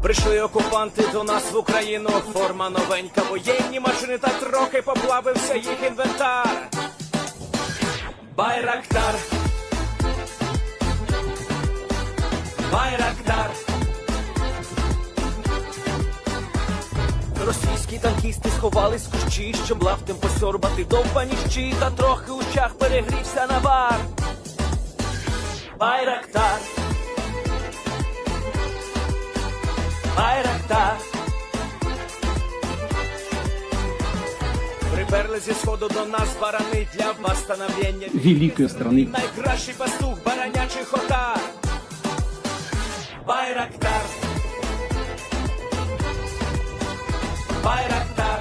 Прийшли окупанти до нас в Україну, форма новенька, воєнні машини, та трохи поплавився їх інвентар. Байрактар, Байрактар. Російські танкісти сховались в кущі, щоб лаптем посьорбати довбані щі, та трохи у чах перегрівся навар. Байрактар, Байрактар. Приперли зі сходу до нас барани для восстановлення великої страны. Найкращий пастух баранячий хотар. Байрактар, Байрактар.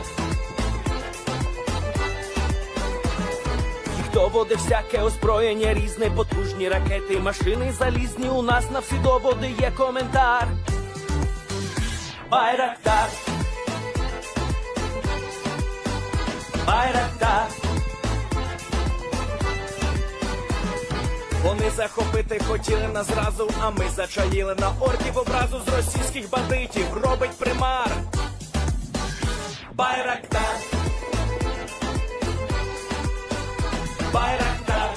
Ті, хто води всяке озброєння різне, потужні ракети, машини залізні, у нас на всі доводи є коментар. Байрактар, Байрактар. Вони захопити хотіли нас зразу, а ми зачаїли на орків образу з російських бандитів, робить примар. Байрактар, Байрактар.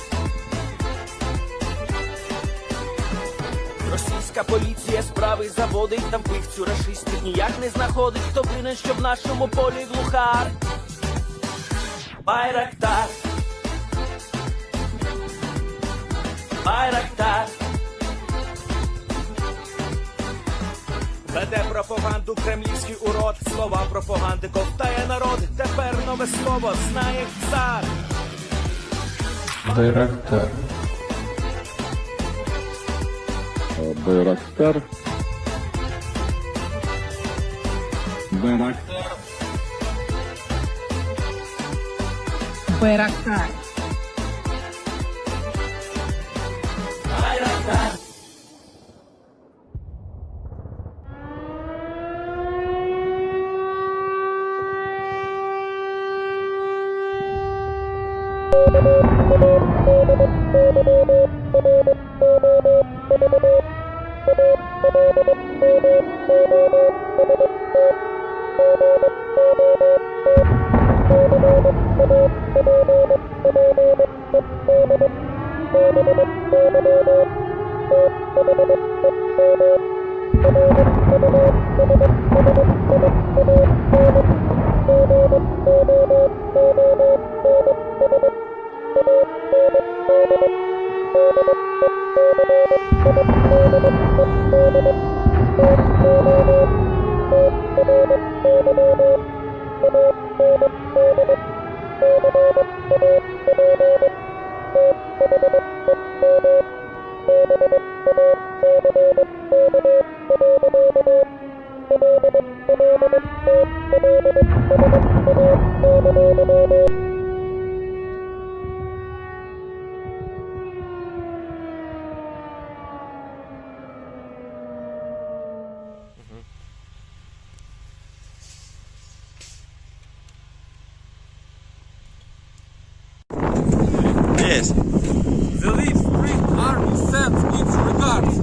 Російська поліція справи заводить, там вбивцю рашистів ніяк не знаходить, хто винен, що в нашому полі глухар. Байрактар, Байрактар. Веде пропаганду кремлівський урод, слова пропаганди ковтає народ, тепер нове слово знає цар. Байрактар. Байрактар. Байрактар. Байрактар. Байрактар. Yes. The Leaf Spring Army sends its regards.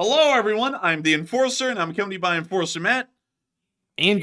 Hello, everyone. I'm the Enforcer, and I'm accompanied by Enforcer Matt. And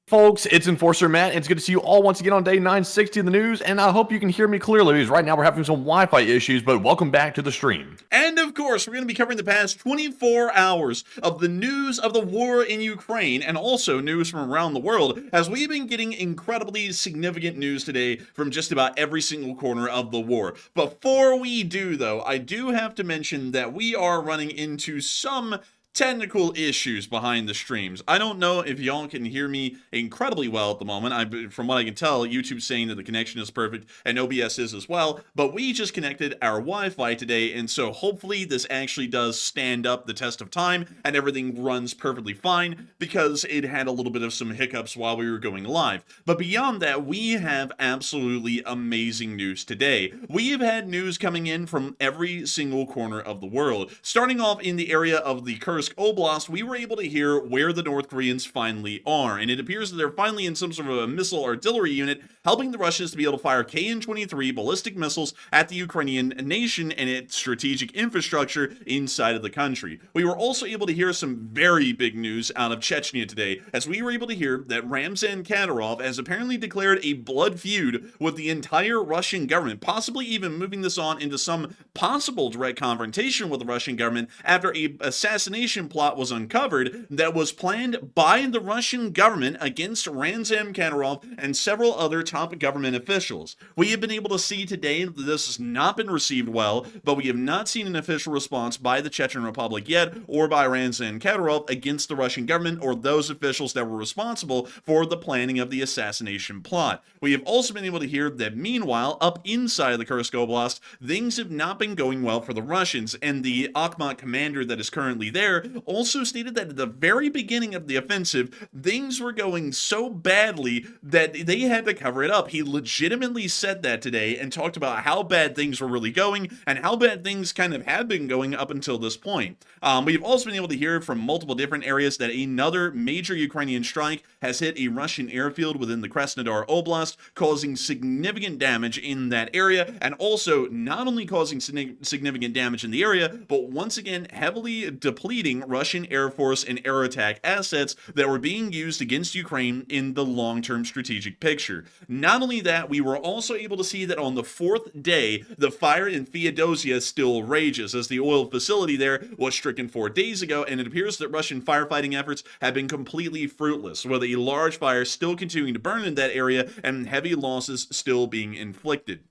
folks, it's Enforcer Matt. It's good to see you all once again on day 960 of the news, and I hope you can hear me clearly because right now we're having some Wi-Fi issues, but welcome back to the stream. And of course, we're going to be covering the past 24 hours of the news of the war in Ukraine and also news from around the world, as we've been getting incredibly significant news today from just about every single corner of the war. Before we do, though, I do have to mention that we are running into some technical issues behind the streams. I don't know if y'all can hear me incredibly well at the moment. From what I can tell, YouTube's saying that the connection is perfect and OBS is as well, but we just connected our Wi-Fi today, and so hopefully this actually does stand up the test of time and everything runs perfectly fine, because it had a little bit of some hiccups while we were going live. But beyond that, we have absolutely amazing news today. We have had news coming in from every single corner of the world. Starting off in the area of the Kursk Oblast, we were able to hear where the North Koreans finally are, and it appears that they're finally in some sort of a missile artillery unit, helping the Russians to be able to fire KN-23 ballistic missiles at the Ukrainian nation and its strategic infrastructure inside of the country. We were also able to hear some very big news out of Chechnya today, as we were able to hear that Ramzan Kadyrov has apparently declared a blood feud with the entire Russian government, possibly even moving this on into some possible direct confrontation with the Russian government after a assassination plot was uncovered that was planned by the Russian government against Ramzan Kadyrov and several other top government officials. We have been able to see today that this has not been received well, but we have not seen an official response by the Chechen Republic yet, or by Ramzan Kadyrov against the Russian government or those officials that were responsible for the planning of the assassination plot. We have also been able to hear that meanwhile, up inside the Kursk Oblast, things have not been going well for the Russians, and the Akhmat commander that is currently there also stated that at the very beginning of the offensive, things were going so badly that they had to cover it up. He legitimately said that today and talked about how bad things were really going and how bad things kind of have been going up until this point. We've also been able to hear from multiple different areas that another major Ukrainian strike has hit a Russian airfield within the Krasnodar Oblast, causing significant damage in that area, and also not only causing significant damage in the area, but once again heavily depleting Russian Air Force and air attack assets that were being used against Ukraine in the long-term strategic picture. Not only that, we were also able to see that on the fourth day, the fire in Feodosia still rages, as the oil facility there was stricken 4 days ago, and it appears that Russian firefighting efforts have been completely fruitless, with a large fire still continuing to burn in that area and heavy losses still being inflicted.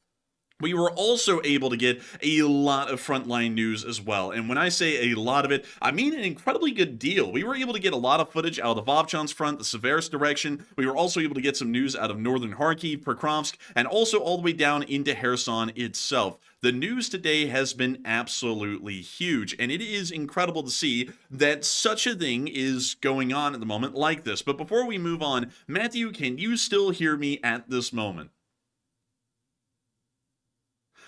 We were also able to get a lot of frontline news as well, and when I say a lot of it, I mean an incredibly good deal. We were able to get a lot of footage out of the Vovchansk front, the Seversk direction. We were also able to get some news out of northern Kharkiv, Pokrovsk, and also all the way down into Kherson itself. The news today has been absolutely huge, and it is incredible to see that such a thing is going on at the moment like this. But before we move on, Matthew, can you still hear me at this moment?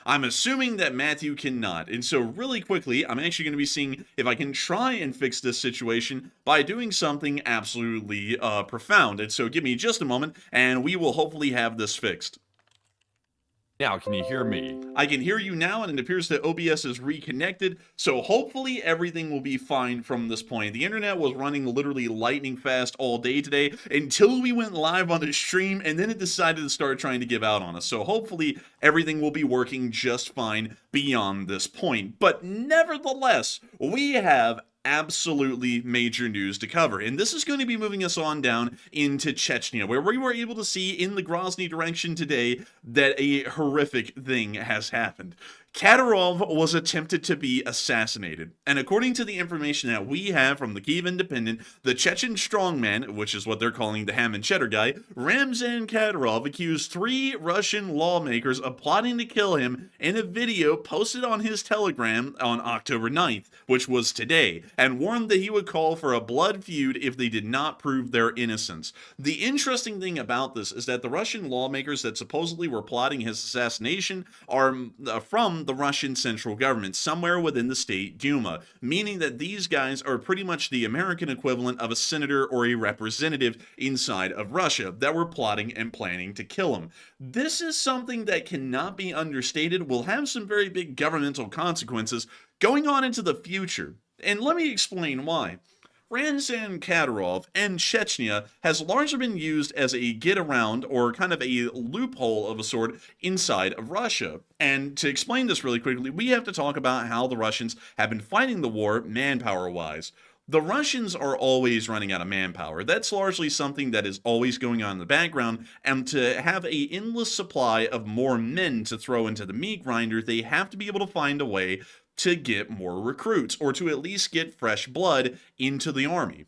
I'm assuming that Matthew cannot, and so really quickly, I'm actually going to be seeing if I can try and fix this situation by doing something absolutely profound. And so give me just a moment, and we will hopefully have this fixed. Now, can you hear me? I can hear you now, and it appears that OBS is reconnected, so hopefully everything will be fine from this point. The internet was running literally lightning fast all day today until we went live on the stream, and then it decided to start trying to give out on us. So hopefully everything will be working just fine beyond this point. But nevertheless, we have absolutely major news to cover, and this is going to be moving us on down into Chechnya, where we were able to see in the Grozny direction today that a horrific thing has happened. Kadyrov was attempted to be assassinated, and according to the information that we have from the Kyiv Independent, the Chechen strongman, which is what they're calling the ham and cheddar guy, Ramzan Kadyrov, accused 3 Russian lawmakers of plotting to kill him in a video posted on his Telegram on October 9th, which was today, and warned that he would call for a blood feud if they did not prove their innocence. The interesting thing about this is that the Russian lawmakers that supposedly were plotting his assassination are from the Russian central government, somewhere within the state Duma, meaning that these guys are pretty much the American equivalent of a senator or a representative inside of Russia that were plotting and planning to kill him. This is something that cannot be understated, will have some very big governmental consequences going on into the future. And let me explain why. Ramzan Kadyrov and Chechnya has largely been used as a get around or kind of a loophole of a sort inside of Russia. And to explain this really quickly, we have to talk about how the Russians have been fighting the war manpower wise. The Russians are always running out of manpower. That's largely something that is always going on in the background, and to have a endless supply of more men to throw into the meat grinder, they have to be able to find a way to get more recruits, or to at least get fresh blood into the army.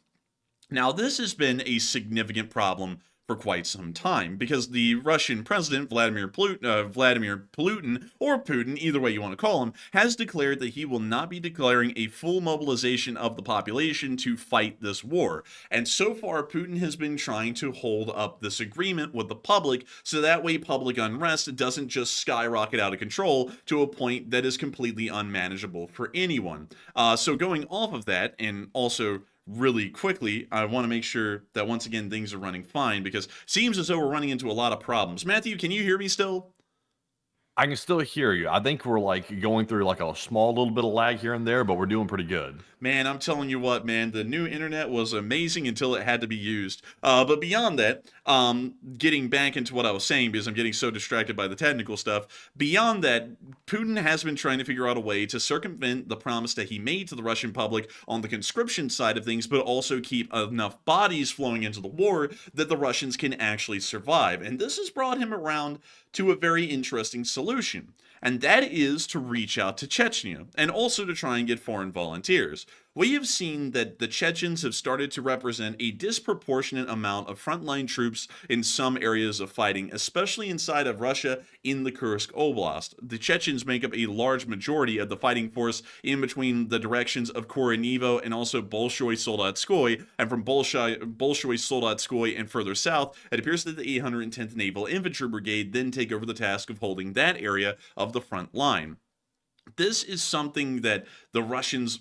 Now, this has been a significant problem for quite some time because the Russian president, Vladimir Putin, or Putin, either way you want to call him, has declared that he will not be declaring a full mobilization of the population to fight this war. And so far, Putin has been trying to hold up this agreement with the public so that way public unrest doesn't just skyrocket out of control to a point that is completely unmanageable for anyone. So going off of that, and also really quickly, I want to make sure that once again things are running fine because it seems as though we're running into a lot of problems. Matthew, can you hear me still? I can still hear you. I think we're like going through like a small little bit of lag here and there, but we're doing pretty good. Man, I'm telling you what, man, the new internet was amazing until it had to be used. But beyond that, getting back into what I was saying, because I'm getting so distracted by the technical stuff, beyond that, Putin has been trying to figure out a way to circumvent the promise that he made to the Russian public on the conscription side of things, but also keep enough bodies flowing into the war that the Russians can actually survive. And this has brought him around to a very interesting solution, and that is to reach out to Chechnya, and also to try and get foreign volunteers. We have seen that the Chechens have started to represent a disproportionate amount of frontline troops in some areas of fighting, especially inside of Russia in the Kursk Oblast. The Chechens make up a large majority of the fighting force in between the directions of Korenivo and also Bolshoi Soldatskoy, and from Bolshoi Soldatskoy and further south, it appears that the 810th Naval Infantry Brigade then take over the task of holding that area of the front line. This is something that the Russians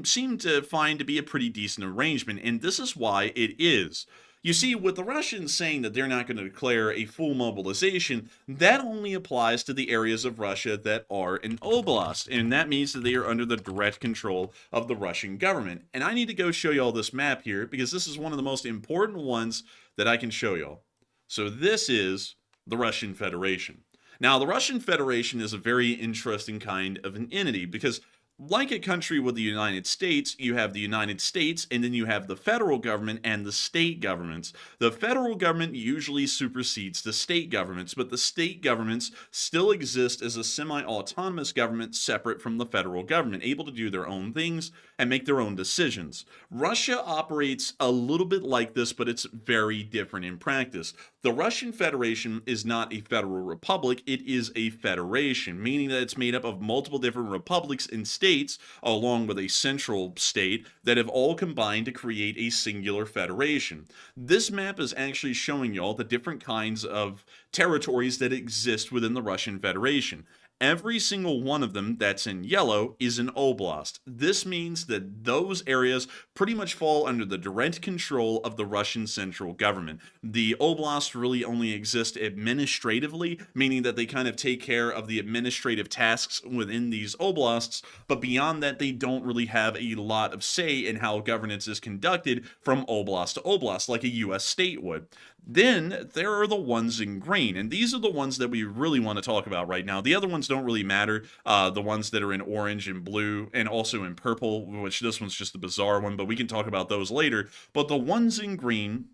seem to find to be a pretty decent arrangement, and this is why it is. You see, with the Russians saying that they're not going to declare a full mobilization, that only applies to the areas of Russia that are an oblast, and that means that they are under the direct control of the Russian government. And I need to go show you all this map here, because this is one of the most important ones that I can show you all. So this is the Russian Federation. Now, the Russian Federation is a very interesting kind of an entity, because like a country with the United States, you have the United States, and then you have the federal government and the state governments. The federal government usually supersedes the state governments, but the state governments still exist as a semi-autonomous government separate from the federal government, able to do their own things and make their own decisions. Russia operates a little bit like this, but it's very different in practice. The Russian Federation is not a federal republic, it is a federation, meaning that it's made up of multiple different republics and states, along with a central state, that have all combined to create a singular federation. This map is actually showing y'all the different kinds of territories that exist within the Russian Federation. Every single one of them that's in yellow is an oblast. This means that those areas pretty much fall under the direct control of the Russian central government. The oblasts really only exist administratively, meaning that they kind of take care of the administrative tasks within these oblasts, but beyond that, they don't really have a lot of say in how governance is conducted from oblast to oblast, like a U.S. state would. Then there are the ones in green, and these are the ones that we really want to talk about right now. The other ones don't really matter. The ones that are in orange and blue, and also in purple, which this one's just a bizarre one, but we can talk about those later. But the ones in green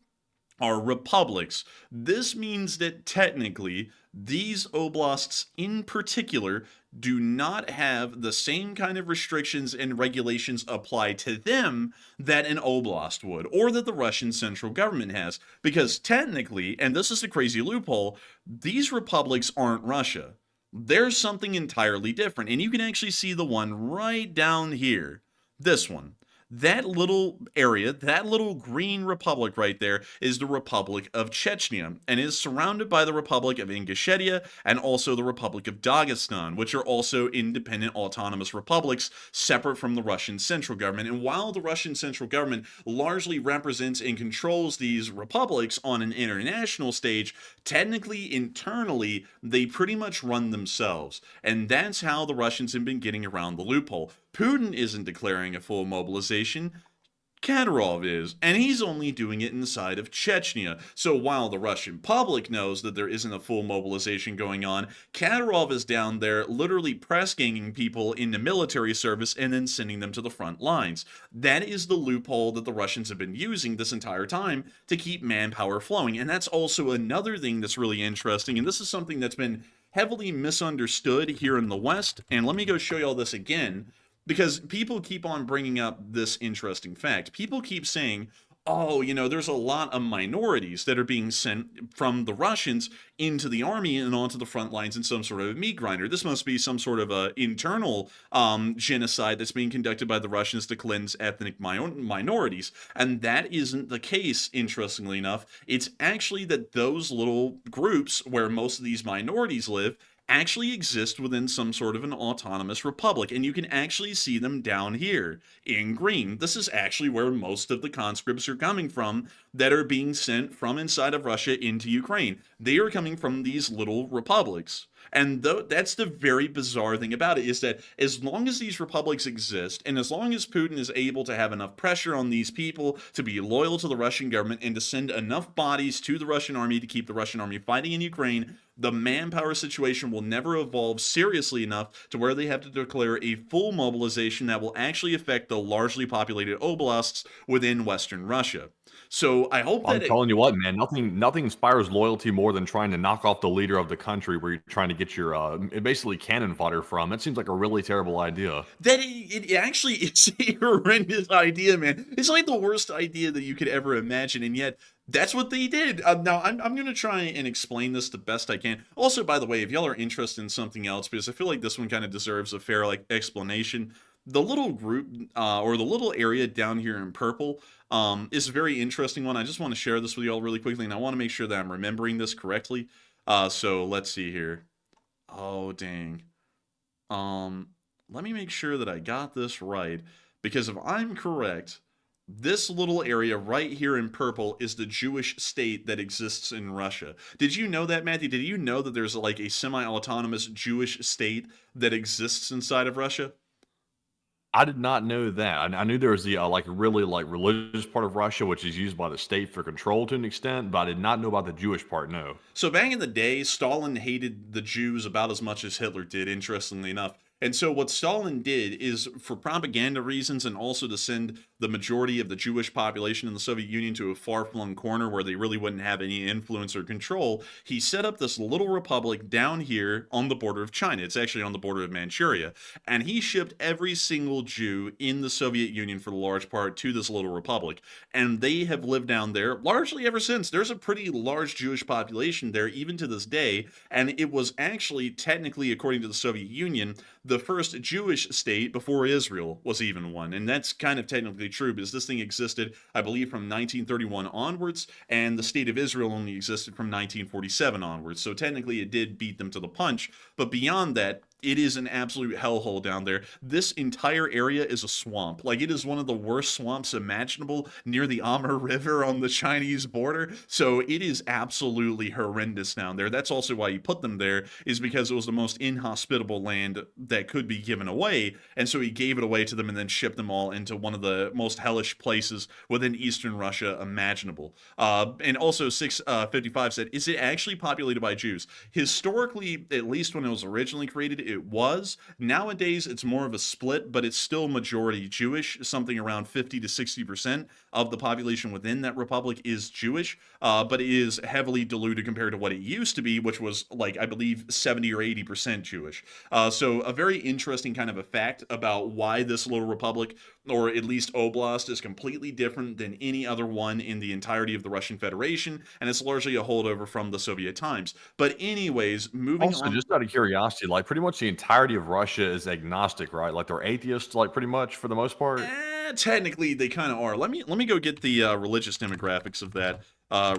are republics. This means that technically these oblasts in particular do not have the same kind of restrictions and regulations apply to them that an oblast would, or that the Russian central government has. Because technically, and this is the crazy loophole, these republics aren't Russia. They're something entirely different, and you can actually see the one right down here. This one. That little area, that little green republic right there, is the Republic of Chechnya, and is surrounded by the Republic of Ingushetia and also the Republic of Dagestan, which are also independent autonomous republics separate from the Russian central government. And while the Russian central government largely represents and controls these republics on an international stage, technically, internally, they pretty much run themselves. And that's how the Russians have been getting around the loophole. Putin isn't declaring a full mobilization. Kadyrov is, and he's only doing it inside of Chechnya. So while the Russian public knows that there isn't a full mobilization going on, Kadyrov is down there literally press-ganging people into military service and then sending them to the front lines. That is the loophole that the Russians have been using this entire time to keep manpower flowing. And that's also another thing that's really interesting, and this is something that's been heavily misunderstood here in the West. And let me go show you all this again, because people keep on bringing up this interesting fact. People keep saying, oh, there's a lot of minorities that are being sent from the Russians into the army and onto the front lines in some sort of meat grinder. This must be some sort of internal genocide that's being conducted by the Russians to cleanse ethnic minorities. And that isn't the case, interestingly enough. It's actually that those little groups where most of these minorities live actually exist within some sort of an autonomous republic, and you can actually see them down here in green. This is actually where most of the conscripts are coming from that are being sent from inside of Russia into Ukraine. They are coming from these little republics. And that's the very bizarre thing about it, is that as long as these republics exist, and as long as Putin is able to have enough pressure on these people to be loyal to the Russian government and to send enough bodies to the Russian army to keep the Russian army fighting in Ukraine, the manpower situation will never evolve seriously enough to where they have to declare a full mobilization that will actually affect the largely populated oblasts within Western Russia. So I hope I'm that telling you what, man, nothing inspires loyalty more than trying to knock off the leader of the country where you're trying to get your basically cannon fodder from. It seems like a really terrible idea. it actually is a horrendous idea, man. It's like the worst idea that you could ever imagine, and yet that's what they did. Now, I'm going to try and explain this the best I can. Also, by the way, if y'all are interested in something else, because I feel like this one kind of deserves a fair explanation, the little group or the little area down here in purple is a very interesting one. I just want to share this with y'all really quickly, and I want to make sure that I'm remembering this correctly. So let's see here. Oh, dang. Let me make sure that I got this right, because if I'm correct, this little area right here in purple is the Jewish state that exists in Russia. Did you know that, Matthew? Did you know that there's like a semi-autonomous Jewish state that exists inside of Russia? I did not know that. I knew there was the really religious part of Russia, which is used by the state for control to an extent, but I did not know about the Jewish part. No. So back in the day, Stalin hated the Jews about as much as Hitler did, interestingly enough. And so what Stalin did is, for propaganda reasons and also to send the majority of the Jewish population in the Soviet Union to a far-flung corner where they really wouldn't have any influence or control, he set up this little republic down here on the border of China. It's actually on the border of Manchuria. And he shipped every single Jew in the Soviet Union, for the large part, to this little republic. And they have lived down there largely ever since. There's a pretty large Jewish population there, even to this day. And it was actually, technically, according to the Soviet Union, the first Jewish state before Israel was even one. And that's kind of technically true, because this thing existed, I believe, from 1931 onwards, and the state of Israel only existed from 1947 onwards. So technically it did beat them to the punch. But beyond that, it is an absolute hellhole down there. This entire area is a swamp. Like, it is one of the worst swamps imaginable near the Amur River on the Chinese border. So it is absolutely horrendous down there. That's also why he put them there, is because it was the most inhospitable land that could be given away. And so he gave it away to them and then shipped them all into one of the most hellish places within Eastern Russia imaginable. And also 655 said, is it actually populated by Jews? Historically, at least when it was originally created, it was. Nowadays, it's more of a split, but it's still majority Jewish. Something around 50 to 60% of the population within that republic is Jewish, but it is heavily diluted compared to what it used to be, which was, like, I believe 70 or 80% Jewish. So a very interesting kind of a fact about why this little republic, or at least oblast, is completely different than any other one in the entirety of the Russian Federation, and it's largely a holdover from the Soviet times. But anyways, moving on. Just out of curiosity, like, pretty much the entirety of Russia is agnostic, right? Like, they're atheists, like, pretty much for the most part. Technically, they kind of are. Let me go get the religious demographics of that.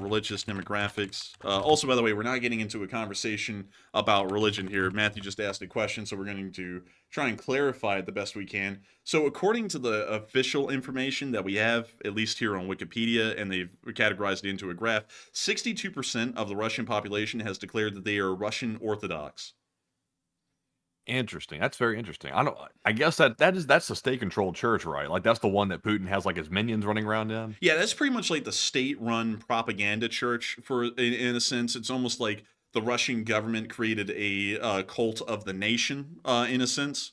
Religious demographics. Also, by the way, we're not getting into a conversation about religion here. Matthew just asked a question, so we're going to try and clarify it the best we can. So according to the official information that we have, at least here on Wikipedia, and they've categorized it into a graph, 62% of the Russian population has declared that they are Russian Orthodox. Interesting. That's very interesting. I don't. I guess that's the state-controlled church, right? Like that's the one that Putin has like his minions running around in. Yeah, that's pretty much like the state-run propaganda church. In a sense, it's almost like the Russian government created a cult of the nation. In a sense.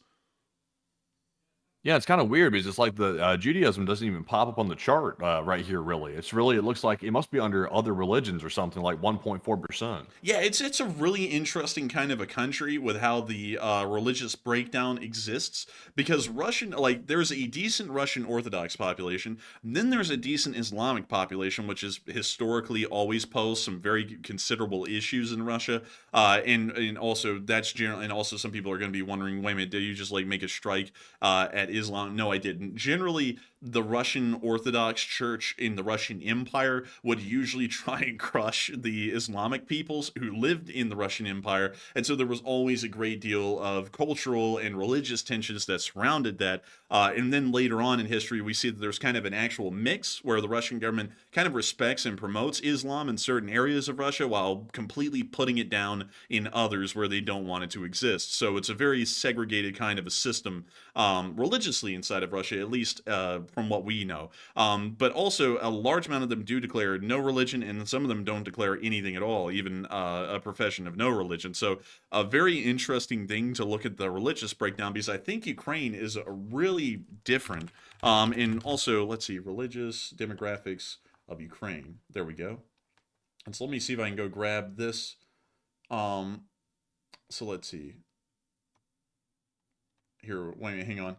Yeah, it's kind of weird because it's like the Judaism doesn't even pop up on the chart right here. Really, it looks like it must be under other religions or something like 1.4%. Yeah, it's a really interesting kind of a country with how the religious breakdown exists because Russian like there's a decent Russian Orthodox population, and then there's a decent Islamic population, which has historically always posed some very considerable issues in Russia, and also that's general, and also some people are going to be wondering, wait a minute, did you just like make a strike at Islam? No, I didn't. Generally, the Russian Orthodox Church in the Russian Empire would usually try and crush the Islamic peoples who lived in the Russian Empire. And so there was always a great deal of cultural and religious tensions that surrounded that. And then later on in history, we see that there's kind of an actual mix where the Russian government kind of respects and promotes Islam in certain areas of Russia while completely putting it down in others where they don't want it to exist. So it's a very segregated kind of a system religiously inside of Russia, at least from what we know. But also, a large amount of them do declare no religion, and some of them don't declare anything at all, even a profession of no religion. So, a very interesting thing to look at the religious breakdown because I think Ukraine is a really different. And also, let's see, religious demographics of Ukraine. There we go. And so, let me see if I can go grab this. So, let's see. Here, wait a minute, hang on.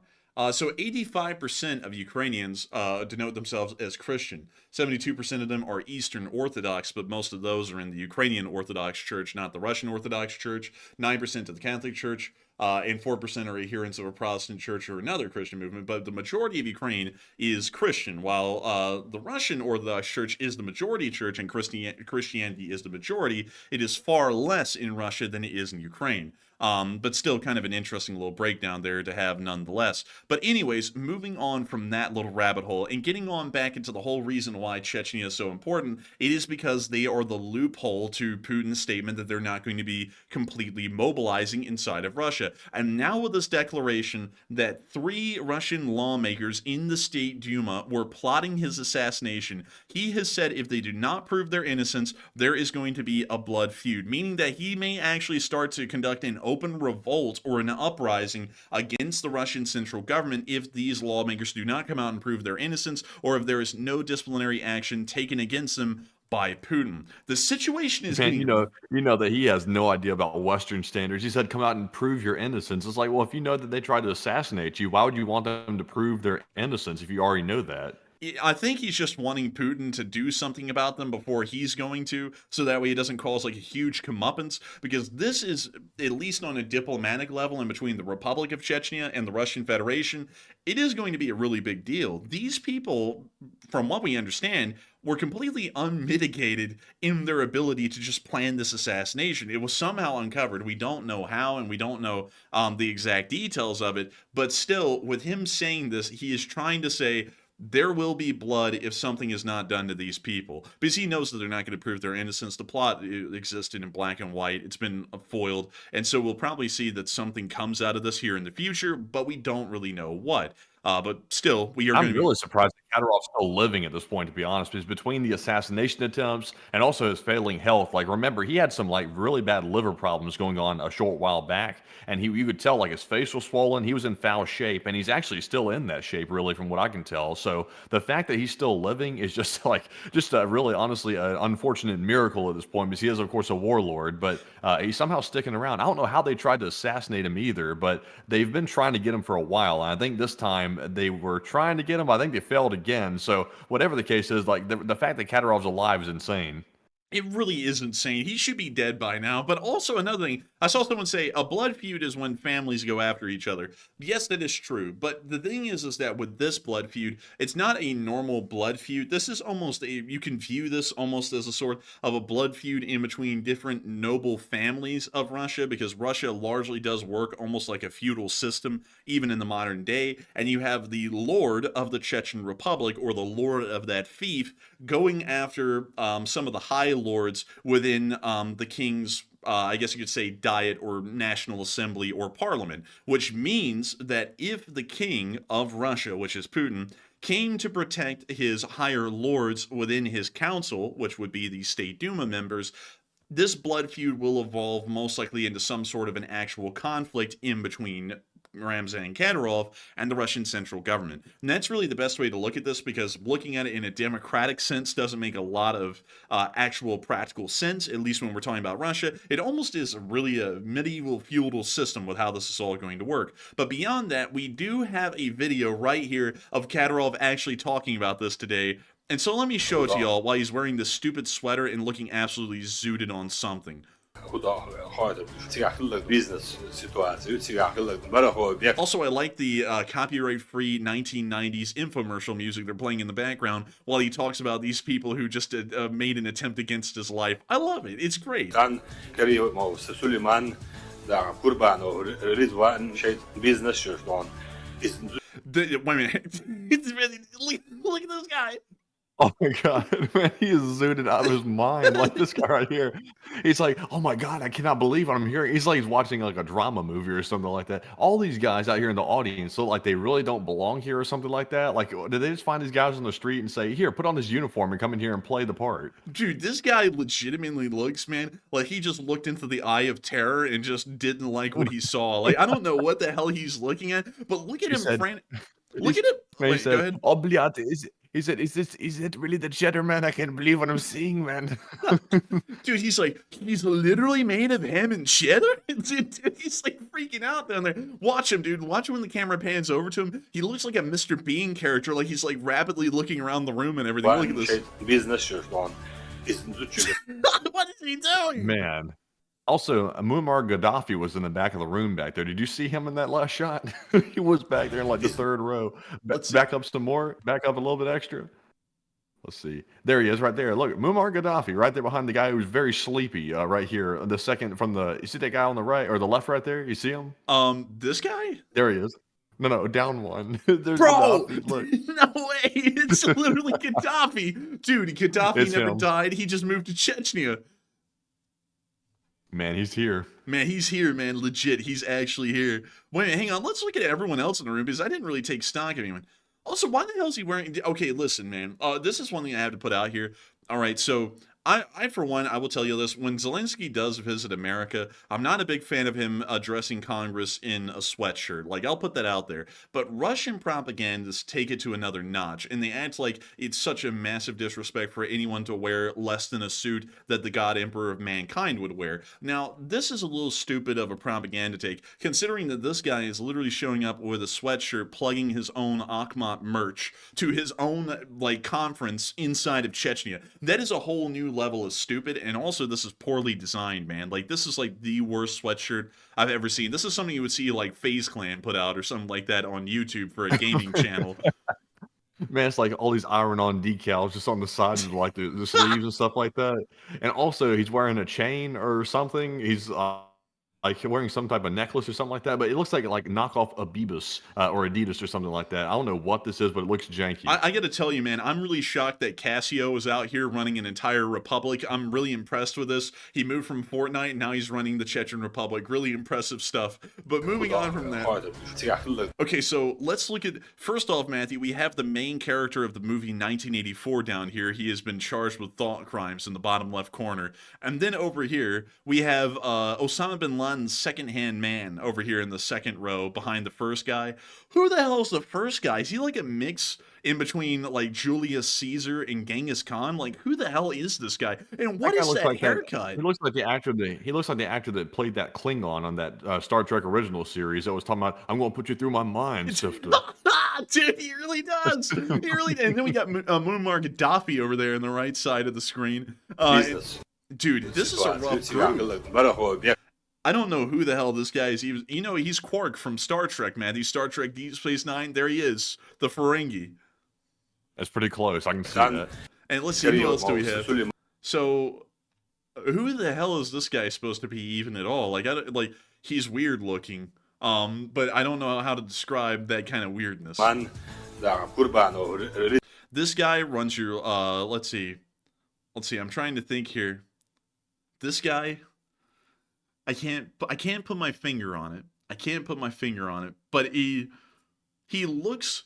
So 85% of Ukrainians denote themselves as Christian. 72% of them are Eastern Orthodox, but most of those are in the Ukrainian Orthodox Church, not the Russian Orthodox Church. 9% to the Catholic Church, and 4% are adherents of a Protestant church or another Christian movement. But the majority of Ukraine is Christian, while the Russian Orthodox Church is the majority church and Christianity is the majority. It is far less in Russia than it is in Ukraine. But still kind of an interesting little breakdown there to have nonetheless. But anyways, moving on from that little rabbit hole and getting on back into the whole reason why Chechnya is so important, it is because they are the loophole to Putin's statement that they're not going to be completely mobilizing inside of Russia. And now with this declaration that 3 Russian lawmakers in the State Duma were plotting his assassination, he has said if they do not prove their innocence, there is going to be a blood feud, meaning that he may actually start to conduct an open revolt or an uprising against the Russian central government if these lawmakers do not come out and prove their innocence, or if there is no disciplinary action taken against them by Putin. The situation is Man, getting... you know that he has no idea about Western standards. He said, "Come out and prove your innocence." It's like, well, if you know that they tried to assassinate you, why would you want them to prove their innocence if you already know that? I think he's just wanting Putin to do something about them before he's going to, so that way it doesn't cause like a huge comeuppance, because this is, at least on a diplomatic level in between the Republic of Chechnya and the Russian Federation, it is going to be a really big deal. These people, from what we understand, were completely unmitigated in their ability to just plan this assassination. It was somehow uncovered. We don't know how, and we don't know the exact details of it, but still, with him saying this, he is trying to say, there will be blood if something is not done to these people. Because he knows that they're not going to prove their innocence. The plot existed in black and white. It's been foiled. And so we'll probably see that something comes out of this here in the future, but we don't really know what. But still, we are going I'm to be... really surprised that Kadyrov's still living at this point, to be honest, because between the assassination attempts and also his failing health, like remember, he had some like really bad liver problems going on a short while back, and you could tell like his face was swollen, he was in foul shape, and he's actually still in that shape, really, from what I can tell. So the fact that he's still living is just a really, honestly, an unfortunate miracle at this point, because he is, of course, a warlord, but he's somehow sticking around. I don't know how they tried to assassinate him either, but they've been trying to get him for a while, and I think this time they were trying to get him. I think they failed again. So whatever the case is, like the fact that Kadyrov's alive is insane. It really is insane. He should be dead by now. But also another thing, I saw someone say a blood feud is when families go after each other. Yes, that is true. But the thing is that with this blood feud, it's not a normal blood feud. This is almost you can view this almost as a sort of a blood feud in between different noble families of Russia, because Russia largely does work almost like a feudal system, even in the modern day. And you have the lord of the Chechen Republic, or the lord of that fief, going after some of the high lords within the king's I guess you could say, diet or national assembly or parliament, which means that if the king of Russia, which is Putin, came to protect his higher lords within his council, which would be the State Duma members, this blood feud will evolve most likely into some sort of an actual conflict in between Ramzan Kadyrov and the Russian central government. And that's really the best way to look at this, because looking at it in a democratic sense doesn't make a lot of actual practical sense, at least when we're talking about Russia. It almost is really a medieval feudal system with how this is all going to work. But beyond that, we do have a video right here of Kadyrov actually talking about this today. And so let me show it to y'all while he's wearing this stupid sweater and looking absolutely zooted on something. Also, I like the copyright-free 1990s infomercial music they're playing in the background while he talks about these people who just made an attempt against his life. I love it. It's great. Wait a minute. It's really, look at this guy. Oh my god, man, he is zooted out of his mind. Like this guy right here. He's like, oh my god, I cannot believe what I'm hearing. He's like he's watching like a drama movie or something like that. All these guys out here in the audience look like they really don't belong here or something like that. Like, did they just find these guys on the street and say, here, put on this uniform and come in here and play the part? Dude, this guy legitimately looks, man, like he just looked into the eye of terror and just didn't like what he saw. Like, I don't know what the hell he's looking at, but look at him, look at him. He Wait, said, go ahead. Obliate, he said, is it really the cheddar, man? I can't believe what I'm seeing, man. Dude, he's like, he's literally made of ham and cheddar? Dude, he's like freaking out down there. Watch him, dude. Watch him when the camera pans over to him. He looks like a Mr. Bean character, like he's like rapidly looking around the room and everything. Look at this. What is he doing? Man. Also, Muammar Gaddafi was in the back of the room back there. Did you see him in that last shot? He was back there in like the third row. Back up some more. Back up a little bit extra. Let's see. There he is right there. Look, Muammar Gaddafi right there behind the guy who's very sleepy right here. The second from the, you see that guy on the right or the left right there? You see him? This guy? There he is. No, down one. There's Bro, Gaddafi. Look. No way. It's literally Gaddafi. Dude, Gaddafi It's never him. died. He just moved to Chechnya. Man, he's here. Man, he's here, man. Legit. He's actually here. Wait, hang on. Let's look at everyone else in the room because I didn't really take stock of anyone. Also, why the hell is he wearing... Okay, listen, man. This is one thing I have to put out here. All right, so... I, for one, I will tell you this. When Zelensky does visit America, I'm not a big fan of him addressing Congress in a sweatshirt. Like, I'll put that out there. But Russian propagandists take it to another notch, and they act like it's such a massive disrespect for anyone to wear less than a suit that the God Emperor of mankind would wear. Now, this is a little stupid of a propaganda take, considering that this guy is literally showing up with a sweatshirt, plugging his own Akhmat merch to his own, like, conference inside of Chechnya. That is a whole new level of stupid, and also this is poorly designed, man. Like, this is like the worst sweatshirt I've ever seen. This is something you would see like FaZe Clan put out or something like that on YouTube for a gaming channel. Man, it's like all these iron-on decals just on the sides of like the sleeves and stuff like that. And also, he's wearing a chain or something. He's like wearing some type of necklace or something like that. But it looks like knockoff Abibus or Adidas or something like that. I don't know what this is, but it looks janky. I got to tell you, man, I'm really shocked that Casio is out here running an entire republic. I'm really impressed with this. He moved from Fortnite, and now he's running the Chechen Republic. Really impressive stuff. But moving on from that. Okay, so let's look at... First off, Matthew, we have the main character of the movie 1984 down here. He has been charged with thought crimes in the bottom left corner. And then over here, we have Osama bin Laden's second-hand man over here in the second row behind the first guy. Who the hell is the first guy? Is he like a mix in between like Julius Caesar and Genghis Khan? Like, who the hell is this guy? And what is that haircut? He looks like the actor that played that Klingon on that Star Trek original series that was talking about, I'm going to put you through my mind sifter. Dude, he really does. He really does. And then we got Muammar Gaddafi over there on the right side of the screen. Dude, this is a rough group. I don't know who the hell this guy is. You know, he's Quark from Star Trek, man. He's Star Trek Deep Space Nine. There he is, the Ferengi. That's pretty close. I can see that. And let's see, who else do we have? So, who the hell is this guy supposed to be even at all? Like, he's weird looking. But I don't know how to describe that kind of weirdness. This guy runs your, let's see. I'm trying to think here. This guy I can't put my finger on it. I can't put my finger on it, but he looks,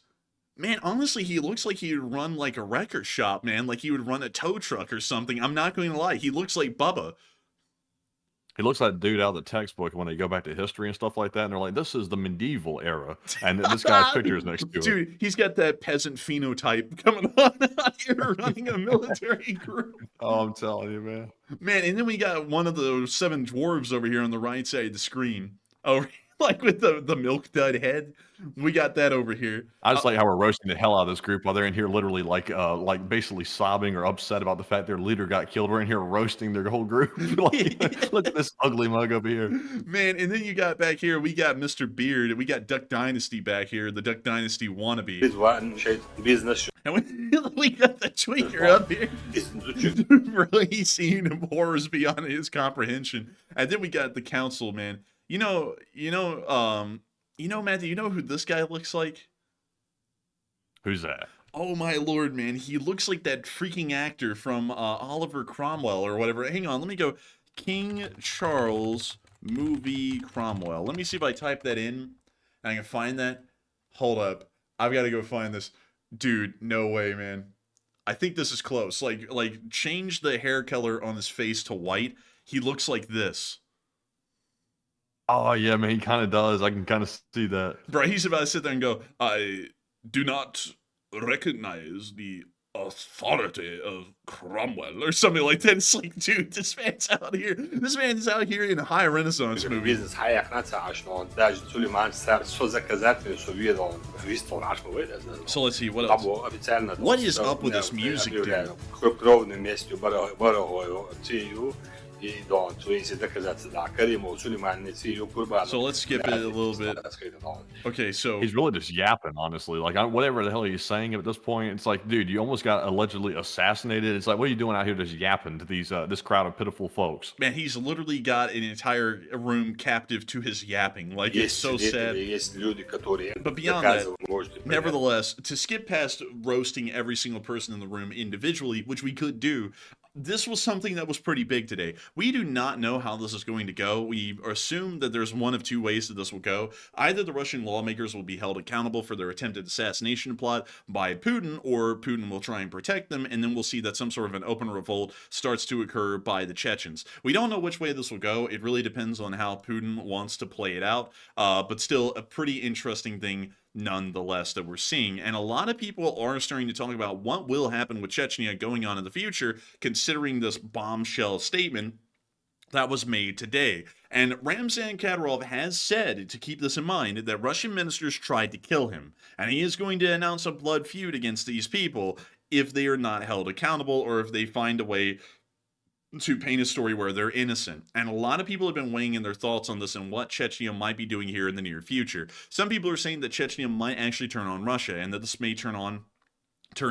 man, honestly, he looks like he would run like a record shop, man. Like he would run a tow truck or something. I'm not going to lie. He looks like Bubba. He looks like the dude out of the textbook when they go back to history and stuff like that, and they're like, "This is the medieval era," and this guy's picture is next to it. Dude, he's got that peasant phenotype coming on out here running a military group. Oh, I'm telling you, man. Man, and then we got one of those 7 dwarves over here on the right side of the screen. Over like with the milk dud head. We got that over here. I just like how we're roasting the hell out of this group while they're in here literally like basically sobbing or upset about the fact their leader got killed. We're in here roasting their whole group. Like, look at this ugly mug over here. Man, and then you got back here, we got Mr. Beard, and we got Duck Dynasty back here, the Duck Dynasty wannabe. And we got the tweaker up here. Really seeing horrors beyond his comprehension. And then we got the council, man. You know, Matthew, you know who this guy looks like? Who's that? Oh my lord, man. He looks like that freaking actor from Oliver Cromwell or whatever. Hang on, let me go. King Charles movie Cromwell. Let me see if I type that in and I can find that. Hold up. I've got to go find this. Dude, no way, man. I think this is close. Like change the hair color on his face to white. He looks like this. Oh yeah, man, he kind of does. I can kind of see that. Bro, he's about to sit there and go, I do not recognize the authority of Cromwell or something like that. It's like, dude, this man's out here. This man's out here in a high Renaissance movie. So let's see, what else? What is up with this music, dude? So let's skip it a little bit. Okay, so he's really just yapping, honestly. Like whatever the hell he's saying at this point, it's like, dude, you almost got allegedly assassinated. It's like, what are you doing out here just yapping to these this crowd of pitiful folks? Man, he's literally got an entire room captive to his yapping. Like, it's so sad. But beyond that, nevertheless, to skip past roasting every single person in the room individually, which we could do, this was something that was pretty big today. We do not know how this is going to go. We assume that there's one of two ways that this will go. Either the Russian lawmakers will be held accountable for their attempted assassination plot by Putin, or Putin will try and protect them, and then we'll see that some sort of an open revolt starts to occur by the Chechens. We don't know which way this will go. It really depends on how Putin wants to play it out, but still a pretty interesting thing nonetheless that we're seeing. And a lot of people are starting to talk about what will happen with Chechnya going on in the future, considering this bombshell statement that was made today. And Ramzan Kadyrov has said, to keep this in mind, that Russian ministers tried to kill him, and he is going to announce a blood feud against these people if they are not held accountable, or if they find a way to paint a story where they're innocent. And a lot of people have been weighing in their thoughts on this and what Chechnya might be doing here in the near future. Some people are saying that Chechnya might actually turn on Russia, and that this may turn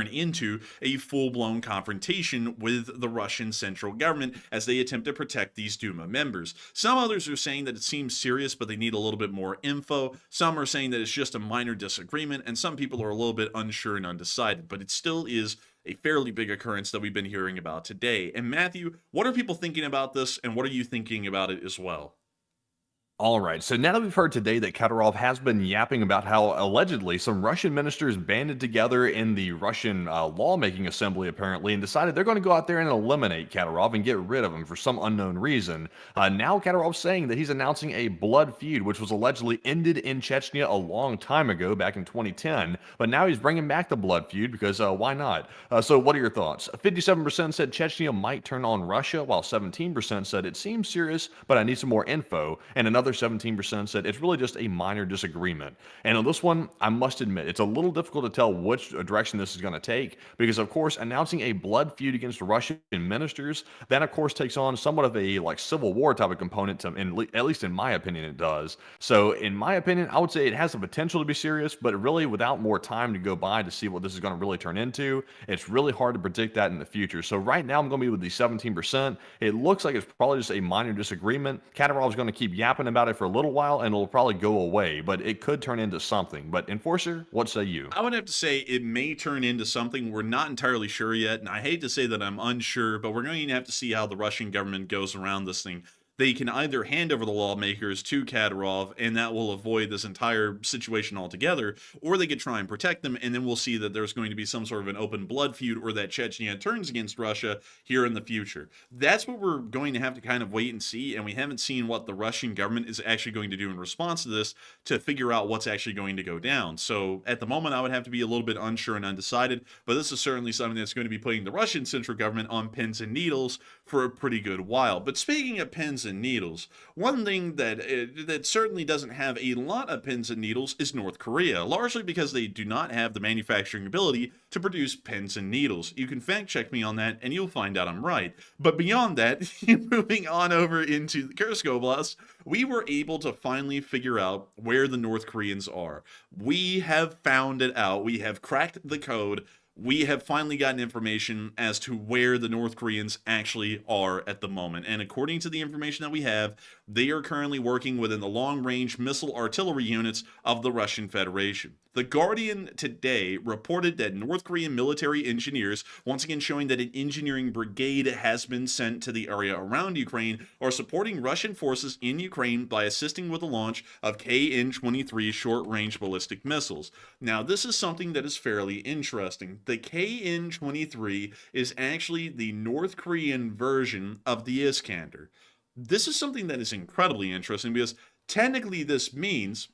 into a full-blown confrontation with the Russian central government as they attempt to protect these Duma members. Some others are saying that it seems serious, but they need a little bit more info. Some are saying that it's just a minor disagreement, and some people are a little bit unsure and undecided, but it still is a fairly big occurrence that we've been hearing about today. And Matthew, what are people thinking about this, and what are you thinking about it as well? All right, so now that we've heard today that Kadyrov has been yapping about how allegedly some Russian ministers banded together in the Russian lawmaking assembly apparently and decided they're going to go out there and eliminate Kadyrov and get rid of him for some unknown reason. Now Kadyrov's saying that he's announcing a blood feud, which was allegedly ended in Chechnya a long time ago, back in 2010, but now he's bringing back the blood feud because why not? So what are your thoughts? 57% said Chechnya might turn on Russia, while 17% said it seems serious, but I need some more info, and another 17% said it's really just a minor disagreement. And on this one, I must admit, it's a little difficult to tell which direction this is going to take, because of course, announcing a blood feud against Russian ministers, that of course takes on somewhat of a like civil war type of component, to, at least in my opinion, it does. So in my opinion, I would say it has the potential to be serious, but really without more time to go by to see what this is going to really turn into, it's really hard to predict that in the future. So right now, I'm going to be with the 17%. It looks like it's probably just a minor disagreement. Kadyrov's going to keep yapping about it for a little while and it'll probably go away, but it could turn into something. But Enforcer, what say you? I would have to say it may turn into something. We're not entirely sure yet, and I hate to say that I'm unsure, but we're going to have to see how the Russian government goes around this thing. they can either hand over the lawmakers to Kadyrov, and that will avoid this entire situation altogether, or they could try and protect them, and then we'll see that there's going to be some sort of an open blood feud, or that Chechnya turns against Russia here in the future. That's what we're going to have to kind of wait and see, and we haven't seen what the Russian government is actually going to do in response to this to figure out what's actually going to go down. So at the moment, I would have to be a little bit unsure and undecided, but this is certainly something that's going to be putting the Russian central government on pins and needles for a pretty good while. But speaking of pins and needles, one thing that certainly doesn't have a lot of pins and needles is North Korea, largely because they do not have the manufacturing ability to produce pins and needles. You can fact check me on that and you'll find out I'm right. But beyond that, moving on over into the Kursk Oblast, we were able to finally figure out where the North Koreans are. We have found it out. We have cracked the code. We have finally gotten information as to where the North Koreans actually are at the moment. And according to the information that we have, they are currently working within the long-range missile artillery units of the Russian Federation. The Guardian today reported that North Korean military engineers, once again showing that an engineering brigade has been sent to the area around Ukraine, are supporting Russian forces in Ukraine by assisting with the launch of KN-23 short-range ballistic missiles. Now, this is something that is fairly interesting. The KN-23 is actually the North Korean version of the Iskander. This is something that is incredibly interesting because technically this means,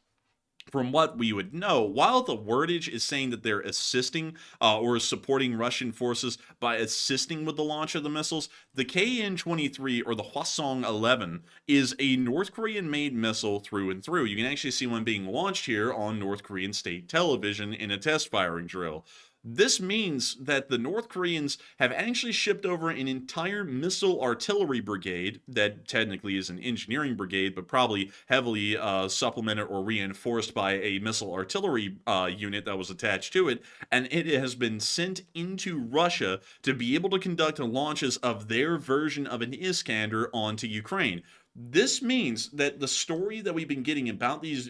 from what we would know, while the wordage is saying that they're assisting or supporting Russian forces by assisting with the launch of the missiles, the KN-23 or the Hwasong-11 is a North Korean-made missile through and through. You can actually see one being launched here on North Korean state television in a test firing drill. This means that the North Koreans have actually shipped over an entire missile artillery brigade that technically is an engineering brigade, but probably heavily supplemented or reinforced by a missile artillery unit that was attached to it, and it has been sent into Russia to be able to conduct launches of their version of an Iskander onto Ukraine. This means that the story that we've been getting about these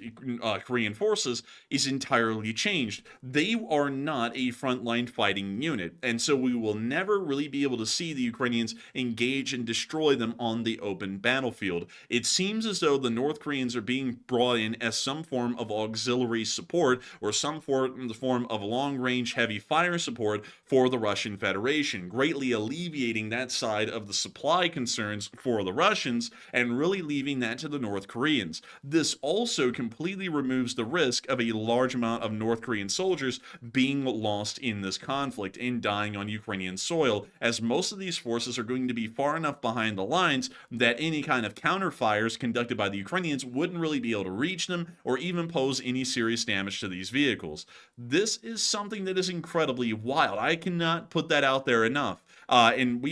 Korean forces is entirely changed. They are not a frontline fighting unit, and so we will never really be able to see the Ukrainians engage and destroy them on the open battlefield. It seems as though the North Koreans are being brought in as some form of auxiliary support or some form of long-range heavy fire support for the Russian Federation, greatly alleviating that side of the supply concerns for the Russians and really leaving that to the North Koreans. This also completely removes the risk of a large amount of North Korean soldiers being lost in this conflict and dying on Ukrainian soil, as most of these forces are going to be far enough behind the lines that any kind of counterfires conducted by the Ukrainians wouldn't really be able to reach them or even pose any serious damage to these vehicles. This is something that is incredibly wild. I cannot put that out there enough. And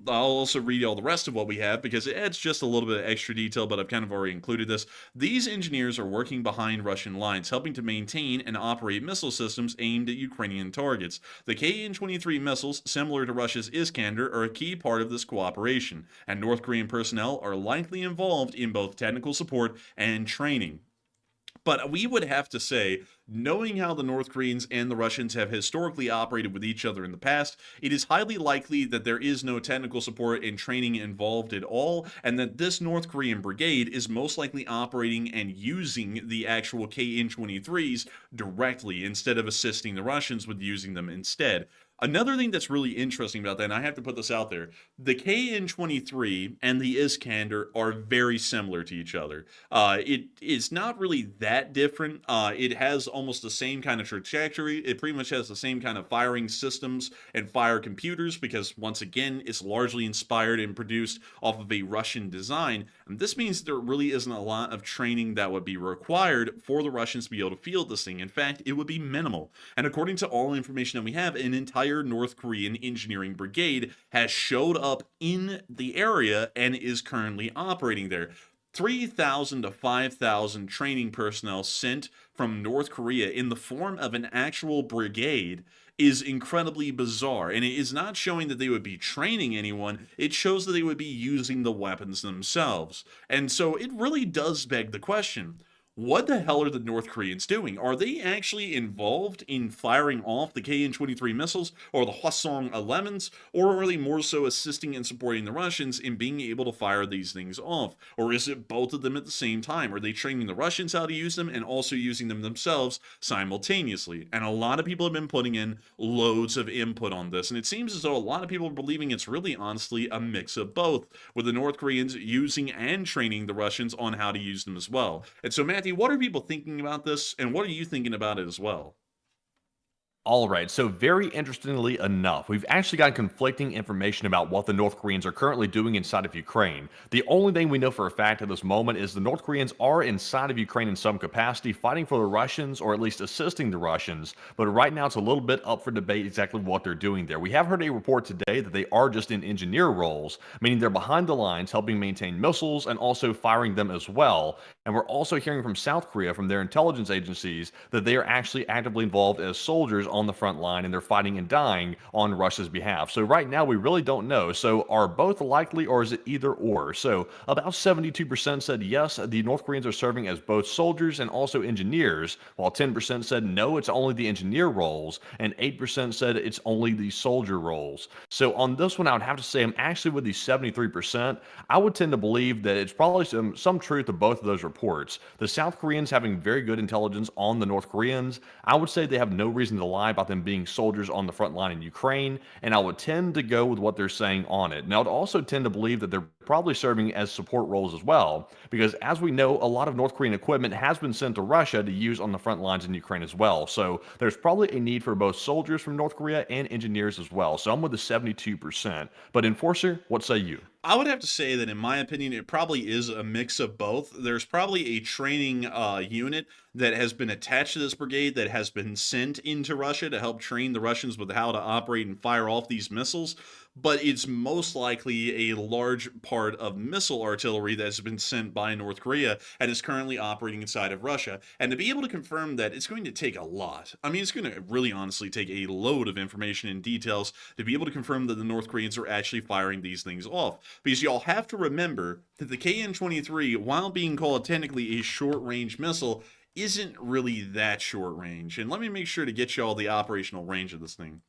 I'll also read all the rest of what we have because it adds just a little bit of extra detail, but I've kind of already included this. These engineers are working behind Russian lines, helping to maintain and operate missile systems aimed at Ukrainian targets. The KN-23 missiles, similar to Russia's Iskander, are a key part of this cooperation, and North Korean personnel are likely involved in both technical support and training. But we would have to say, knowing how the North Koreans and the Russians have historically operated with each other in the past, it is highly likely that there is no technical support and training involved at all, and that this North Korean brigade is most likely operating and using the actual KN-23s directly instead of assisting the Russians with using them instead. Another thing that's really interesting about that, and I have to put this out there, the KN-23 and the Iskander are very similar to each other. It is not really that different. It has almost the same kind of trajectory. It pretty much has the same kind of firing systems and fire computers because, once again, it's largely inspired and produced off of a Russian design. And this means there really isn't a lot of training that would be required for the Russians to be able to field this thing. In fact, it would be minimal. And according to all information that we have, an entire North Korean engineering brigade has showed up in the area and is currently operating there. 3,000 to 5,000 training personnel sent from North Korea in the form of an actual brigade is incredibly bizarre, and it is not showing that they would be training anyone. It shows that they would be using the weapons themselves. And so it really does beg the question, what the hell are the North Koreans doing? Are they actually involved in firing off the KN-23 missiles or the Hwasong-11s, or are they more so assisting and supporting the Russians in being able to fire these things off? Or is it both of them at the same time? Are they training the Russians how to use them and also using them themselves simultaneously? And a lot of people have been putting in loads of input on this, and it seems as though a lot of people are believing it's really honestly a mix of both, with the North Koreans using and training the Russians on how to use them as well. And so, Matthew, what are people thinking about this, and what are you thinking about it as well? All right, so very interestingly enough, we've actually got conflicting information about what the North Koreans are currently doing inside of Ukraine. The only thing we know for a fact at this moment is the North Koreans are inside of Ukraine in some capacity, fighting for the Russians, or at least assisting the Russians, but right now it's a little bit up for debate exactly what they're doing there. We have heard a report today that they are just in engineer roles, meaning they're behind the lines helping maintain missiles and also firing them as well. And we're also hearing from South Korea, from their intelligence agencies, that they are actually actively involved as soldiers on the front line, and they're fighting and dying on Russia's behalf. So right now we really don't know. So are both likely, or is it either or? So about 72% said yes, the North Koreans are serving as both soldiers and also engineers, while 10% said no, it's only the engineer roles, and 8% said it's only the soldier roles. So on this one, I would have to say I'm actually with the 73%. I would tend to believe that it's probably some truth to both of those reports. The South Koreans having very good intelligence on the North Koreans, I would say they have no reason to lie about them being soldiers on the front line in Ukraine, and I would tend to go with what they're saying on it. Now, I'd also tend to believe that they're probably serving as support roles as well, because as we know, a lot of North Korean equipment has been sent to Russia to use on the front lines in Ukraine as well. So there's probably a need for both soldiers from North Korea and engineers as well. So I'm with the 72%. But Enforcer, what say you? I would have to say that, in my opinion, it probably is a mix of both. There's probably a training unit that has been attached to this brigade that has been sent into Russia to help train the Russians with how to operate and fire off these missiles. But it's most likely a large part of missile artillery that has been sent by North Korea and is currently operating inside of Russia. And to be able to confirm that, it's going to take a lot. I mean, it's going to really honestly take a load of information and details to be able to confirm that the North Koreans are actually firing these things off. Because y'all have to remember that the KN-23, while being called technically a short-range missile, isn't really that short range. And let me make sure to get y'all the operational range of this thing.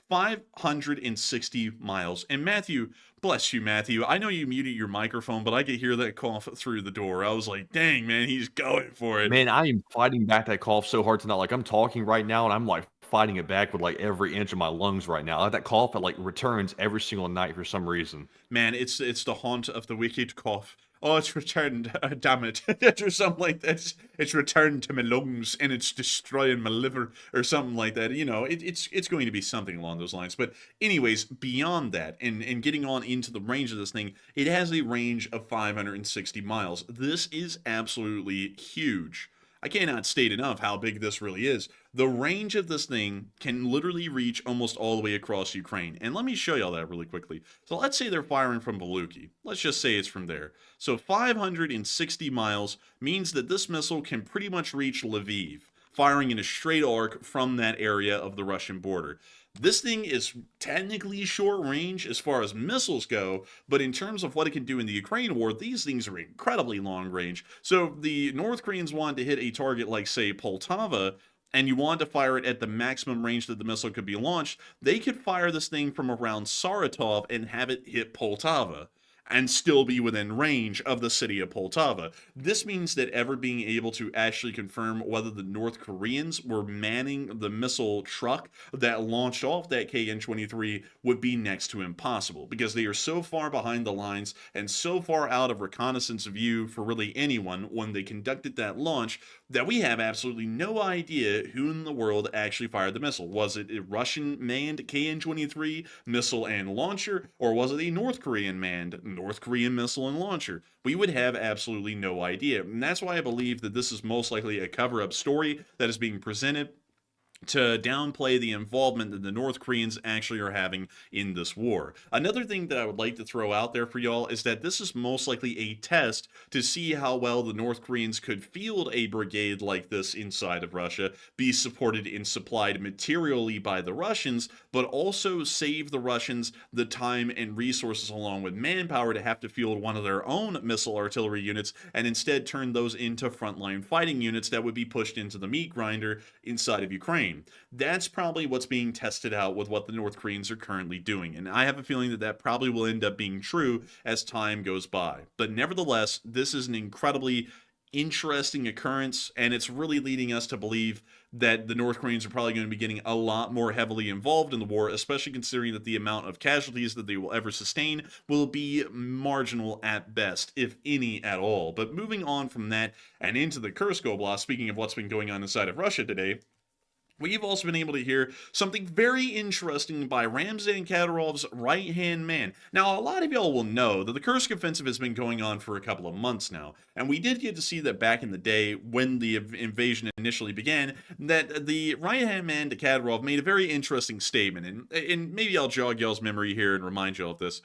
560 miles. And Matthew, bless you, Matthew, I know you muted your microphone, but I could hear that cough through the door. I was like, dang, man, he's going for it. Man, I am fighting back that cough so hard tonight. Like, I'm talking right now, and I'm like fighting it back with like every inch of my lungs right now. That cough, it like returns every single night for some reason. Man, it's the haunt of the wicked cough. Oh, it's returned, damn it, or something like that. It's returned to my lungs and it's destroying my liver or something like that. You know, it's going to be something along those lines. But anyways, beyond that, and getting on into the range of this thing, it has a range of 560 miles. This is absolutely huge. I cannot state enough how big this really is. The range of this thing can literally reach almost all the way across Ukraine. And let me show y'all that really quickly. So let's say they're firing from Beluki. Let's just say it's from there. So 560 miles means that this missile can pretty much reach Lviv, firing in a straight arc from that area of the Russian border. This thing is technically short range as far as missiles go, but in terms of what it can do in the Ukraine war, these things are incredibly long range. So if the North Koreans wanted to hit a target like, say, Poltava, and you wanted to fire it at the maximum range that the missile could be launched, they could fire this thing from around Saratov and have it hit Poltava and still be within range of the city of Poltava. This means that ever being able to actually confirm whether the North Koreans were manning the missile truck that launched off that KN-23 would be next to impossible, because they are so far behind the lines and so far out of reconnaissance view for really anyone when they conducted that launch that we have absolutely no idea who in the world actually fired the missile. Was it a Russian-manned KN-23 missile and launcher, or was it a North Korean-manned North Korean missile and launcher? We would have absolutely no idea. And that's why I believe that this is most likely a cover-up story that is being presented to downplay the involvement that the North Koreans actually are having in this war. Another thing that I would like to throw out there for y'all is that this is most likely a test to see how well the North Koreans could field a brigade like this inside of Russia, be supported and supplied materially by the Russians, but also save the Russians the time and resources along with manpower to have to field one of their own missile artillery units and instead turn those into frontline fighting units that would be pushed into the meat grinder inside of Ukraine. That's probably what's being tested out with what the North Koreans are currently doing, and I have a feeling that that probably will end up being true as time goes by. But nevertheless, this is an incredibly interesting occurrence, and it's really leading us to believe that the North Koreans are probably going to be getting a lot more heavily involved in the war, especially considering that the amount of casualties that they will ever sustain will be marginal at best, if any at all. But moving on from that and into the Kursk Oblast, speaking of what's been going on inside of Russia today, we've also been able to hear something very interesting by Ramzan Kadyrov's right-hand man. Now, a lot of y'all will know that the Kursk offensive has been going on for a couple of months now, and we did get to see that back in the day when the invasion initially began, that the right-hand man to Kadyrov made a very interesting statement, and maybe I'll jog y'all's memory here and remind y'all of this.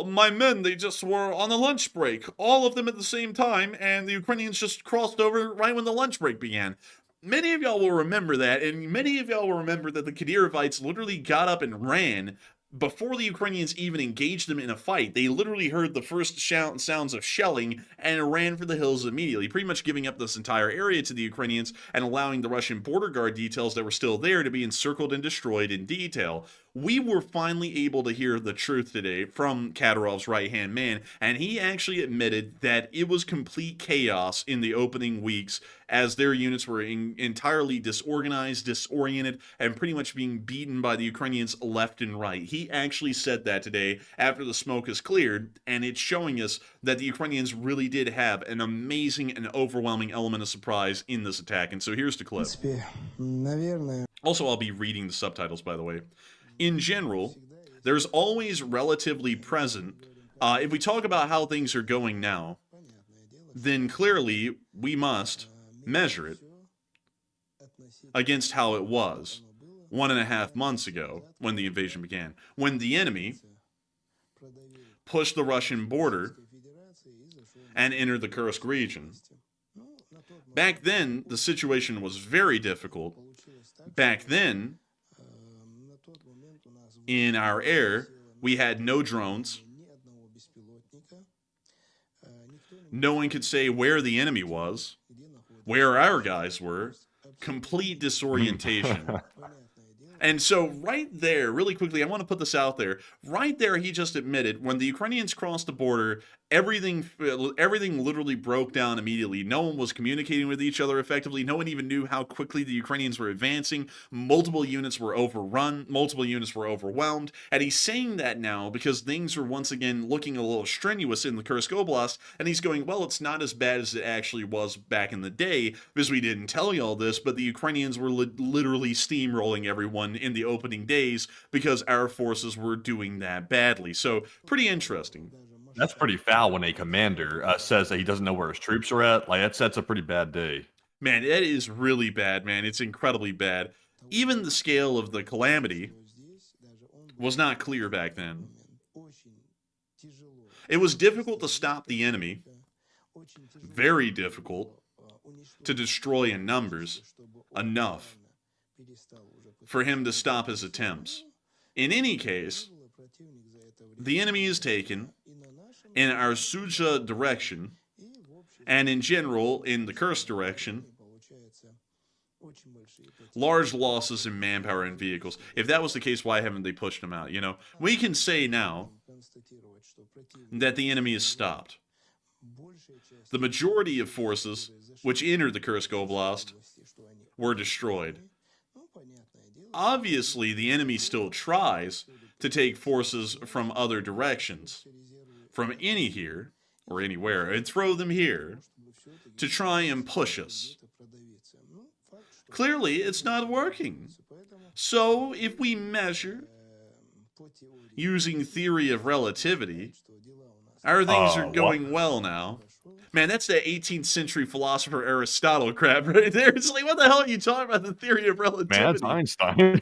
My men, they just were on a lunch break, all of them at the same time, and the Ukrainians just crossed over right when the lunch break began. Many of y'all will remember that, and many of y'all will remember that the Kadyrovites literally got up and ran before the Ukrainians even engaged them in a fight. They literally heard the first sounds of shelling and ran for the hills immediately, pretty much giving up this entire area to the Ukrainians and allowing the Russian border guard details that were still there to be encircled and destroyed in detail. We were finally able to hear the truth today from Kadyrov's right-hand man, and he actually admitted that it was complete chaos in the opening weeks as their units were entirely disorganized, disoriented, and pretty much being beaten by the Ukrainians left and right. He actually said that today after the smoke is cleared, and it's showing us that the Ukrainians really did have an amazing and overwhelming element of surprise in this attack. And so here's the clip. Also, I'll be reading the subtitles, by the way. In general, there's always relatively present, if we talk about how things are going now, then clearly we must measure it against how it was 1.5 months ago when the invasion began, when the enemy pushed the Russian border and entered the Kursk region. Back then, the situation was very difficult. Back then, in our air, we had no drones. No one could say where the enemy was, where our guys were. Complete disorientation. And so right there, really quickly, I want to put this out there. Right there, he just admitted when the Ukrainians crossed the border, everything literally broke down immediately. No one was communicating with each other effectively. No one even knew how quickly the Ukrainians were advancing. Multiple units were overrun. Multiple units were overwhelmed. And he's saying that now because things are once again looking a little strenuous in the Kursk Oblast. And he's going, well, it's not as bad as it actually was back in the day, because we didn't tell you all this, but the Ukrainians were literally steamrolling everyone in the opening days because our forces were doing that badly. So pretty interesting. That's pretty foul when a commander says that he doesn't know where his troops are at. Like, that's a pretty bad day. Man, that is really bad, man. It's incredibly bad. Even the scale of the calamity was not clear back then. It was difficult to stop the enemy. Very difficult to destroy in numbers enough for him to stop his attempts. In any case, the enemy is taken in our Suja direction, and in general, in the Kursk direction, large losses in manpower and vehicles. If that was the case, why haven't they pushed them out? You know, we can say now that the enemy is stopped. The majority of forces which entered the Kursk Oblast were destroyed. Obviously, the enemy still tries to take forces from other directions, from here or anywhere, and throw them here to try and push us. Clearly, it's not working. So, if we measure using theory of relativity, our things are going well now. Man, that's that 18th century philosopher Aristotle crap right there. It's like, what the hell are you talking about? The theory of Man, that's relativity. Einstein.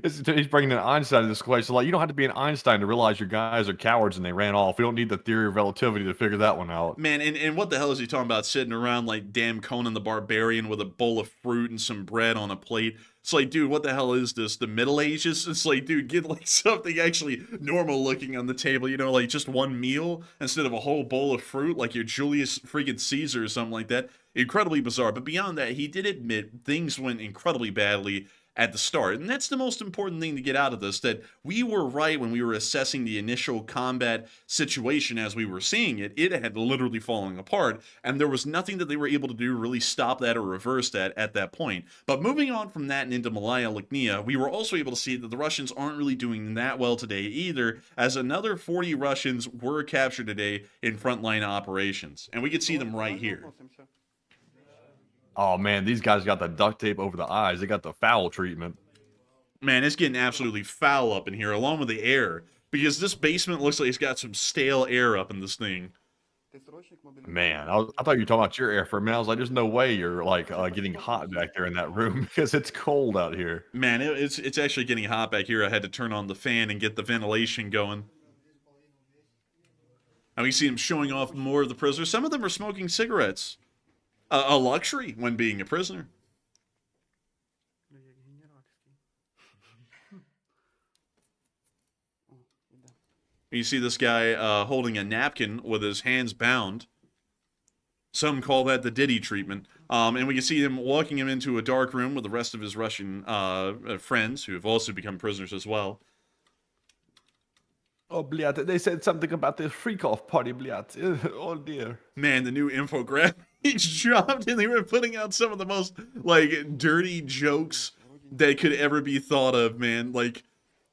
He's bringing in Einstein to this question. Like, you don't have to be an Einstein to realize your guys are cowards and they ran off. We don't need the theory of relativity to figure that one out. Man, and what the hell is he talking about sitting around like damn Conan the Barbarian with a bowl of fruit and some bread on a plate? It's like, dude, what the hell is this? The Middle Ages? It's like, dude, get like something actually normal looking on the table, you know, like just one meal instead of a whole bowl of fruit, like you're Julius freaking Caesar or something like that. Incredibly bizarre. But beyond that, he did admit things went incredibly badly at the start. And that's the most important thing to get out of this, that we were right when we were assessing the initial combat situation as we were seeing it. It had literally fallen apart, and there was nothing that they were able to do to really stop that or reverse that at that point. But moving on from that and into Malaya Luknia, we were also able to see that the Russians aren't really doing that well today either, as another 40 Russians were captured today in frontline operations. And we could see them right here. Oh man, these guys got the duct tape over the eyes. They got the foul treatment. Man, it's getting absolutely foul up in here, along with the air. Because this basement looks like it's got some stale air up in this thing. Man, I thought you were talking about your air for a minute. I was like, there's no way you're like getting hot back there in that room because it's cold out here. Man, it's actually getting hot back here. I had to turn on the fan and get the ventilation going. And we see them showing off more of the prisoners. Some of them are smoking cigarettes. A luxury when being a prisoner. You see this guy holding a napkin with his hands bound. Some call that the Diddy treatment. And we can see him walking him into a dark room with the rest of his Russian friends, who have also become prisoners as well. Oh, bliat, they said something about the freak-off party, bliat. Oh, dear. Man, the new infographic dropped, and they were putting out some of the most, like, dirty jokes that could ever be thought of, man. Like,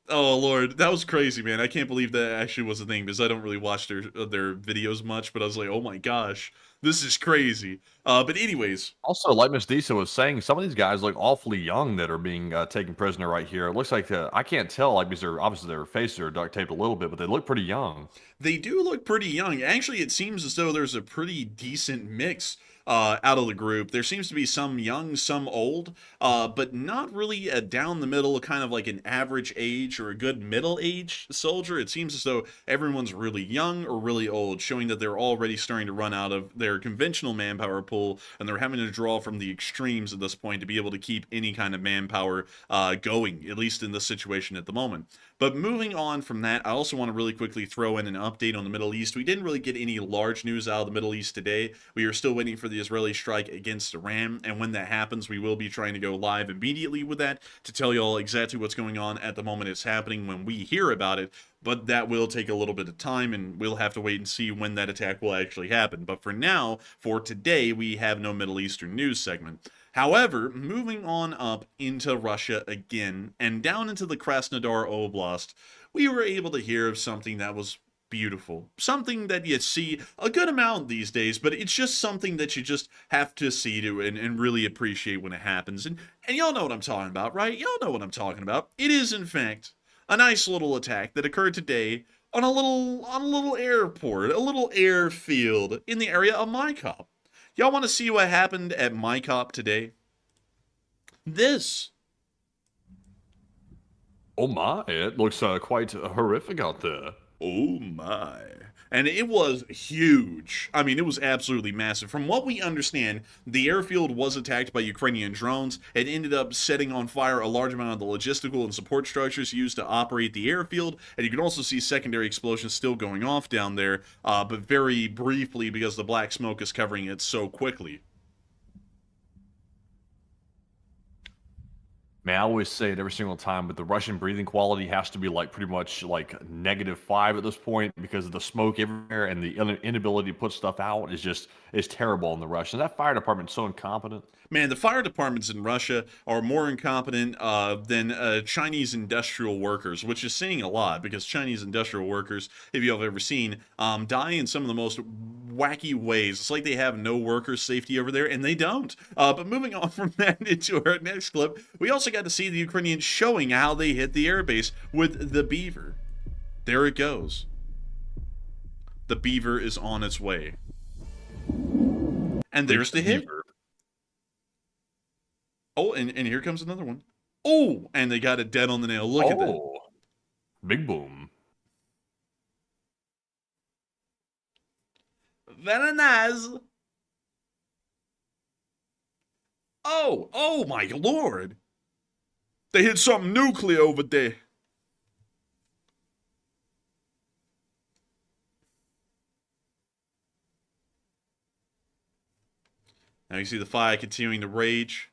oh, Lord, that was crazy, man. I can't believe that actually was a thing, because I don't really watch their videos much, but I was like, oh my gosh, this is crazy. But anyways. Also, like Miss Disa was saying, some of these guys look awfully young that are being taken prisoner right here. It looks like, I can't tell, like, because obviously their faces are duct taped a little bit, but they look pretty young. They do look pretty young. Actually, it seems as though there's a pretty decent mix out of the group. There seems to be some young, some old, but not really a down the middle, kind of like an average age or a good middle age soldier. It seems as though everyone's really young or really old, showing that they're already starting to run out of their conventional manpower pool, and they're having to draw from the extremes at this point to be able to keep any kind of manpower going, at least in this situation at the moment. But moving on from that, I also want to really quickly throw in an update on the Middle East. We didn't really get any large news out of the Middle East today. We are still waiting for the Israeli strike against Iran, and when that happens, we will be trying to go live immediately with that to tell you all exactly what's going on at the moment it's happening when we hear about it. But that will take a little bit of time, and we'll have to wait and see when that attack will actually happen. But for now, for today, we have no Middle Eastern news segment. However, moving on up into Russia again, and down into the Krasnodar Oblast, we were able to hear of something that was beautiful. Something that you see a good amount these days, but it's just something that you just have to see to and really appreciate when it happens. And y'all know what I'm talking about, right? Y'all know what I'm talking about. It is, in fact, a nice little attack that occurred today on a little airport, a little airfield in the area of Mykop. Y'all want to see what happened at Mykop today? This. Oh my, it looks quite horrific out there. Oh my. And it was huge. I mean, it was absolutely massive. From what we understand, the airfield was attacked by Ukrainian drones. It ended up setting on fire a large amount of the logistical and support structures used to operate the airfield. And you can also see secondary explosions still going off down there, but very briefly because the black smoke is covering it so quickly. Man, I always say it every single time, but the Russian breathing quality has to be like pretty much like -5 at this point because of the smoke everywhere and the inability to put stuff out is terrible in the Russians. That fire department's so incompetent. Man, the fire departments in Russia are more incompetent than Chinese industrial workers, which is saying a lot because Chinese industrial workers, if you have ever seen, die in some of the most wacky ways. It's like they have no worker safety over there, and they don't. But moving on from that into our next clip, we also got to see the Ukrainians showing how they hit the airbase with the Beaver. There it goes. The Beaver is on its way. And Big there's the hit. reverb. Oh, and here comes another one. Oh, and they got it dead on the nail. Look at that. Oh, big boom. Very nice. Oh my lord. They hit something nuclear over there. Now you see the fire continuing to rage.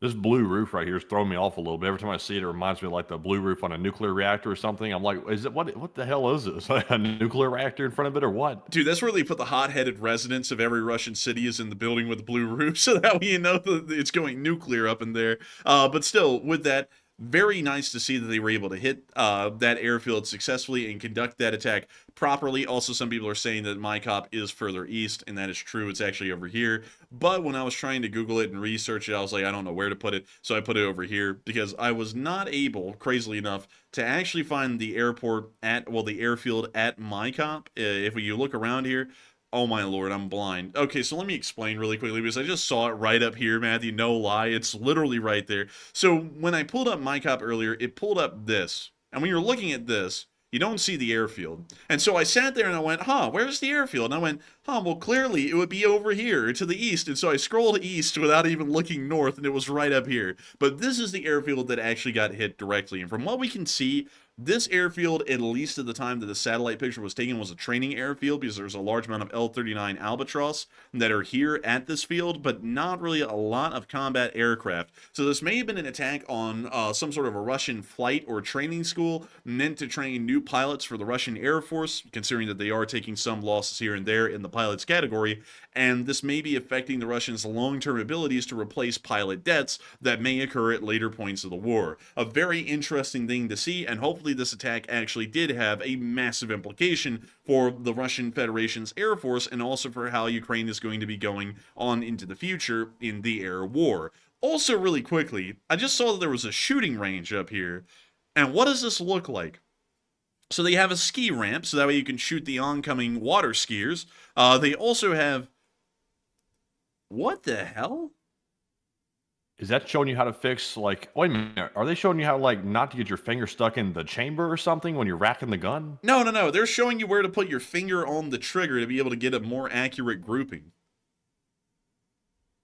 This blue roof right here is throwing me off a little bit. Every time I see it, it reminds me of like the blue roof on a nuclear reactor or something. I'm like, is it what the hell is this? A nuclear reactor in front of it or what? Dude, that's where they put the hot-headed residents of every Russian city is in the building with the blue roof, so that way you know that it's going nuclear up in there. But still, with that, very nice to see that they were able to hit that airfield successfully and conduct that attack properly. Also, some people are saying that my cop is further east, and that is true. It's actually over here. But when I was trying to Google it and research it, I was like, I don't know where to put it, so I put it over here because I was not able, crazily enough, to actually find the airport at, well, the airfield at my cop. If you look around here, oh my lord, I'm blind. Okay, so let me explain really quickly because I just saw it right up here, Matthew. No lie, it's literally right there. So when I pulled up my cop earlier, it pulled up this. And when you're looking at this, you don't see the airfield. And so I sat there and I went, huh, where's the airfield? And I went, huh, well, clearly it would be over here to the east. And so I scrolled east without even looking north, and it was right up here. But this is the airfield that actually got hit directly. And from what we can see, this airfield, at least at the time that the satellite picture was taken, was a training airfield because there's a large amount of L-39 Albatross that are here at this field, but not really a lot of combat aircraft. So this may have been an attack on some sort of a Russian flight or training school meant to train new pilots for the Russian Air Force, considering that they are taking some losses here and there in the pilots category, and this may be affecting the Russians' long-term abilities to replace pilot deaths that may occur at later points of the war. A very interesting thing to see, and hopefully this attack actually did have a massive implication for the Russian Federation's Air Force and also for how Ukraine is going to be going on into the future in the air war. Also, really quickly, I just saw that there was a shooting range up here, and what does this look like? So they have a ski ramp, so that way you can shoot the oncoming water skiers. They also have... What the hell? Is that showing you how to fix, like, wait a minute, are they showing you how, like, not to get your finger stuck in the chamber or something when you're racking the gun? No. They're showing you where to put your finger on the trigger to be able to get a more accurate grouping.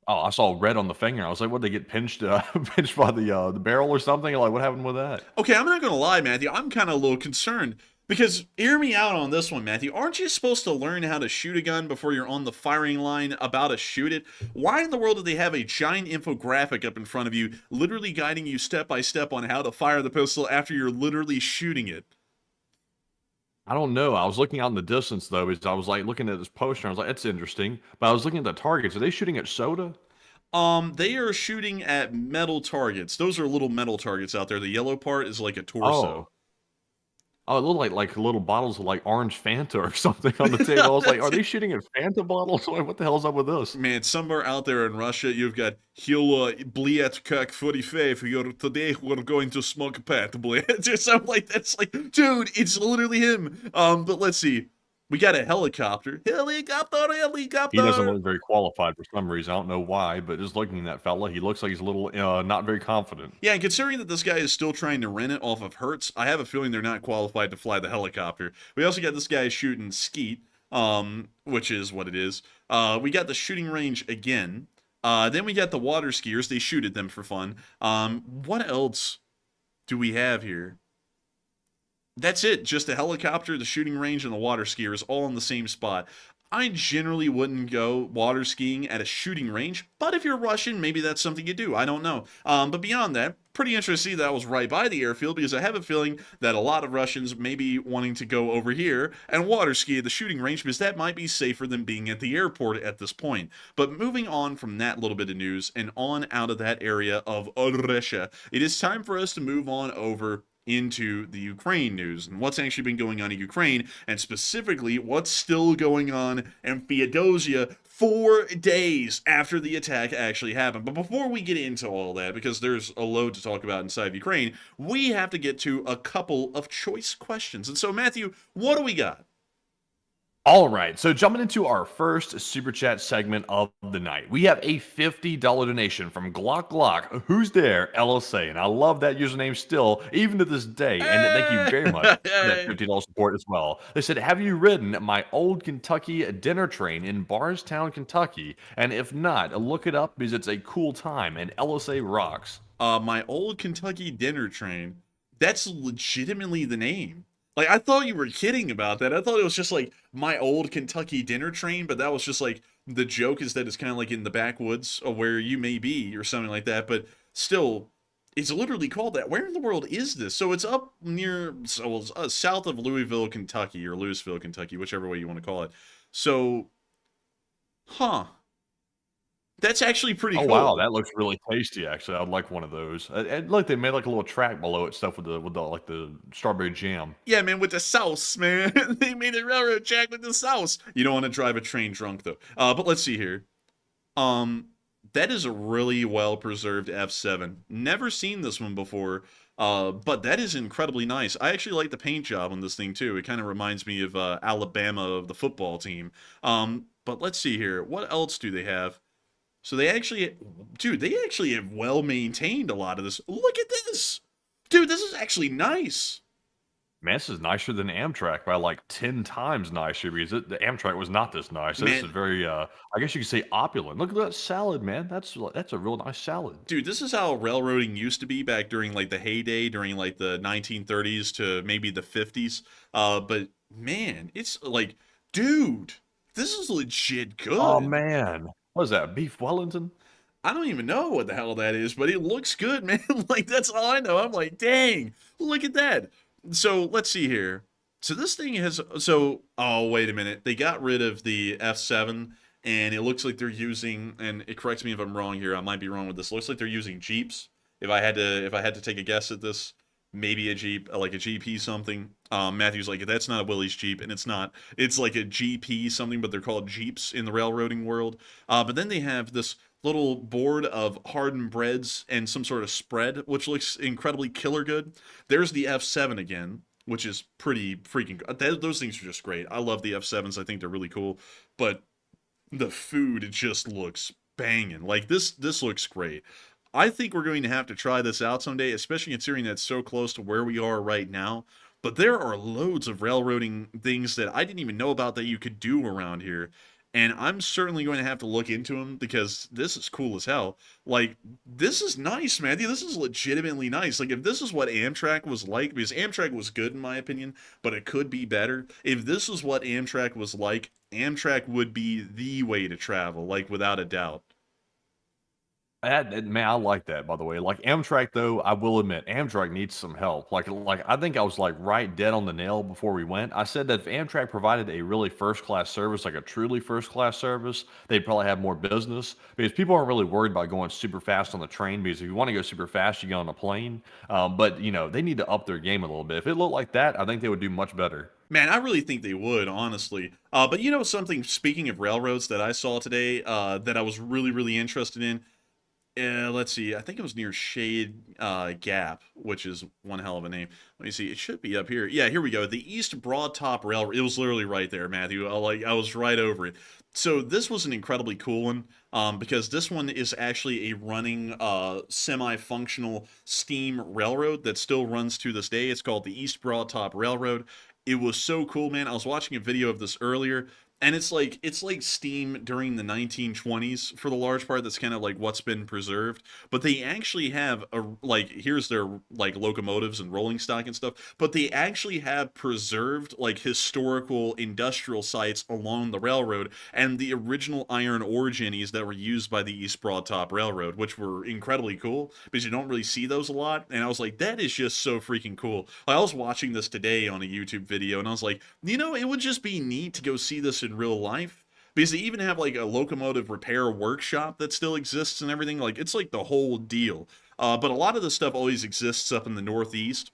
Oh, I saw red on the finger. I was like, what, they get pinched pinched by the barrel or something? Like, what happened with that? Okay, I'm not going to lie, Matthew. I'm kind of a little concerned. Because, hear me out on this one, Matthew. Aren't you supposed to learn how to shoot a gun before you're on the firing line about to shoot it? Why in the world do they have a giant infographic up in front of you, literally guiding you step by step on how to fire the pistol after you're literally shooting it? I don't know. I was looking out in the distance, though, because I was, like, looking at this poster. I was like, that's interesting. But I was looking at the targets. Are they shooting at soda? They are shooting at metal targets. Those are little metal targets out there. The yellow part is like a torso. Oh, it looked like little bottles of, like, orange Fanta or something on the table. I was like, are they shooting at Fanta bottles? Like, what the hell's up with this? Man, somewhere out there in Russia, you've got Hila Bliet Kak 45. Today we're going to smoke a pat, Bliet. Or something like that. It's like, dude, it's literally him. But let's see. We got a helicopter. Helicopter. He doesn't look very qualified for some reason. I don't know why, but just looking at that fella, he looks like he's a little not very confident. Yeah, and considering that this guy is still trying to rent it off of Hertz, I have a feeling they're not qualified to fly the helicopter. We also got this guy shooting skeet, which is what it is. We got the shooting range again. Then we got the water skiers. They shoot at them for fun. What else do we have here? That's it. Just a helicopter, the shooting range, and the water skiers all in the same spot. I generally wouldn't go water skiing at a shooting range, but if you're Russian, maybe that's something you do. I don't know. But beyond that, pretty interesting that I was right by the airfield because I have a feeling that a lot of Russians may be wanting to go over here and water ski at the shooting range because that might be safer than being at the airport at this point. But moving on from that little bit of news and on out of that area of Russia, it is time for us to move on over into the Ukraine news and what's actually been going on in Ukraine, and specifically what's still going on in Feodosia 4 days after the attack actually happened. But before we get into all that, because there's a load to talk about inside Ukraine, we have to get to a couple of choice questions. And so, Matthew, what do we got? All right, so jumping into our first super chat segment of the night, we have a $50 donation from Glock Glock. Who's there? LSA, and I love that username still, even to this day. And thank you very much for that Hey! $50 support as well. They said, "Have you ridden my old Kentucky dinner train in Bardstown, Kentucky? And if not, look it up because it's a cool time and LSA rocks." My old Kentucky dinner train. That's legitimately the name. Like, I thought you were kidding about that. I thought it was just like my old Kentucky dinner train, but that was just like the joke is that it's kind of like in the backwoods of where you may be or something like that. But still, it's literally called that. Where in the world is this? So it's up near, so it's, south of Louisville, Kentucky, or Louisville, Kentucky, whichever way you want to call it. So, huh. That's actually pretty Oh cool. wow, that looks really tasty. Actually, I'd like one of those. And look, they made like a little track below it, stuff with the like the strawberry jam. Yeah, man, with the sauce, man. They made a railroad track with the sauce. You don't want to drive a train drunk though. But let's see here. Um, that is a really well preserved F7. Never seen this one before. But that is incredibly nice. I actually like the paint job on this thing too. It kind of reminds me of Alabama of the football team. But let's see here. What else do they have? So they actually, dude, they actually have well maintained a lot of this. Look at this, dude. This is actually nice. Man, this is nicer than Amtrak by like 10 times nicer because the Amtrak was not this nice. So this is Man, very, I guess you could say opulent. Look at that salad, man. That's a real nice salad. dude, this is how railroading used to be back during like the heyday, during like the 1930s to maybe the 50s. But man, it's like, dude, this is legit Oh good. man, what is that? Beef Wellington? I don't even know what the hell that is, but it looks good, man. Like that's all I know. I'm like, dang, look at that. So let's see here. So this thing has oh wait a minute. They got rid of the F7 and it looks like they're using and it corrects me if I'm wrong here. I might be wrong with this. It looks like they're using Jeeps. If I had to take a guess at this, maybe a Jeep, like a GP something. Matthew's like, that's not a Willie's Jeep, and it's not. It's like a GP something, but they're called Jeeps in the railroading world. But then they have this little board of hardened breads and some sort of spread, which looks incredibly killer good. There's the F7 again, which is pretty freaking. Those things are just great. I love the F7s. I think they're really cool. But the food, it just looks banging. Like this looks great. I think we're going to have to try this out someday, especially considering that's so close to where we are right now. But there are loads of railroading things that I didn't even know about that you could do around here. And I'm certainly going to have to look into them because this is cool as hell. Like, this is nice, man. This is legitimately nice. Like, if this is what Amtrak was like, because Amtrak was good in my opinion, but it could be better. If this is what Amtrak was like, Amtrak would be the way to travel, like, without a doubt. Man, I like that, by the way. Like Amtrak, though, I will admit, Amtrak needs some help. Like I think I was like right dead on the nail before we went. I said that if Amtrak provided a really first class service, like a truly first class service, they'd probably have more business because people aren't really worried about going super fast on the train. Because if you want to go super fast, you get on a plane. But you know, they need to up their game a little bit. If it looked like that, I think they would do much better. Man, I really think they would, honestly. But you know something, speaking of railroads that I saw today that I was really, really interested in? Let's see. I think it was near Shade Gap, which is one hell of a name. Let me see. It should be up here. Yeah, here we go. The East Broad Top Railroad. It was literally right there, Matthew. I was right over it. So this was an incredibly cool one because this one is actually a running semi-functional steam railroad that still runs to this day. It's called the East Broad Top Railroad. It was so cool, man. I was watching a video of this earlier. And it's like steam during the 1920s for the large part. That's kind of like what's been preserved. But they actually have a like here's their like locomotives and rolling stock and stuff. But they actually have preserved like historical industrial sites along the railroad and the original iron ore jennies that were used by the East Broad Top Railroad, which were incredibly cool because you don't really see those a lot. And I was like, that is just so freaking cool. I was watching this today on a YouTube video, and I was like, it would just be neat to go see this in real life because they even have like a locomotive repair workshop that still exists and everything. Like it's like the whole deal. But a lot of the stuff always exists up in the Northeast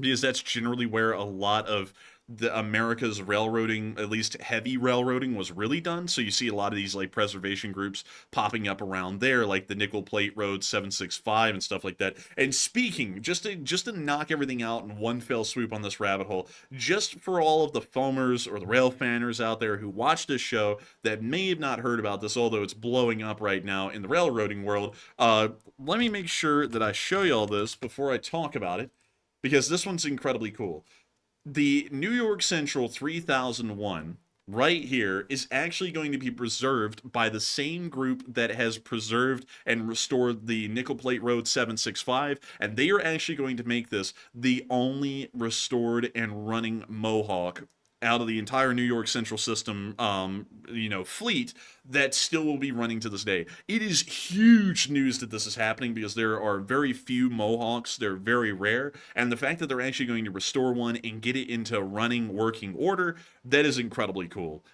because that's generally where a lot of the America's railroading, at least heavy railroading, was really done. So you see a lot of these like preservation groups popping up around there, like the Nickel Plate Road 765 and stuff like that. And speaking, just to knock everything out in one fell swoop on this rabbit hole, just for all of the foamers or the rail fanners out there who watch this show that may have not heard about this, although it's blowing up right now in the railroading world, let me make sure that I show you all this before I talk about it, because this one's incredibly cool. The New York Central 3001 right here is actually going to be preserved by the same group that has preserved and restored the Nickel Plate Road 765, and they are actually going to make this the only restored and running Mohawk out of the entire New York Central system, fleet that still will be running to this day. It is huge news that this is happening because there are very few Mohawks. They're very rare. And the fact that they're actually going to restore one and get it into running, working order, that is incredibly cool.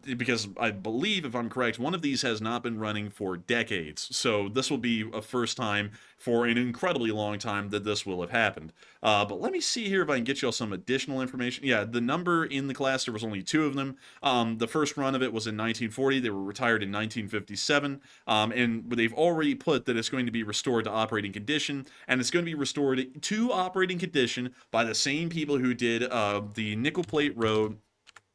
Because I believe, if I'm correct, one of these has not been running for decades. So this will be a first time for an incredibly long time that this will have happened. But let me see here if I can get y'all some additional information. Yeah, the number in the class, there was only 2 of them. The first run of it was in 1940. They were retired in 1957. And they've already put that it's going to be restored to operating condition. And it's going to be restored to operating condition by the same people who did the Nickel Plate Road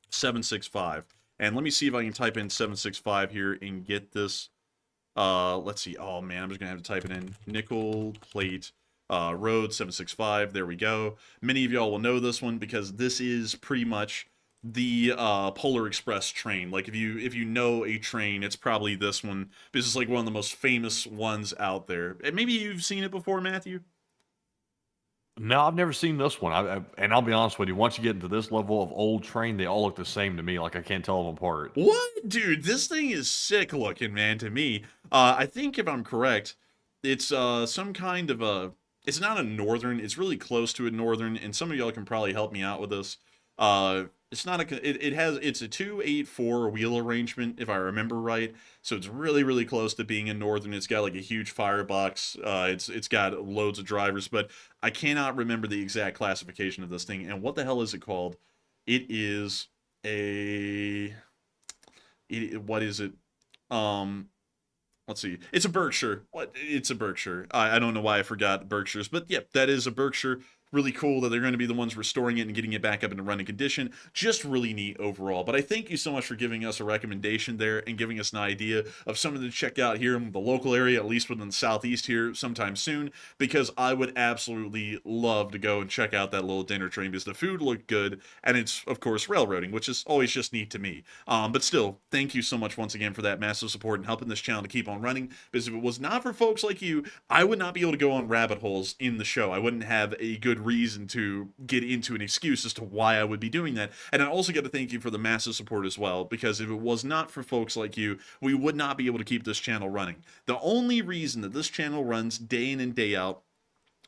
765. And let me see if I can type in 765 here and get this. Let's see. Oh man, I'm just gonna have to type it in. Nickel Plate Road 765. There we go. Many of y'all will know this one because this is pretty much the Polar Express train. Like if you know a train, it's probably this one. This is like one of the most famous ones out there. And maybe you've seen it before, Matthew. No, I've never seen this one. And I'll be honest with you, once you get into this level of old train, they all look the same to me. Like I can't tell them apart. What? Dude, this thing is sick looking, man, to me. I think if I'm correct, it's some kind of a... It's not a northern, it's really close to a northern, and some of y'all can probably help me out with this. It's not it's a 284 wheel arrangement, if I remember right. So it's really, really close to being a northern. It's got like a huge firebox. It's got loads of drivers, but I cannot remember the exact classification of this thing. And what the hell is it called? It is what is it? Let's see. It's a Berkshire. It's a Berkshire. I don't know why I forgot Berkshires, but yep, that is a Berkshire. Really cool that they're going to be the ones restoring it and getting it back up into running condition. Just really neat overall. But I thank you so much for giving us a recommendation there and giving us an idea of something to check out here in the local area, at least within the southeast here sometime soon, because I would absolutely love to go and check out that little dinner train because the food looked good and it's, of course, railroading, which is always just neat to me. But still, thank you so much once again for that massive support and helping this channel to keep on running, because if it was not for folks like you, I would not be able to go on rabbit holes in the show. I wouldn't have a good reason to get into an excuse as to why I would be doing that. And I also got to thank you for the massive support as well, because if it was not for folks like you, we would not be able to keep this channel running. The only reason that this channel runs day in and day out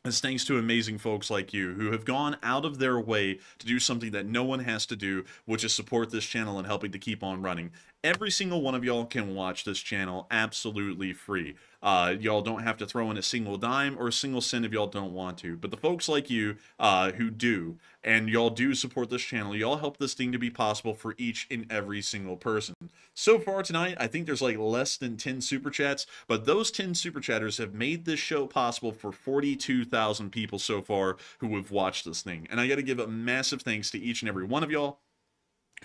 is thanks to amazing folks like you who have gone out of their way to do something that no one has to do, which is support this channel and helping to keep on running. Every single one of y'all can watch this channel absolutely free. Y'all don't have to throw in a single dime or a single cent if y'all don't want to. But the folks like you who do, and y'all do support this channel, y'all help this thing to be possible for each and every single person. So far tonight, I think there's like less than 10 super chats, but those 10 super chatters have made this show possible for 42,000 people so far who have watched this thing. And I got to give a massive thanks to each and every one of y'all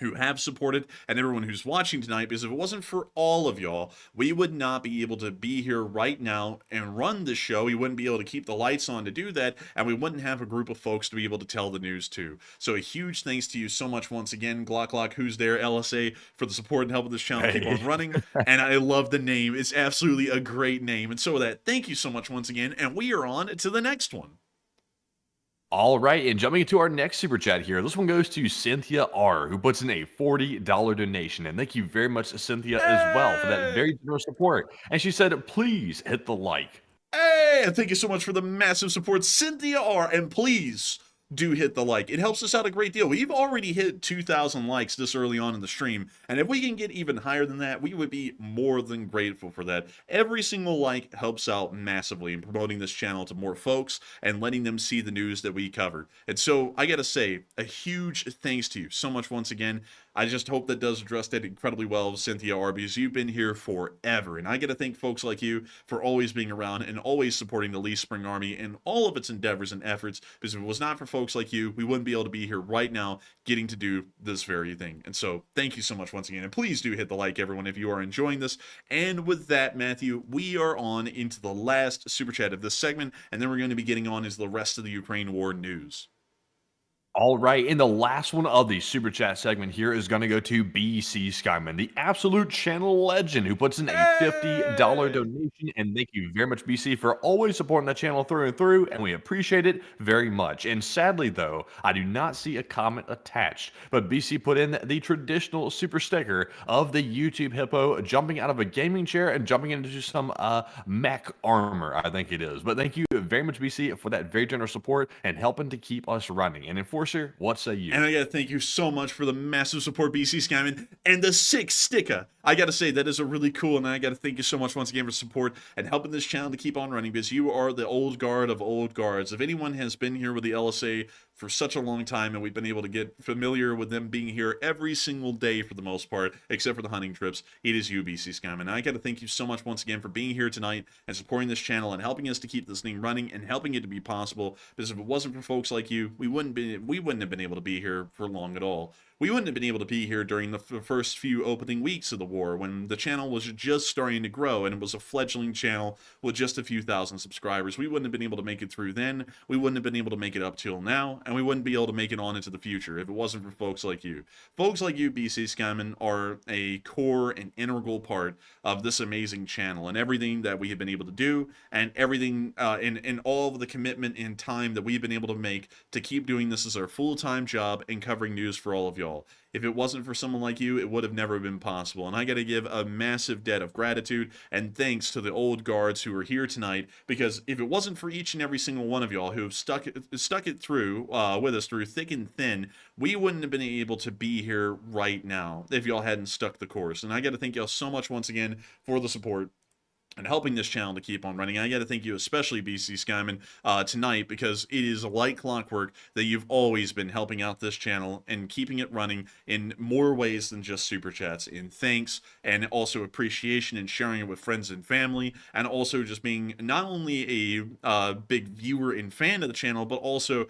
who have supported and everyone who's watching tonight, because if it wasn't for all of y'all, we would not be able to be here right now and run this show. We wouldn't be able to keep the lights on to do that, and we wouldn't have a group of folks to be able to tell the news to. So a huge thanks to you so much once again, Glock, who's there, LSA, for the support and help of this channel keep on running. And I love the name. It's absolutely a great name. And so with that, thank you so much once again, and we are on to the next one. All right, and jumping into our next super chat here, this one goes to Cynthia R, who puts in a $40 donation. And thank you very much, Cynthia, as well, for that very generous support. And she said, please hit the like. Hey, and thank you so much for the massive support, Cynthia R. And please do hit the like. It helps us out a great deal. We've already hit 2,000 likes this early on in the stream, and if we can get even higher than that, we would be more than grateful for that. Every single like helps out massively in promoting this channel to more folks and letting them see the news that we cover. And so I gotta say, a huge thanks to you so much once again. I just hope that does address that incredibly well, Cynthia Arby's. You've been here forever, and I got to thank folks like you for always being around and always supporting the Lee Spring Army and all of its endeavors and efforts, because if it was not for folks like you, we wouldn't be able to be here right now getting to do this very thing. And so thank you so much once again, and please do hit the like, everyone, if you are enjoying this. And with that, Matthew, we are on into the last super chat of this segment, and then we're going to be getting on into the rest of the Ukraine war news. All right, and the last one of the super chat segment here is going to go to BC Skyman, the absolute channel legend, who puts in a $50 donation. And thank you very much, BC, for always supporting the channel through and through, and we appreciate it very much. And sadly, though, I do not see a comment attached, but BC put in the traditional super sticker of the YouTube hippo jumping out of a gaming chair and jumping into some mech armor, I think it is. But thank you very much, BC, for that very generous support and helping to keep us running. And enforcer, what say you? And I gotta thank you so much for the massive support, BC Skyman, and the 6 sticker. I gotta say, that is a really cool, and I gotta thank you so much once again for support and helping this channel to keep on running, because you are the old guard of old guards. If anyone has been here with the LSA for such a long time, and we've been able to get familiar with them being here every single day for the most part, except for the hunting trips, it is you, BC Skyman. And I gotta thank you so much once again for being here tonight and supporting this channel and helping us to keep this thing running and helping it to be possible, because if it wasn't for folks like you, we wouldn't have been able to be here for long at all. We wouldn't have been able to be here during the first few opening weeks of the war, when the channel was just starting to grow and it was a fledgling channel with just a few thousand subscribers. We wouldn't have been able to make it through then, we wouldn't have been able to make it up till now, and we wouldn't be able to make it on into the future if it wasn't for folks like you. Folks like you, BC Skyman, are a core and integral part of this amazing channel and everything that we have been able to do, and everything in all of the commitment and time that we've been able to make to keep doing this as our full-time job and covering news for all of y'all. If it wasn't for someone like you, it would have never been possible. And I got to give a massive debt of gratitude and thanks to the old guards who are here tonight, because if it wasn't for each and every single one of y'all who have stuck it through with us through thick and thin, we wouldn't have been able to be here right now if y'all hadn't stuck the course. And I got to thank y'all so much once again for the support and helping this channel to keep on running. I got to thank you especially, BC Skyman, tonight, because it is like clockwork that you've always been helping out this channel and keeping it running in more ways than just super chats, in thanks and also appreciation and sharing it with friends and family, and also just being not only a big viewer and fan of the channel, but also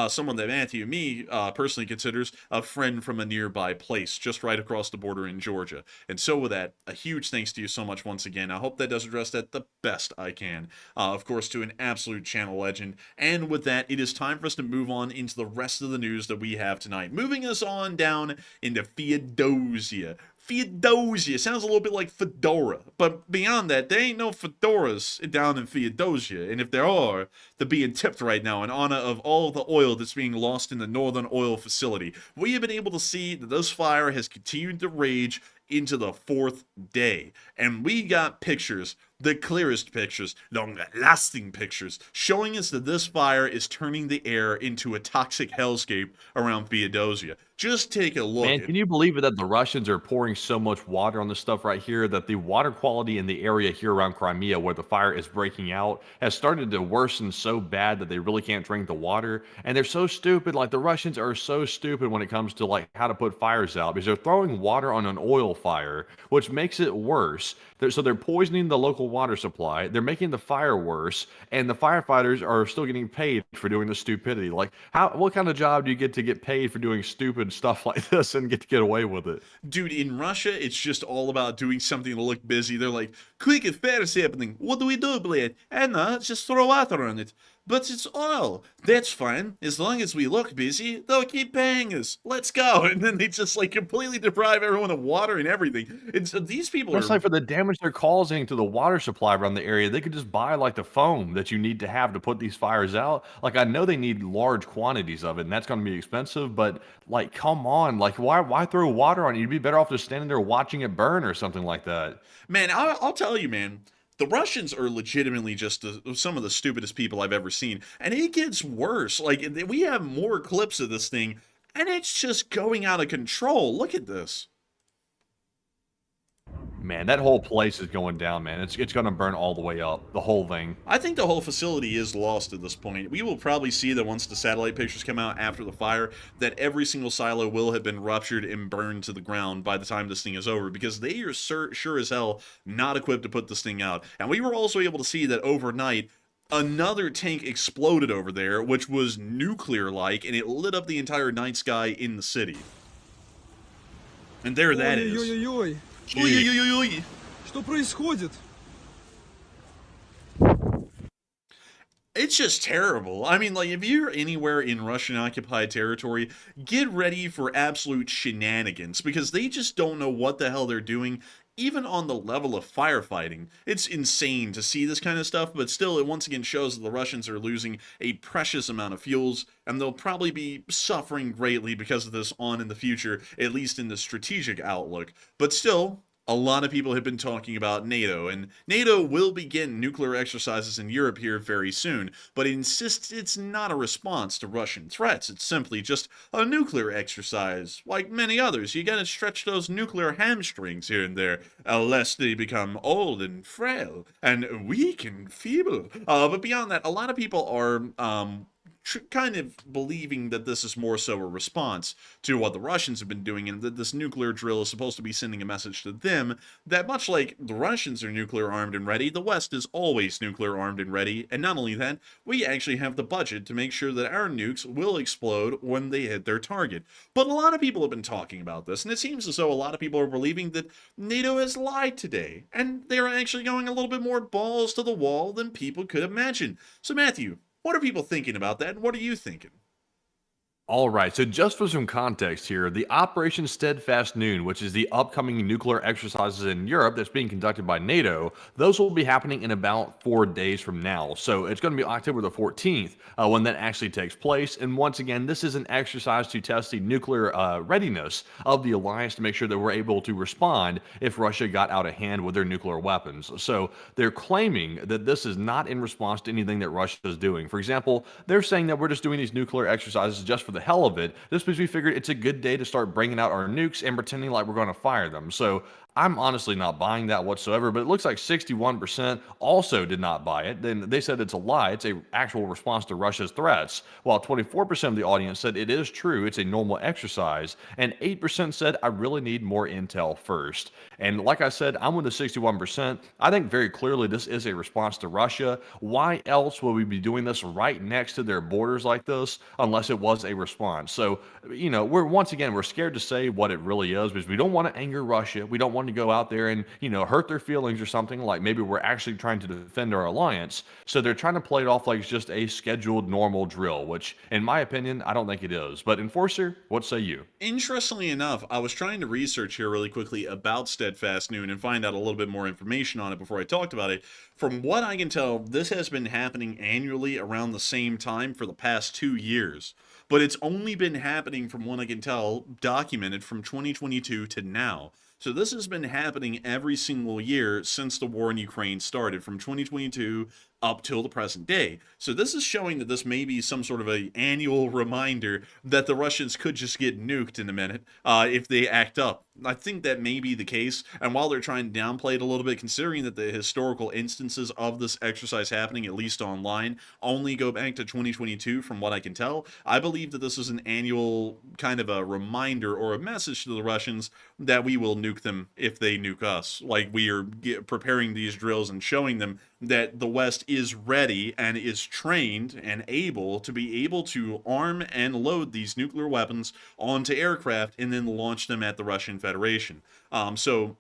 someone that Matthew, me, personally considers a friend from a nearby place just right across the border in Georgia. And so with that, a huge thanks to you so much once again. I hope that does address that the best I can. Of course, to an absolute channel legend. And with that, it is time for us to move on into the rest of the news that we have tonight. Moving us on down into Feodosia. Feodosia sounds a little bit like fedora, but beyond that, there ain't no fedoras down in Feodosia, and if there are, they're being tipped right now in honor of all the oil that's being lost in the Northern Oil Facility. We have been able to see that this fire has continued to rage into the 4th day, and we got pictures, the clearest pictures, long-lasting pictures, showing us that this fire is turning the air into a toxic hellscape around Feodosia. Just take a look. Man, can you believe it that the Russians are pouring so much water on this stuff right here, that the water quality in the area here around Crimea where the fire is breaking out has started to worsen so bad that they really can't drink the water? And they're so stupid. Like, the Russians are so stupid when it comes to like how to put fires out, because they're throwing water on an oil fire, which makes it worse. So they're poisoning the local water supply. They're making the fire worse, and the firefighters are still getting paid for doing the stupidity. Like, what kind of job do you get to get paid for doing stupid stuff like this and get to get away with it? Dude, in Russia, it's just all about doing something to look busy. They're like, quick, a fair is happening. What do we do, Blade? And just throw water on it. But it's oil. That's fine. As long as we look busy, they'll keep paying us. Let's go. And then they just like completely deprive everyone of water and everything. And so these people It's like, for the damage they're causing to the water supply around the area, they could just buy like the foam that you need to have to put these fires out. Like, I know they need large quantities of it, and that's going to be expensive, but like, come on, like, why throw water on it? You'd be better off just standing there watching it burn or something like that. Man, I'll tell you, man. The Russians are legitimately just some of the stupidest people I've ever seen, and it gets worse. Like, we have more clips of this thing, and it's just going out of control. Look at this. Man, that whole place is going down, man. It's going to burn all the way up, the whole thing. I think the whole facility is lost at this point. We will probably see that once the satellite pictures come out after the fire, that every single silo will have been ruptured and burned to the ground by the time this thing is over, because they are sure as hell not equipped to put this thing out. And we were also able to see that overnight, another tank exploded over there, which was nuclear-like, and it lit up the entire night sky in the city. And there that is. Ой-ой-ой-ой. Ой-ой-ой-ой. Что происходит? It's just terrible. I mean, like, if you're anywhere in Russian-occupied territory, get ready for absolute shenanigans, because they just don't know what the hell they're doing, even on the level of firefighting. It's insane to see this kind of stuff, but still, it once again shows that the Russians are losing a precious amount of fuels, and they'll probably be suffering greatly because of this on in the future, at least in the strategic outlook. But still, a lot of people have been talking about NATO, and NATO will begin nuclear exercises in Europe here very soon, but it insists it's not a response to Russian threats. It's simply just a nuclear exercise, like many others. You gotta stretch those nuclear hamstrings here and there, lest they become old and frail, and weak and feeble. But beyond that, a lot of people are, kind of believing that this is more so a response to what the Russians have been doing, and that this nuclear drill is supposed to be sending a message to them that much like the Russians are nuclear armed and ready, the West is always nuclear armed and ready, and not only that, we actually have the budget to make sure that our nukes will explode when they hit their target. But a lot of people have been talking about this, and it seems as though a lot of people are believing that NATO has lied today, and they're actually going a little bit more balls to the wall than people could imagine. So Matthew, what are people thinking about that, and what are you thinking? All right, so just for some context here, the Operation Steadfast Noon, which is the upcoming nuclear exercises in Europe that's being conducted by NATO, those will be happening in about 4 days from now. So it's going to be October the 14th when that actually takes place. And once again, this is an exercise to test the nuclear readiness of the alliance to make sure that we're able to respond if Russia got out of hand with their nuclear weapons. So they're claiming that this is not in response to anything that Russia is doing. For example, they're saying that we're just doing these nuclear exercises just for the hell of it, just because we figured it's a good day to start bringing out our nukes and pretending like we're going to fire them. So I'm honestly not buying that whatsoever, but it looks like 61% also did not buy it. Then they said it's a lie. It's an actual response to Russia's threats, while 24% of the audience said it is true. It's a normal exercise, and 8% said I really need more intel first. And like I said, I'm with the 61%. I think very clearly this is a response to Russia. Why else would we be doing this right next to their borders like this unless it was a response? So, you know, we're scared to say what it really is because we don't want to anger Russia. We don't want to go out there and, you know, hurt their feelings or something, like maybe we're actually trying to defend our alliance. So they're trying to play it off like it's just a scheduled normal drill, which in my opinion, I don't think it is. But Enforcer, what say you? Interestingly enough, I was trying to research here really quickly about Steadfast Noon and find out a little bit more information on it before I talked about it. From what I can tell, this has been happening annually around the same time for the past 2 years. But it's only been happening, from what I can tell, documented from 2022 to now. So this has been happening every single year since the war in Ukraine started, from 2022 up till the present day. So this is showing that this may be some sort of an annual reminder that the Russians could just get nuked in a minute if they act up. I think that may be the case, and while they're trying to downplay it a little bit, considering that the historical instances of this exercise happening, at least online, only go back to 2022 from what I can tell, I believe that this is an annual kind of a reminder or a message to the Russians that we will nuke them if they nuke us. Like, we are preparing these drills and showing them that the West is ready and is trained and able to arm and load these nuclear weapons onto aircraft and then launch them at the Russian Federation. So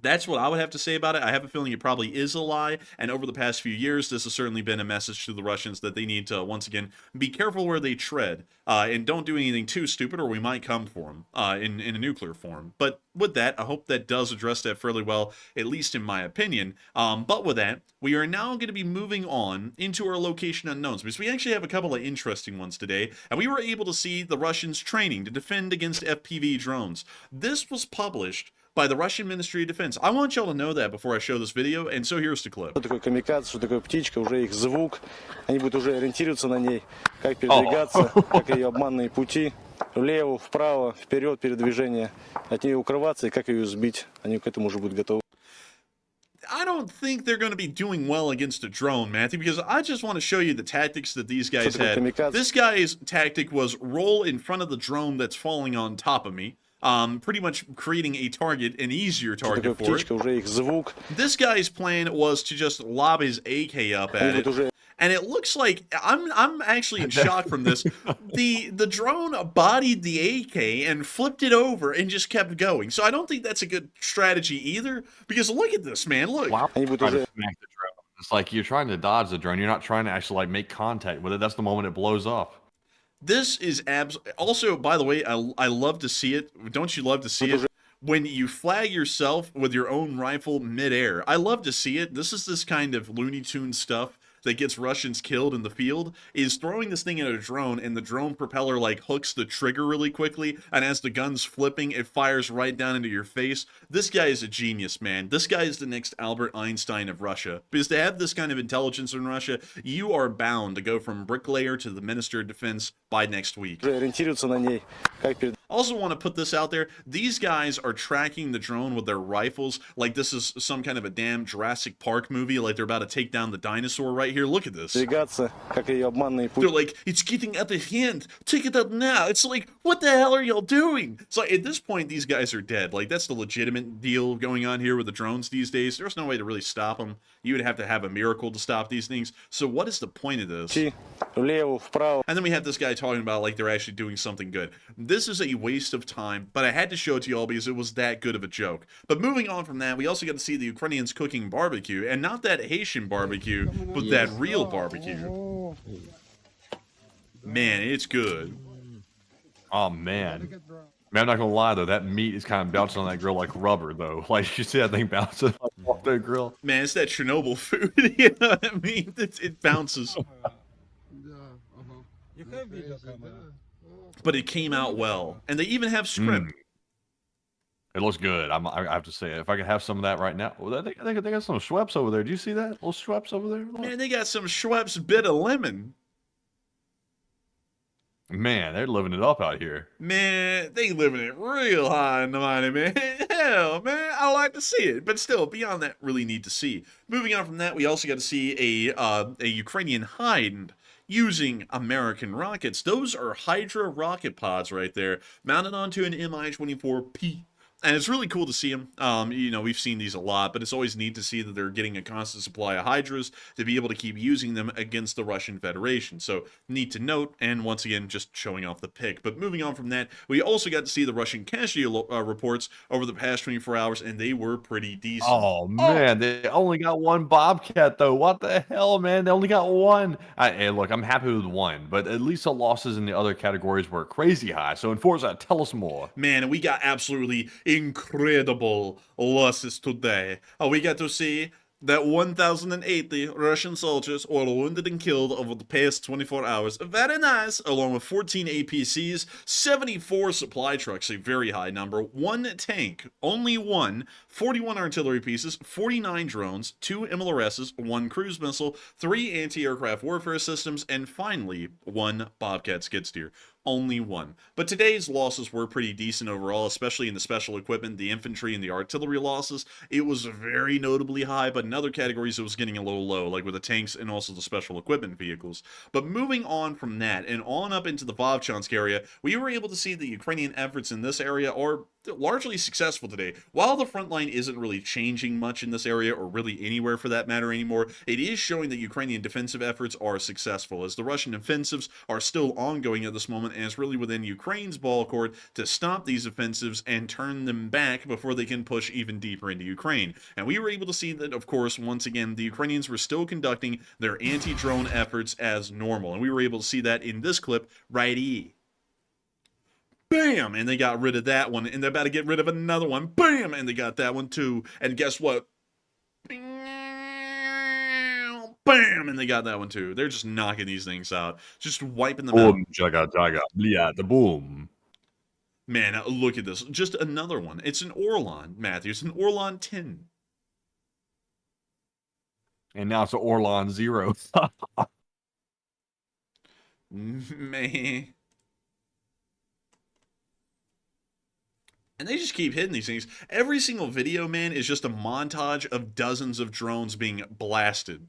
that's what I would have to say about it. I have a feeling it probably is a lie, and over the past few years, this has certainly been a message to the Russians that they need to, once again, be careful where they tread, and don't do anything too stupid, or we might come for them in a nuclear form. But with that, I hope that does address that fairly well, at least in my opinion. But with that, we are now going to be moving on into our location unknowns, because we actually have a couple of interesting ones today, and we were able to see the Russians training to defend against FPV drones. This was published by the Russian Ministry of Defense. I want y'all to know that before I show this video, and so here's the clip. Что такое камикадзе, что такое птичка, уже их звук, они будут уже ориентироваться на ней, как передвигаться, как ее обманные пути, влево, вправо, вперед, передвижение, от нее укрываться и как ее сбить, они к этому уже будут готовы. I don't think they're going to be doing well against a drone, Matthew, because I just want to show you the tactics that these guys had. This guy's tactic was roll in front of the drone that's falling on top of me, pretty much creating a target, an easier target for it. This guy's plan was to just lob his AK up at it. And it looks like I'm actually in shock from this. The drone bodied the AK and flipped it over and just kept going. So I don't think that's a good strategy either. Because look at this, man. Look. Wow. Trying to smack the drone. It's like you're trying to dodge the drone. You're not trying to actually like make contact with it. That's the moment it blows up. This is also, by the way, I love to see it. Don't you love to see it? When you flag yourself with your own rifle midair. I love to see it. This kind of Looney Tunes stuff that gets Russians killed in the field, is throwing this thing at a drone, and the drone propeller like hooks the trigger really quickly, and as the gun's flipping, it fires right down into your face. This guy is a genius, man. This guy is the next Albert Einstein of Russia. Because to have this kind of intelligence in Russia, you are bound to go from bricklayer to the Minister of Defense by next week. Also want to put this out there. These guys are tracking the drone with their rifles like this is some kind of a damn Jurassic Park movie, like they're about to take down the dinosaur right here. Look at this. They're like, it's getting out of hand. Take it up now. It's like, what the hell are y'all doing? So at this point, these guys are dead. Like, that's the legitimate deal going on here with the drones these days. There's no way to really stop them. You would have to have a miracle to stop these things. So what is the point of this? And then we have this guy talking about like they're actually doing something good. This is a waste of time, but I had to show it to y'all because it was that good of a joke. But moving on from that, we also got to see the Ukrainians cooking barbecue, and not that Haitian barbecue, but that real barbecue. Man, it's good. Oh, man. Man, I'm not gonna lie though, that meat is kind of bouncing on that grill like rubber though. Like you see that thing bouncing off the grill. Man, it's that Chernobyl food. You know what I mean? It bounces. But it came out well, and they even have shrimp. It looks good. I have to say, if I could have some of that right now. Well, they got some Schweppes over there. Do you see that? Little Schweppes over there. Look. Man, they got some Schweppes bit of lemon. Man, they're living it up out here. Man, they living it real high in the money, man. Hell, man, I like to see it. But still, beyond that, really need to see. Moving on from that, we also got to see a Ukrainian hind using American rockets. Those are Hydra rocket pods right there, mounted onto an Mi-24P. And it's really cool to see them. You know, we've seen these a lot, but it's always neat to see that they're getting a constant supply of Hydras to be able to keep using them against the Russian Federation. So, neat to note, and once again, just showing off the pic. But moving on from that, we also got to see the Russian casualty reports over the past 24 hours, and they were pretty decent. Oh, man, they only got one Bobcat, though. What the hell, man? They only got one. Hey, look, I'm happy with one, but at least the losses in the other categories were crazy high. So, Enforza, tell us more. Man, we got absolutely incredible losses today. We got to see that 1,080 Russian soldiers were wounded and killed over the past 24 hours. Very nice. Along with 14 APCs, 74 supply trucks, a very high number, 1 tank, only 1, 41 artillery pieces, 49 drones, 2 MLRSs, 1 cruise missile, 3 anti-aircraft warfare systems, and finally, 1 Bobcat skid steer. Only 1. But today's losses were pretty decent overall, especially in the special equipment, the infantry, and the artillery losses. It was very notably high, but in other categories it was getting a little low, like with the tanks and also the special equipment vehicles. But moving on from that and on up into the Vovchansk area, we were able to see the Ukrainian efforts in this area are largely successful today. While the front line isn't really changing much in this area, or really anywhere for that matter anymore, it is showing that Ukrainian defensive efforts are successful, as the Russian offensives are still ongoing at this moment, and it's really within Ukraine's ball court to stop these offensives and turn them back before they can push even deeper into Ukraine. And we were able to see that, of course, once again, the Ukrainians were still conducting their anti-drone efforts as normal, and we were able to see that in this clip right here. Bam! And they got rid of that one. And they're about to get rid of another one. Bam! And they got that one too. And guess what? Bam! And they got that one too. They're just knocking these things out. Just wiping them out. Boom, jaga, jaga, blia, the boom. Man, look at this. Just another one. It's an Orlan, Matthew. It's an Orlan 10. And now it's an Orlan 0. Man. And they just keep hitting these things. Every single video, man, is just a montage of dozens of drones being blasted.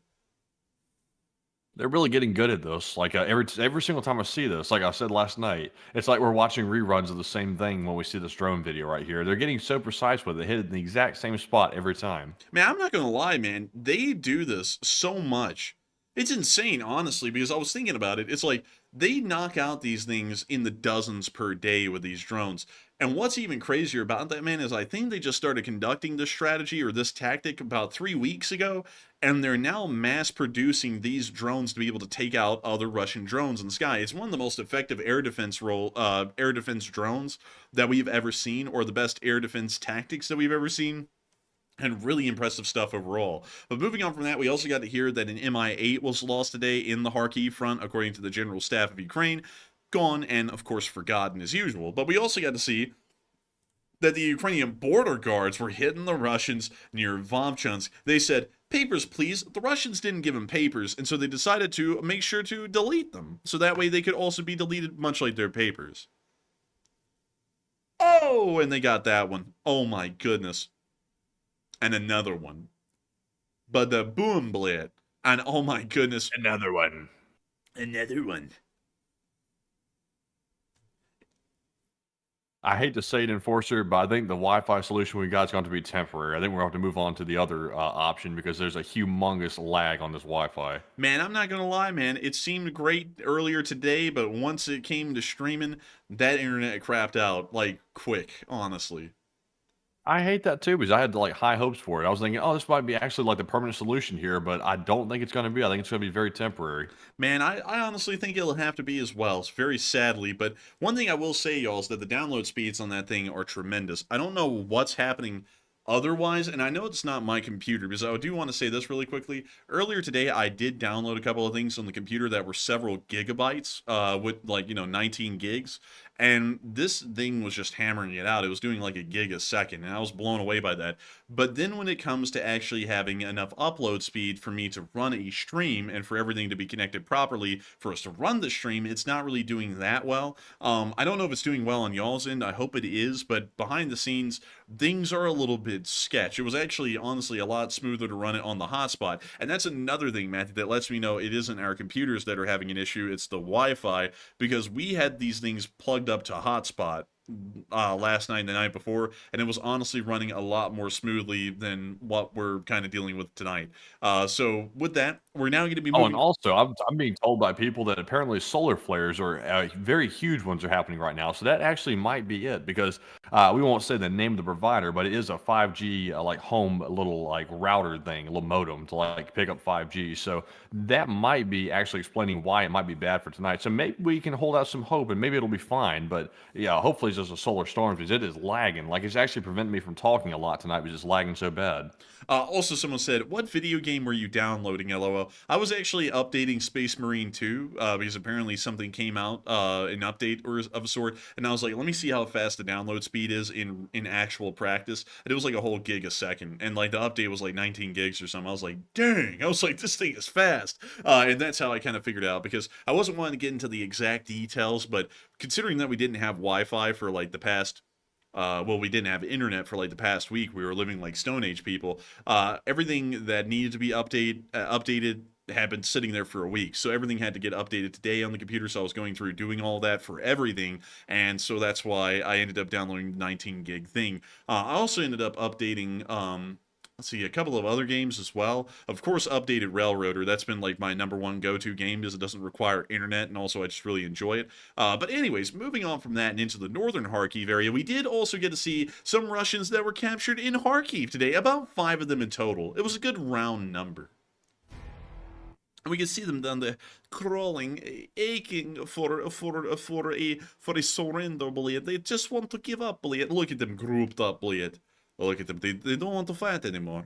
They're really getting good at this. Like every single time I see this, like I said last night, it's like we're watching reruns of the same thing when we see this drone video right here. They're getting so precise with it, hitting the exact same spot every time. Man, I'm not gonna lie, man. They do this so much. It's insane, honestly, because I was thinking about it. It's like they knock out these things in the dozens per day with these drones. And what's even crazier about that, man, is I think they just started conducting this strategy or this tactic about 3 weeks ago, and they're now mass producing these drones to be able to take out other Russian drones in the sky. It's one of the most effective air defense drones that we've ever seen, or the best air defense tactics that we've ever seen. And really impressive stuff overall. But moving on from that, we also got to hear that an Mi-8 was lost today in the Kharkiv front, according to the General Staff of Ukraine. Gone and, of course, forgotten as usual. But we also got to see that the Ukrainian border guards were hitting the Russians near Vovchansk. They said, "Papers, please." The Russians didn't give them papers, and so they decided to make sure to delete them. So that way they could also be deleted, much like their papers. Oh, and they got that one. Oh my goodness. And another one. But the boom blit. And oh my goodness. Another one. Another one. I hate to say it, Enforcer, but I think the Wi-Fi solution we got is going to be temporary. I think we're going to have to move on to the other option because there's a humongous lag on this Wi-Fi. Man, I'm not going to lie, man. It seemed great earlier today, but once it came to streaming, that internet crapped out, like, quick, honestly. I hate that too because I had like high hopes for it. I was thinking, oh, this might be actually like the permanent solution here, but I don't think it's going to be. I think it's going to be very temporary. Man, I honestly think it'll have to be as well, very sadly. But one thing I will say, y'all, is that the download speeds on that thing are tremendous. I don't know what's happening otherwise, and I know it's not my computer, because I do want to say this really quickly. Earlier today, I did download a couple of things on the computer that were several gigabytes, with like, 19 gigs. And this thing was just hammering it out. It was doing like a gig a second, and I was blown away by that. But then when it comes to actually having enough upload speed for me to run a stream and for everything to be connected properly for us to run the stream, it's not really doing that well. I don't know if it's doing well on y'all's end. I hope it is, but behind the scenes, things are a little bit sketch. It was actually, honestly, a lot smoother to run it on the hotspot. And that's another thing, Matthew, that lets me know it isn't our computers that are having an issue. It's the Wi-Fi, because we had these things plugged up to hotspot last night and the night before, and it was honestly running a lot more smoothly than what we're kind of dealing with tonight. So with that, we're now going to be moving. Oh, and also, I'm being told by people that apparently solar flares are very huge ones are happening right now. So that actually might be it, because we won't say the name of the provider, but it is a 5G like home little like router thing, a little modem to like pick up 5G. So that might be actually explaining why it might be bad for tonight. So maybe we can hold out some hope, and maybe it'll be fine. But yeah, hopefully it's just a solar storm, because it is lagging. Like, it's actually preventing me from talking a lot tonight, because it's lagging so bad. Also, someone said, "What video game were you downloading, LOL?" I was actually updating Space Marine 2, because apparently something came out, an update or of a sort, and I was like, let me see how fast the download speed is in actual practice, and it was like a whole gig a second, and like the update was like 19 gigs or something. I was like, dang, I was like, this thing is fast, and that's how I kind of figured out, because I wasn't wanting to get into the exact details, but considering that we didn't have Wi-Fi for like the past we didn't have internet for like the past week. We were living like Stone Age people. Everything that needed to be updated had been sitting there for a week. So everything had to get updated today on the computer. So I was going through doing all that for everything. And so that's why I ended up downloading the 19 gig thing. I also ended up updating, let's see, a couple of other games as well. Of course, updated Railroader. That's been like my #1 go-to game, because it doesn't require internet, and also I just really enjoy it. But anyways, moving on from that and into the northern Kharkiv area, we did also get to see some Russians that were captured in Kharkiv today. About 5 of them in total. It was a good round number. And we can see them down there crawling, aching for a surrender, bleed. They just want to give up, bleed. Look at them grouped up, bleed. Look at them. They don't want to fight anymore.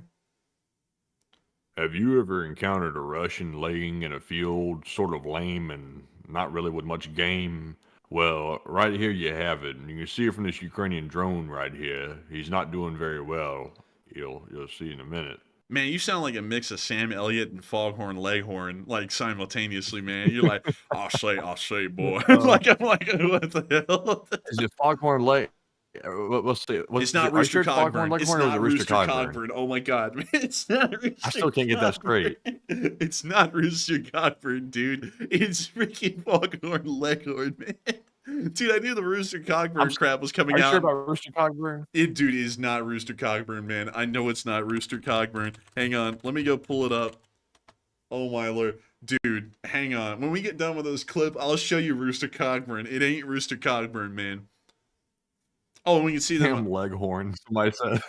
Have you ever encountered a Russian laying in a field, sort of lame and not really with much game, Well, right here you have it. And you can see it from this Ukrainian drone right here. He's not doing very well. You'll see in a minute. Man, you sound like a mix of Sam Elliott and Foghorn Leghorn, like simultaneously, man. You're like, I'll say, boy. Like I'm like, what the hell? Is it Foghorn Lake? Let's see. It's not Are you Rooster sure it's Foghorn Cogburn. It's Leghorn or is not it Rooster Cogburn? Cogburn. Oh my god, man. It's not Rooster I still can't get that straight. It's not Rooster Cogburn, dude. It's freaking Foghorn Leghorn, man. Dude, I knew the Rooster Cogburn crap was coming Are you out. sure about Rooster Cogburn? It, dude, is not Rooster Cogburn, man. I know it's not Rooster Cogburn. Hang on. Let me go pull it up. Oh, my lord. Dude, hang on. When we get done with this clip, I'll show you Rooster Cogburn. It ain't Rooster Cogburn, man. Oh, and we can see them. Damn Leghorn, somebody said.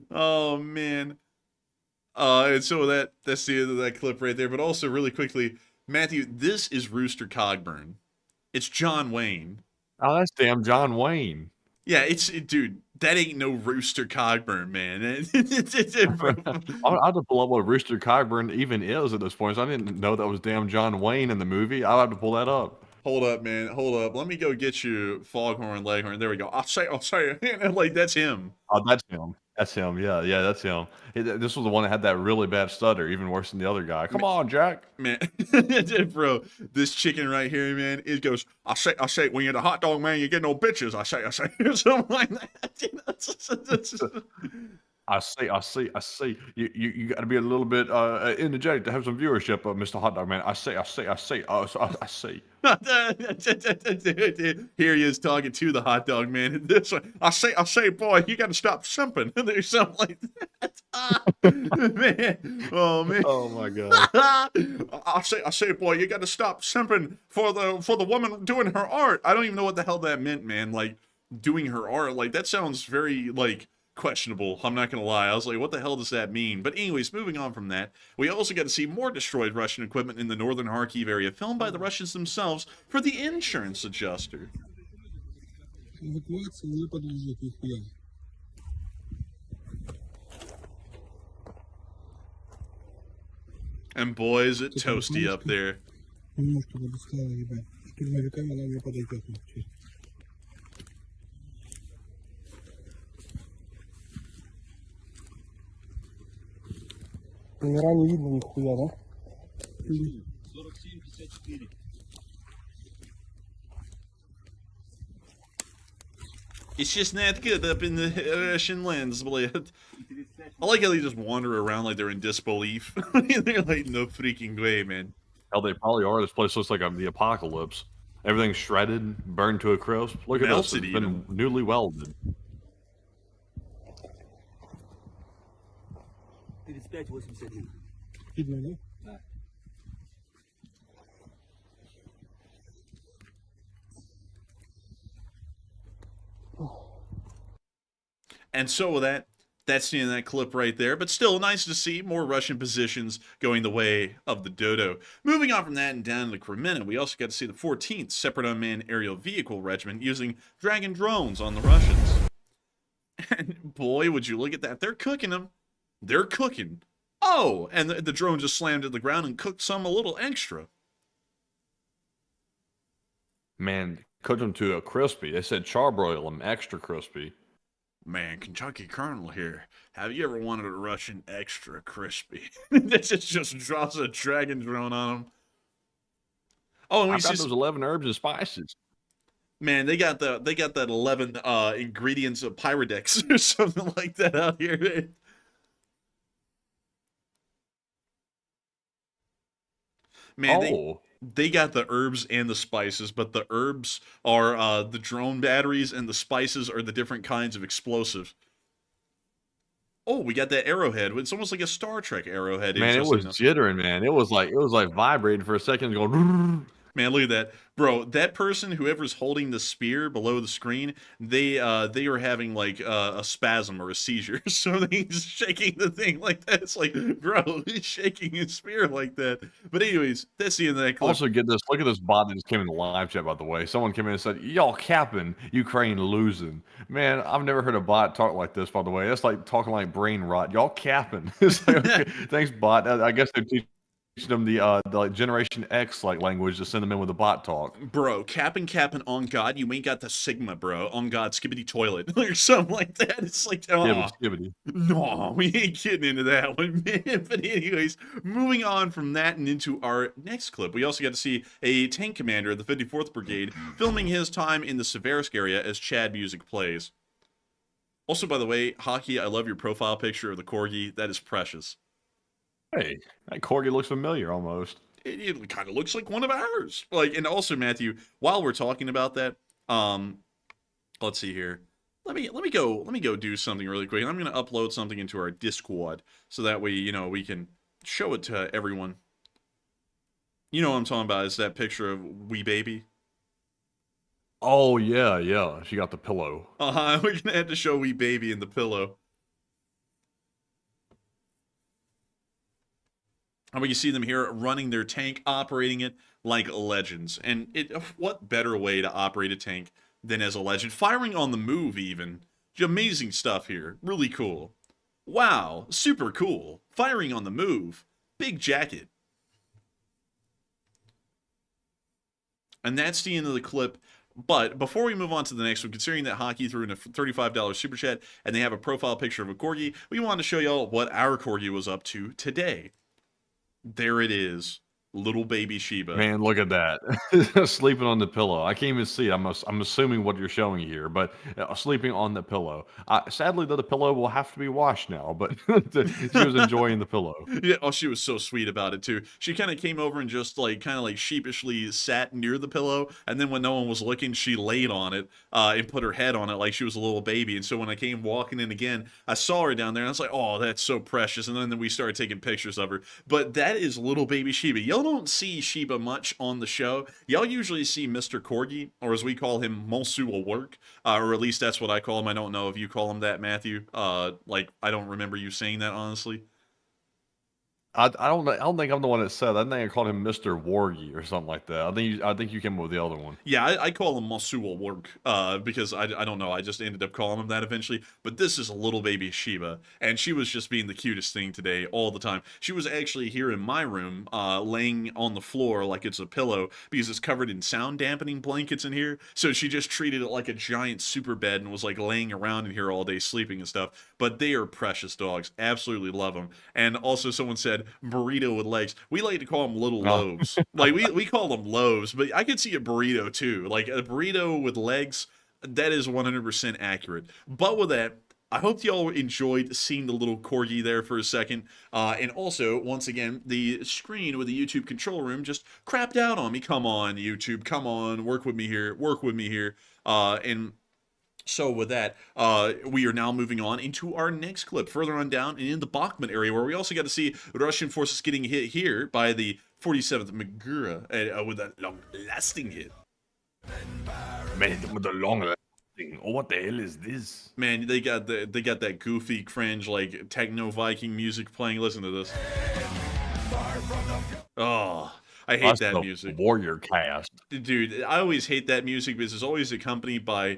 Oh, man. And so that's the end of that clip right there. But also, really quickly, Matthew, this is Rooster Cogburn. It's John Wayne. Oh, that's damn John Wayne. Yeah, dude, that ain't no Rooster Cogburn, man. I'll have to pull up what Rooster Cogburn even is at this point. So I didn't know that was damn John Wayne in the movie. I'll have to pull that up. Hold up, man. Hold up. Let me go get you Foghorn Leghorn. There we go. I'll say. Like, that's him. Oh, that's him. That's him. Yeah, that's him. This was the one that had that really bad stutter, even worse than the other guy. Come on, Jack. Man, bro, this chicken right here, man, it goes, I say, when you're the hot dog man, you get no bitches. I say, something like that. I see. You got to be a little bit energetic to have some viewership, Mr. Hot Dog Man. I see. Here he is talking to the hot dog man. This one, I say, boy, you got to stop simping. There's something like that. Man, oh man, Oh my god. I say, boy, you got to stop simping for the woman doing her art. I don't even know what the hell that meant, man. Like, doing her art, like that sounds very like questionable. I'm not gonna lie. I was like, what the hell does that mean? But anyways, moving on from that, we also got to see more destroyed Russian equipment in the northern Kharkiv area, filmed by the Russians themselves for the insurance adjuster. Эвакуация не подлежит нихуя. And boy, is it toasty up there. Немножко подустала, ебать. Штурмовикам она не подойдет. Номера не видно нихуя, да? 47-54. It's just not good up in the Russian lands, bled. I like how they just wander around like they're in disbelief. They're like, no freaking way, man. Hell, they probably are. This place looks like the apocalypse. Everything's shredded, burned to a crisp. Look at this. Melted It's been even. newly welded. 45-81. Видно, да? And so with that's the end of that clip right there. But still, nice to see more Russian positions going the way of the Dodo. Moving on from that and down to the Kremenna, we also got to see the 14th Separate Unmanned Aerial Vehicle Regiment using Dragon drones on the Russians. And boy, would you look at that. They're cooking them. They're cooking. Oh, and the drone just slammed to the ground and cooked some a little extra. Man, cooked them to a crispy. They said charbroil them extra crispy. Man, Kentucky Colonel here. Have you ever wanted a Russian extra crispy? This just drops a Dragon drone on them. Oh, and we I've got see those 11 herbs and spices. man, they got that 11 ingredients of Pyrodex or something like that out here. Man, they got the herbs and the spices, but the herbs are the drone batteries and the spices are the different kinds of explosives. Oh, we got that arrowhead. It's almost like a Star Trek arrowhead. Man, it was jittering, man. It was like vibrating for a second, going. Man, look at that, bro. That person, whoever's holding the spear below the screen, they are having like a spasm or a seizure. So he's shaking the thing like that. It's like, bro, he's shaking his spear like that. But anyways, that's the end of that clip. Also, get this. Look at this bot that just came in the live chat. By the way, someone came in and said, "Y'all capping, Ukraine losing." Man, I've never heard a bot talk like this. By the way, that's like talking like brain rot. Y'all capping. It's like, okay, thanks, bot. I guess they teach them the like Generation X like language to send them in with the bot talk. Bro, capping on God, you ain't got the Sigma, bro. On God, skibbity toilet or something like that. It's like, oh, Skibbity. no, we ain't getting into that one, man. But anyways, moving on from that and into our next clip, we also got to see a tank commander of the 54th Brigade filming his time in the Seversk area as Chad music plays. Also, by the way, Hockey, I love your profile picture of the Corgi. That is precious. Hey, that Corgi looks familiar almost. It kind of looks like one of ours. Like, and also, Matthew, while we're talking about that, let's see here. Let me go do something really quick. I'm gonna upload something into our Discord so that way, you know, we can show it to everyone. You know what I'm talking about? Is that picture of wee baby? Oh yeah. She got the pillow. We're gonna have to show wee baby in the pillow. And we can see them here running their tank, operating it like legends. And what better way to operate a tank than as a legend? Firing on the move, even. Amazing stuff here. Really cool. Wow, super cool. Firing on the move. Big jacket. And that's the end of the clip. But before we move on to the next one, considering that Hockey threw in a $35 super chat and they have a profile picture of a Corgi, we wanted to show y'all what our Corgi was up to today. There it is, little baby Shiba. Man, look at that. Sleeping on the pillow. I can't even see. I'm assuming what you're showing here, but sleeping on the pillow. Sadly, though, the pillow will have to be washed now, but she was enjoying the pillow. Yeah, oh, she was so sweet about it, too. She kind of came over and just, like, kind of, like, sheepishly sat near the pillow, and then when no one was looking, she laid on it and put her head on it like she was a little baby. And so when I came walking in again, I saw her down there, and I was like, oh, that's so precious. And then we started taking pictures of her. But that is little baby Shiba. Y'all don't see Shiba much on the show. Y'all usually see Mr. Corgi, or as we call him, Monsieur Work, or at least that's what I call him. I don't know if you call him that, Matthew. Like, I don't remember you saying that, honestly. I don't think I'm the one that said that. I think I called him Mr. Wargy or something like that. I think you came up with the other one. Yeah, I call him Monsieur Work because I don't know. I just ended up calling him that eventually. But this is a little baby Shiba, and she was just being the cutest thing today all the time. She was actually here in my room, laying on the floor like it's a pillow because it's covered in sound dampening blankets in here. So she just treated it like a giant super bed and was like laying around in here all day sleeping and stuff. But they are precious dogs. Absolutely love them. And also someone said, burrito with legs. We like to call them little loaves. Like we call them loaves, but I could see a burrito too. Like a burrito with legs, that is 100% accurate. But with that, I hope y'all enjoyed seeing the little corgi there for a second. And also, once again, the screen with the YouTube control room just crapped out on me. Come on, YouTube. Come on. Work with me here. Work with me here. And so with that, we are now moving on into our next clip, further on down and in the Bakhmut area, where we also got to see Russian forces getting hit here by the 47th Magura with a long-lasting hit. Man, with the long-lasting. Oh, what the hell is this? Man, they got that goofy, cringe, like techno Viking music playing. Listen to this. Oh. I hate that music. Warrior cast. Dude, I always hate that music because it's always accompanied by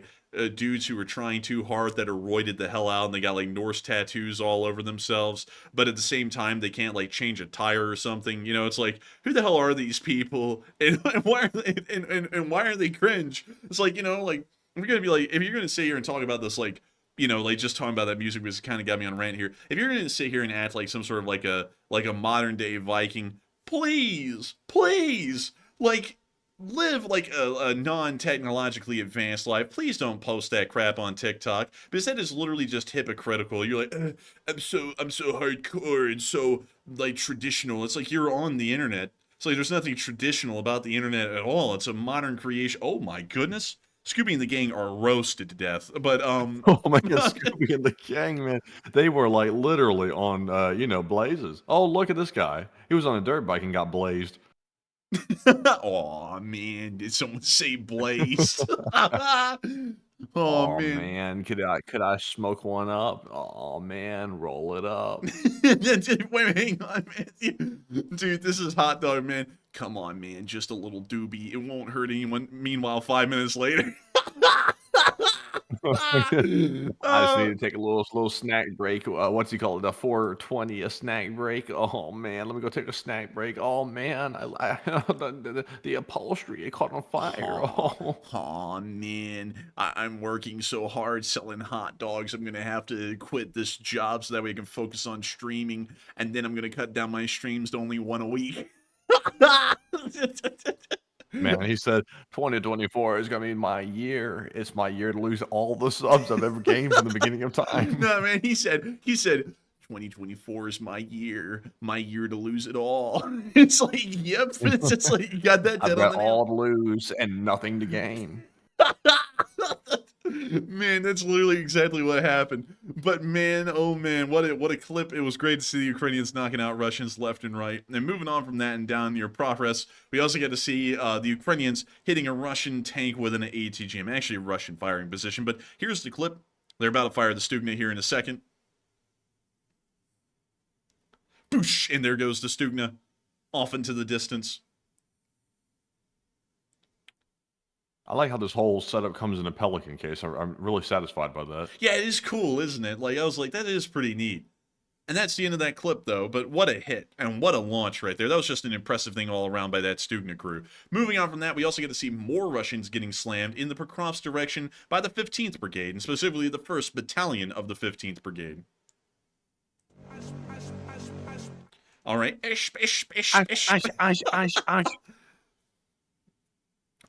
dudes who are trying too hard that are roided the hell out and they got like Norse tattoos all over themselves, but at the same time they can't like change a tire or something. You know, it's like, who the hell are these people? And why are they and why are they cringe? It's like, you know, like if you're gonna be like, if you're gonna sit here and talk about this, like, you know, like just talking about that music because it kind of got me on a rant here. If you're gonna sit here and act like some sort of like a modern day Viking, please, like, live like a non-technologically advanced life. Please don't post that crap on TikTok because that is literally just hypocritical. You're like, I'm so hardcore and so like traditional. It's like you're on the internet. It's like there's nothing traditional about the internet at all. It's a modern creation. Oh my goodness. Scooby and the gang are roasted to death, but oh my god, Scooby and the gang, man, they were like literally on you know, blazes. Oh, look at this guy. He was on a dirt bike and got blazed. Oh man, did someone say blazed? Oh man, could I smoke one up? Oh man, roll it up. Wait, hang on, man. Dude, this is hot dog, man. Come on, man, just a little doobie. It won't hurt anyone. Meanwhile, 5 minutes later. I just need to take a little snack break. What's he call it? A 4:20, a snack break. Oh man, let me go take a snack break. Oh man, the upholstery it caught on fire. Oh. Aw, man. I'm working so hard selling hot dogs. I'm going to have to quit this job so that way I can focus on streaming. And then I'm going to cut down my streams to only one a week. Man, he said 2024 is gonna be my year. It's my year to lose all the subs I've ever gained from the beginning of time. No, man, he said 2024 is my year to lose it all. It's like, yep, it's like you got that I've dead on got the nail. all to lose and nothing to gain. Man, that's literally exactly what happened. But man, oh man, what a clip. It was great to see the Ukrainians knocking out Russians left and right. And moving on from that and down near Progress, we also get to see the Ukrainians hitting a Russian tank with an ATGM, actually a Russian firing position. But here's the clip. They're about to fire the Stugna here in a second. Boosh! And there goes the Stugna off into the distance. I like how this whole setup comes in a Pelican case. I'm really satisfied by that. Yeah, it is cool, isn't it? Like, I was like, that is pretty neat. And that's the end of that clip, though. But what a hit and what a launch right there. That was just an impressive thing all around by that Stugna crew. Moving on from that, we also get to see more Russians getting slammed in the Pokrovsk direction by the 15th Brigade, and specifically the 1st Battalion of the 15th Brigade. All right.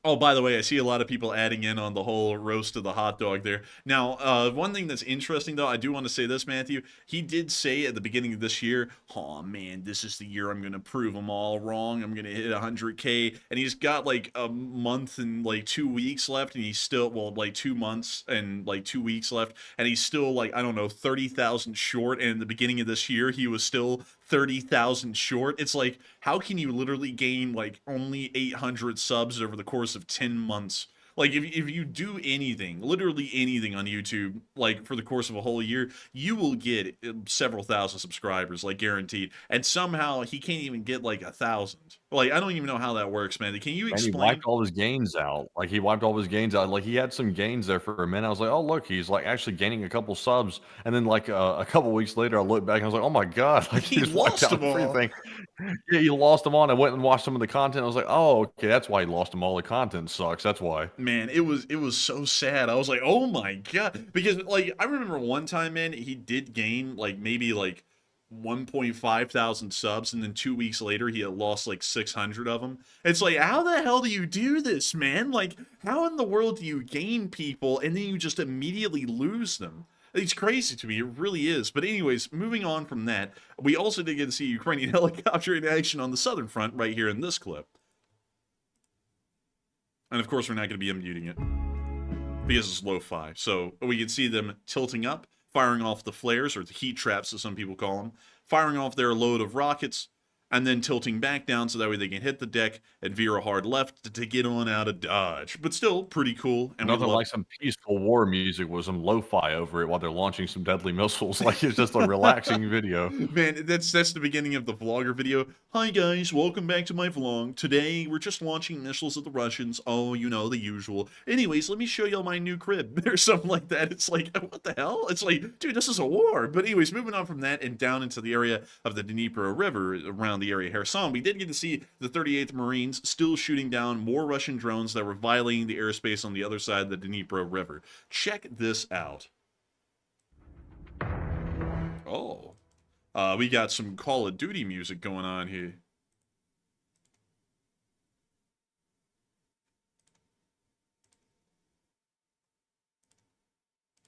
Oh, by the way, I see a lot of people adding in on the whole roast of the hot dog there. Now, one thing that's interesting, though, I do want to say this, Matthew. He did say at the beginning of this year, oh, man, this is the year I'm going to prove them all wrong. I'm going to hit 100K. And he's got, like, a month and, like, 2 weeks left. And he's still, well, like, 2 months and, like, 2 weeks left. And he's still, like, I don't know, 30,000 short. And in the beginning of this year, he was still 30,000 short. It's like, how can you literally gain like only 800 subs over the course of 10 months? Like, if you do anything, literally anything on YouTube, like, for the course of a whole year, you will get several thousand subscribers, like, guaranteed. And somehow, he can't even get, like, 1,000. Like, I don't even know how that works, man. Can you And explain? he wiped all his gains out. Like, he wiped all his gains out. Like, he had some gains there for a minute. I was like, oh, look, he's, like, actually gaining a couple subs. And then, like, a couple weeks later, I looked back and I was like, oh, my God. Like, He just wiped lost out them all. everything. Yeah, he lost them all. I went and watched some of the content. I was like, oh, okay, that's why he lost them all. The content sucks. That's why. Man, it was so sad. I was like, oh my God. Because, like, I remember one time, man, he did gain, like, maybe, like, 1.5 thousand subs, and then 2 weeks later, he had lost, like, 600 of them. It's like, how the hell do you do this, man? Like, how in the world do you gain people, and then you just immediately lose them? It's crazy to me. It really is. But anyways, moving on from that, we also did get to see a Ukrainian helicopter in action on the southern front right here in this clip. And of course, we're not going to be unmuting it because it's lo-fi. So we can see them tilting up, firing off the flares, or the heat traps, as some people call them, firing off their load of rockets, and then tilting back down so that way they can hit the deck and veer a hard left to get on out of Dodge. But still, pretty cool. And Nothing like some peaceful war music with some lo-fi over it while they're launching some deadly missiles. Like, it's just a relaxing video. Man, that's the beginning of the vlogger video. Hi guys, welcome back to my vlog. Today, we're just launching missiles at the Russians. Oh, you know, the usual. Anyways, let me show y'all my new crib. Or something like that. It's like, what the hell? It's like, dude, this is a war. But anyways, moving on from that and down into the area of the Dnipro River, around the area of Kherson, we did get to see the 38th Marines still shooting down more Russian drones that were violating the airspace on the other side of the Dnipro River. Check this out. Oh. We got some Call of Duty music going on here.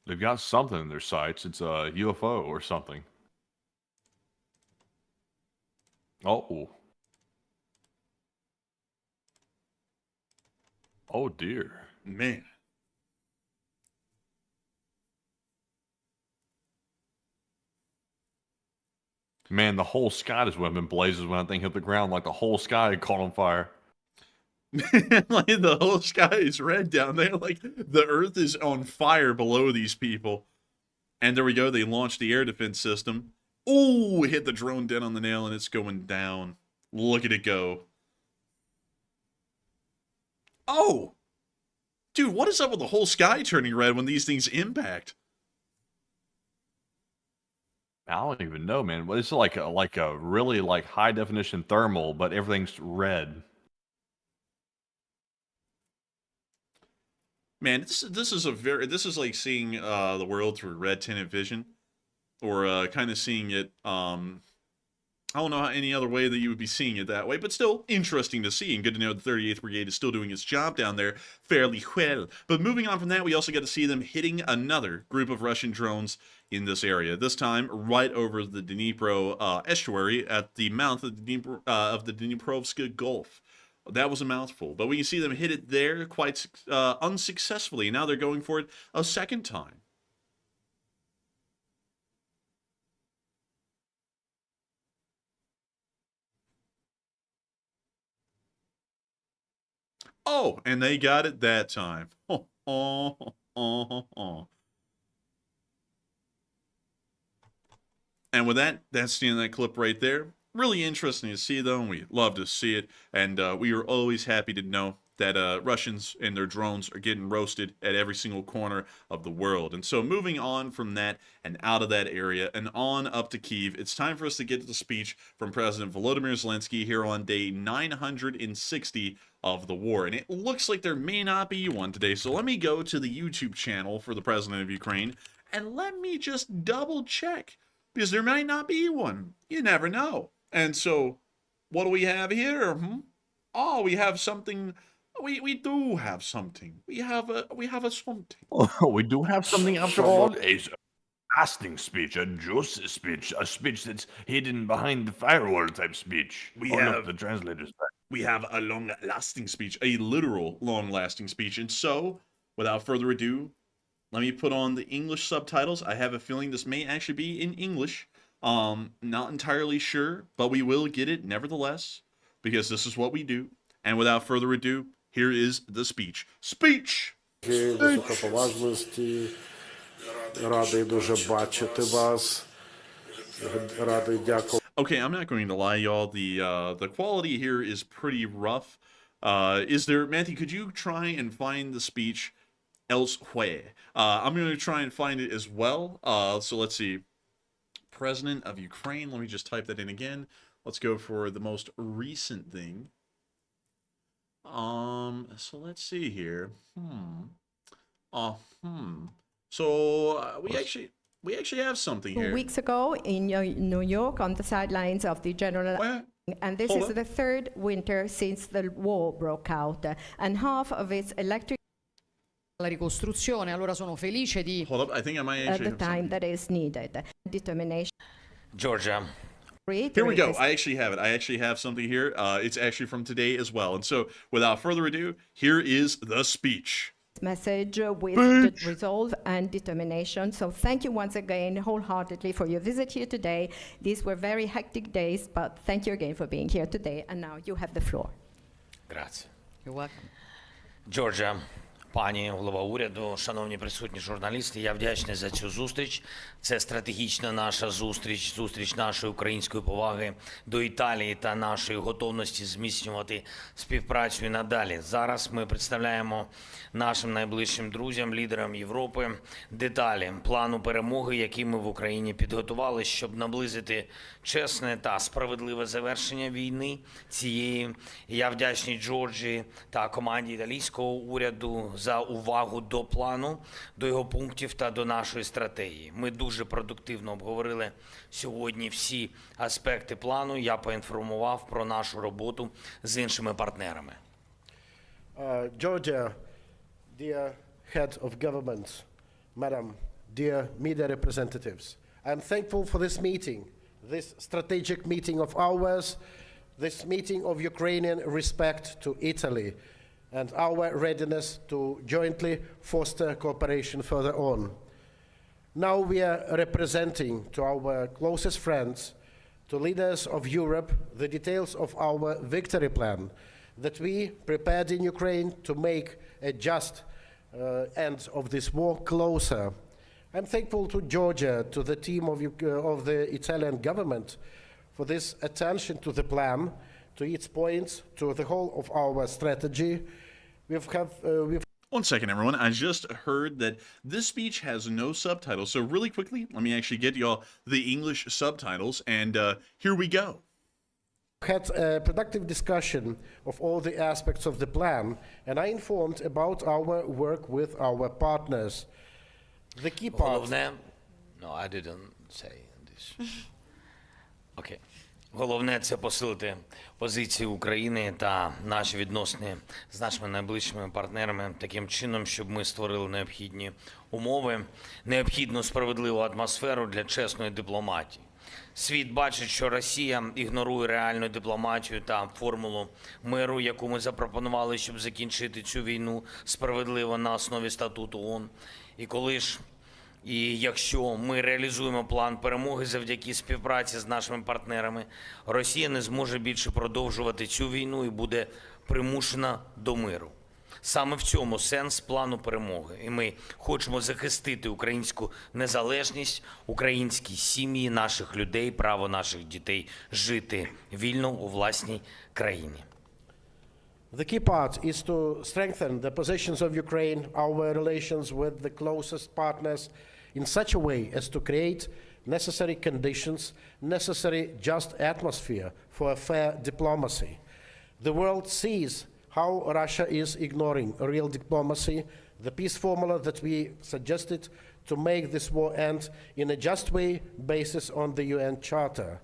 They've got something in their sights. It's a UFO or something. Oh. Oh, dear. Man. Man, the whole sky just went up in blazes when that thing hit the ground. Like, the whole sky caught on fire. Like, the whole sky is red down there. Like, the earth is on fire below these people. And there we go. They launched the air defense system. Ooh, hit the drone dead on the nail, and it's going down. Look at it go. Oh! Dude, what is up with the whole sky turning red when these things impact? I don't even know, man. But it's like a really like high definition thermal, but everything's red. Man, this is like seeing the world through red tinted vision, or kind of seeing it. I don't know how any other way that you would be seeing it that way, but still interesting to see, and good to know the 38th Brigade is still doing its job down there fairly well. But moving on from that, we also get to see them hitting another group of Russian drones in this area, this time right over the Dnipro estuary at the mouth of the Dniprovsk Gulf. That was a mouthful, but we can see them hit it there quite unsuccessfully. Now they're going for it a second time. Oh, and they got it that time. And with that, that's the end of that clip right there. Really interesting to see, though, and we love to see it. And we are always happy to know that Russians and their drones are getting roasted at every single corner of the world. And so moving on from that and out of that area and on up to Kyiv, it's time for us to get to the speech from President Volodymyr Zelensky here on day 960 of the war. And it looks like there may not be one today. So let me go to the YouTube channel for the President of Ukraine and let me just double check, because there might not be one. You never know. And so what do we have here? Oh, we have something. We do have something. We have a something. Oh, we do have something after all. A lasting speech, a juicy speech, a speech that's hidden behind the firewall type speech. Look, the translators. We have a long-lasting speech, a literal long-lasting speech. And so, without further ado, let me put on the English subtitles. I have a feeling this may actually be in English. Not entirely sure, but we will get it nevertheless, because this is what we do. And without further ado, here is the speech. Speech! Високоповажності, радий дуже бачити вас, радий дякувати. Okay, I'm not going to lie, y'all. The quality here is pretty rough. Is there, Matthew, could you try and find the speech elsewhere? I'm going to try and find it as well. So let's see. President of Ukraine. Let me just type that in again. Let's go for the most recent thing. So let's see here. So we actually have something here. 2 weeks ago in New York on the sidelines of the General, and this is the third winter since the war broke out, and half of its electric la ricostruzione. Allora sono felice di Hold up, I think I might at actually the have time something. that is needed. Determination. Georgia. Here we go. I actually have it. I actually have something here. It's actually from today as well. And so, without further ado, here is the speech. Message with the resolve and determination. So thank you once again wholeheartedly for your visit here today. These were very hectic days, but thank you again for being here today. And now you have the floor. Grazie. You're welcome. Georgia, пані голова уряду, шановні присутні журналісти, я вдячний за цю зустріч. Це стратегічна наша зустріч, зустріч нашої української поваги до Італії та нашої готовності зміцнювати співпрацю і надалі. Зараз ми представляємо нашим найближчим друзям, лідерам Європи, деталі плану перемоги, який ми в Україні підготували, щоб наблизити чесне та справедливе завершення війни цієї. Я вдячний Джорджі та команді італійського уряду за увагу до плану, до його пунктів та до нашої стратегії. Ми дуже продуктивно обговорили сьогодні всі аспекти плану. Я поінформував про нашу роботу з іншими партнерами. Georgia, dear head of government, madam, dear media representatives, I'm thankful for this meeting, this strategic meeting of ours, this meeting of Ukrainian respect to Italy, and our readiness to jointly foster cooperation further on. Now we are representing to our closest friends, to leaders of Europe, the details of our victory plan that we prepared in Ukraine to make a just end of this war closer. I'm thankful to Georgia, to the team of the Italian government for this attention to the plan, to its points, to the whole of our strategy. One second, everyone. I just heard that this speech has no subtitles. So really quickly, let me actually get y'all the English subtitles, and here we go. Had a productive discussion of all the aspects of the plan, and I informed about our work with our partners. The key part... Головне... No, I didn't say this. Okay. Головне – це посилити позиції України та наші відносини з нашими найближчими партнерами таким чином, щоб ми створили необхідні умови, необхідну справедливу атмосферу для чесної дипломатії. Світ бачить, що Росія ігнорує реальну дипломатію та формулу миру, яку ми запропонували, щоб закінчити цю війну справедливо на основі статуту ООН. І якщо ми реалізуємо план перемоги завдяки співпраці з нашими партнерами, Росія не зможе більше продовжувати цю війну і буде примушена до миру. Саме в цьому сенс плану перемоги. І ми хочемо захистити українську незалежність, українські сім'ї, наших людей, право наших дітей жити вільно у власній країні. The key part is to strengthen the positions of Ukraine, our relations with the closest partners, in such a way as to create necessary conditions, necessary just atmosphere for a fair diplomacy. The world sees how Russia is ignoring real diplomacy, the peace formula that we suggested to make this war end in a just way basis on the UN Charter.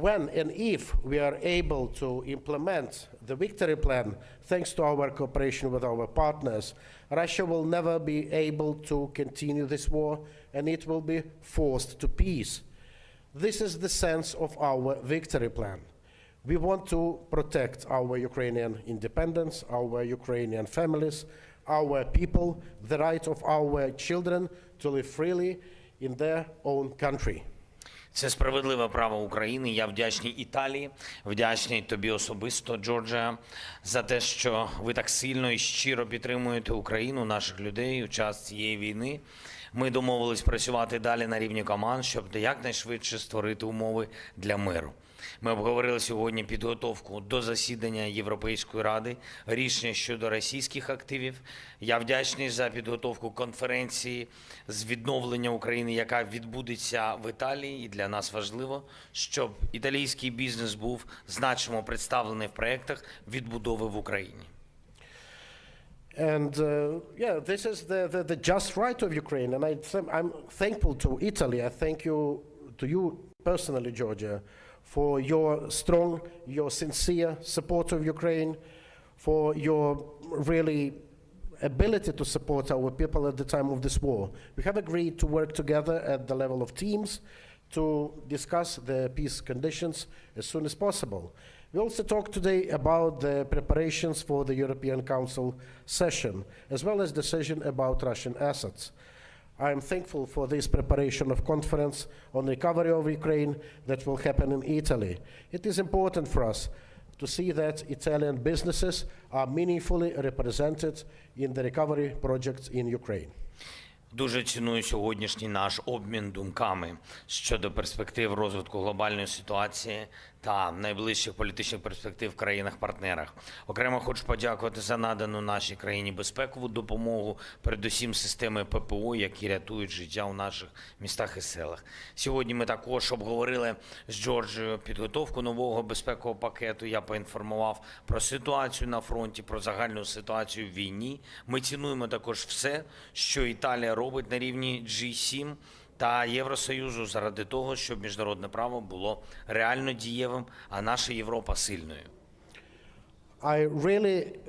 When and if we are able to implement the victory plan, thanks to our cooperation with our partners, Russia will never be able to continue this war, and it will be forced to peace. This is the sense of our victory plan. We want to protect our Ukrainian independence, our Ukrainian families, our people, the right of our children to live freely in their own country. Це справедливе право України. Я вдячний Італії, вдячний тобі особисто, Джорджія, за те, що ви так сильно і щиро підтримуєте Україну, наших людей у час цієї війни. Ми домовились працювати далі на рівні команд, щоб якнайшвидше створити умови для миру. Ми обговорили сьогодні підготовку до засідання Європейської ради, рішення щодо російських активів. Я вдячний за підготовку конференції з відновлення України, яка відбудеться в Італії. І для нас важливо, щоб італійський бізнес був значимо представлений в проєктах відбудови в Україні. And this is the just right of Ukraine, and I'm thankful to Italy. I thank you to you personally, Georgia, for your strong, your sincere support of Ukraine, for your really ability to support our people at the time of this war. We have agreed to work together at the level of teams to discuss the peace conditions as soon as possible. We also talked today about the preparations for the European Council session, as well as decision about Russian assets. I am thankful for this preparation of conference on recovery of Ukraine that will happen in Italy. It is important for us to see that Italian businesses are meaningfully represented in the recovery projects in Ukraine. Дуже ціную сьогоднішній наш обмін думками щодо перспектив розвитку глобальної ситуації та найближчих політичних перспектив в країнах-партнерах. Окремо хочу подякувати за надану нашій країні безпекову допомогу, передусім системи ППО, які рятують життя у наших містах і селах. Сьогодні ми також обговорили з Джорджією підготовку нового безпекового пакету. Я поінформував про ситуацію на фронті, про загальну ситуацію в війні. Ми цінуємо також все, що Італія робить на рівні G7 та Євросоюзу заради того, щоб міжнародне право було реально дієвим, а наша Європа сильною. I really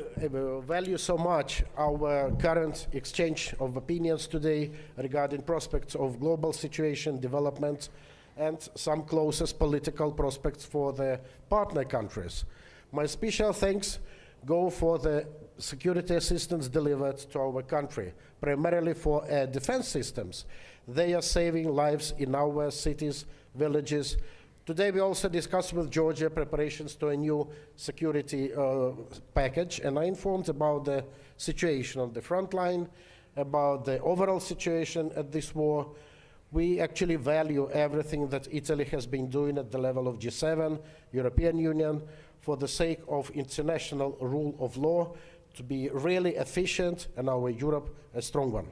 value so much our current exchange of opinions today regarding prospects of global situation, development, and some closest political prospects for the partner countries. My special thanks go for the security assistance delivered to our country, primarily for air defense systems. They are saving lives in our cities, villages. Today we also discussed with Georgia preparations to a new security package, and I informed about the situation on the front line, about the overall situation at this war. We actually value everything that Italy has been doing at the level of G7, European Union, for the sake of international rule of law, to be really efficient and our Europe a strong one.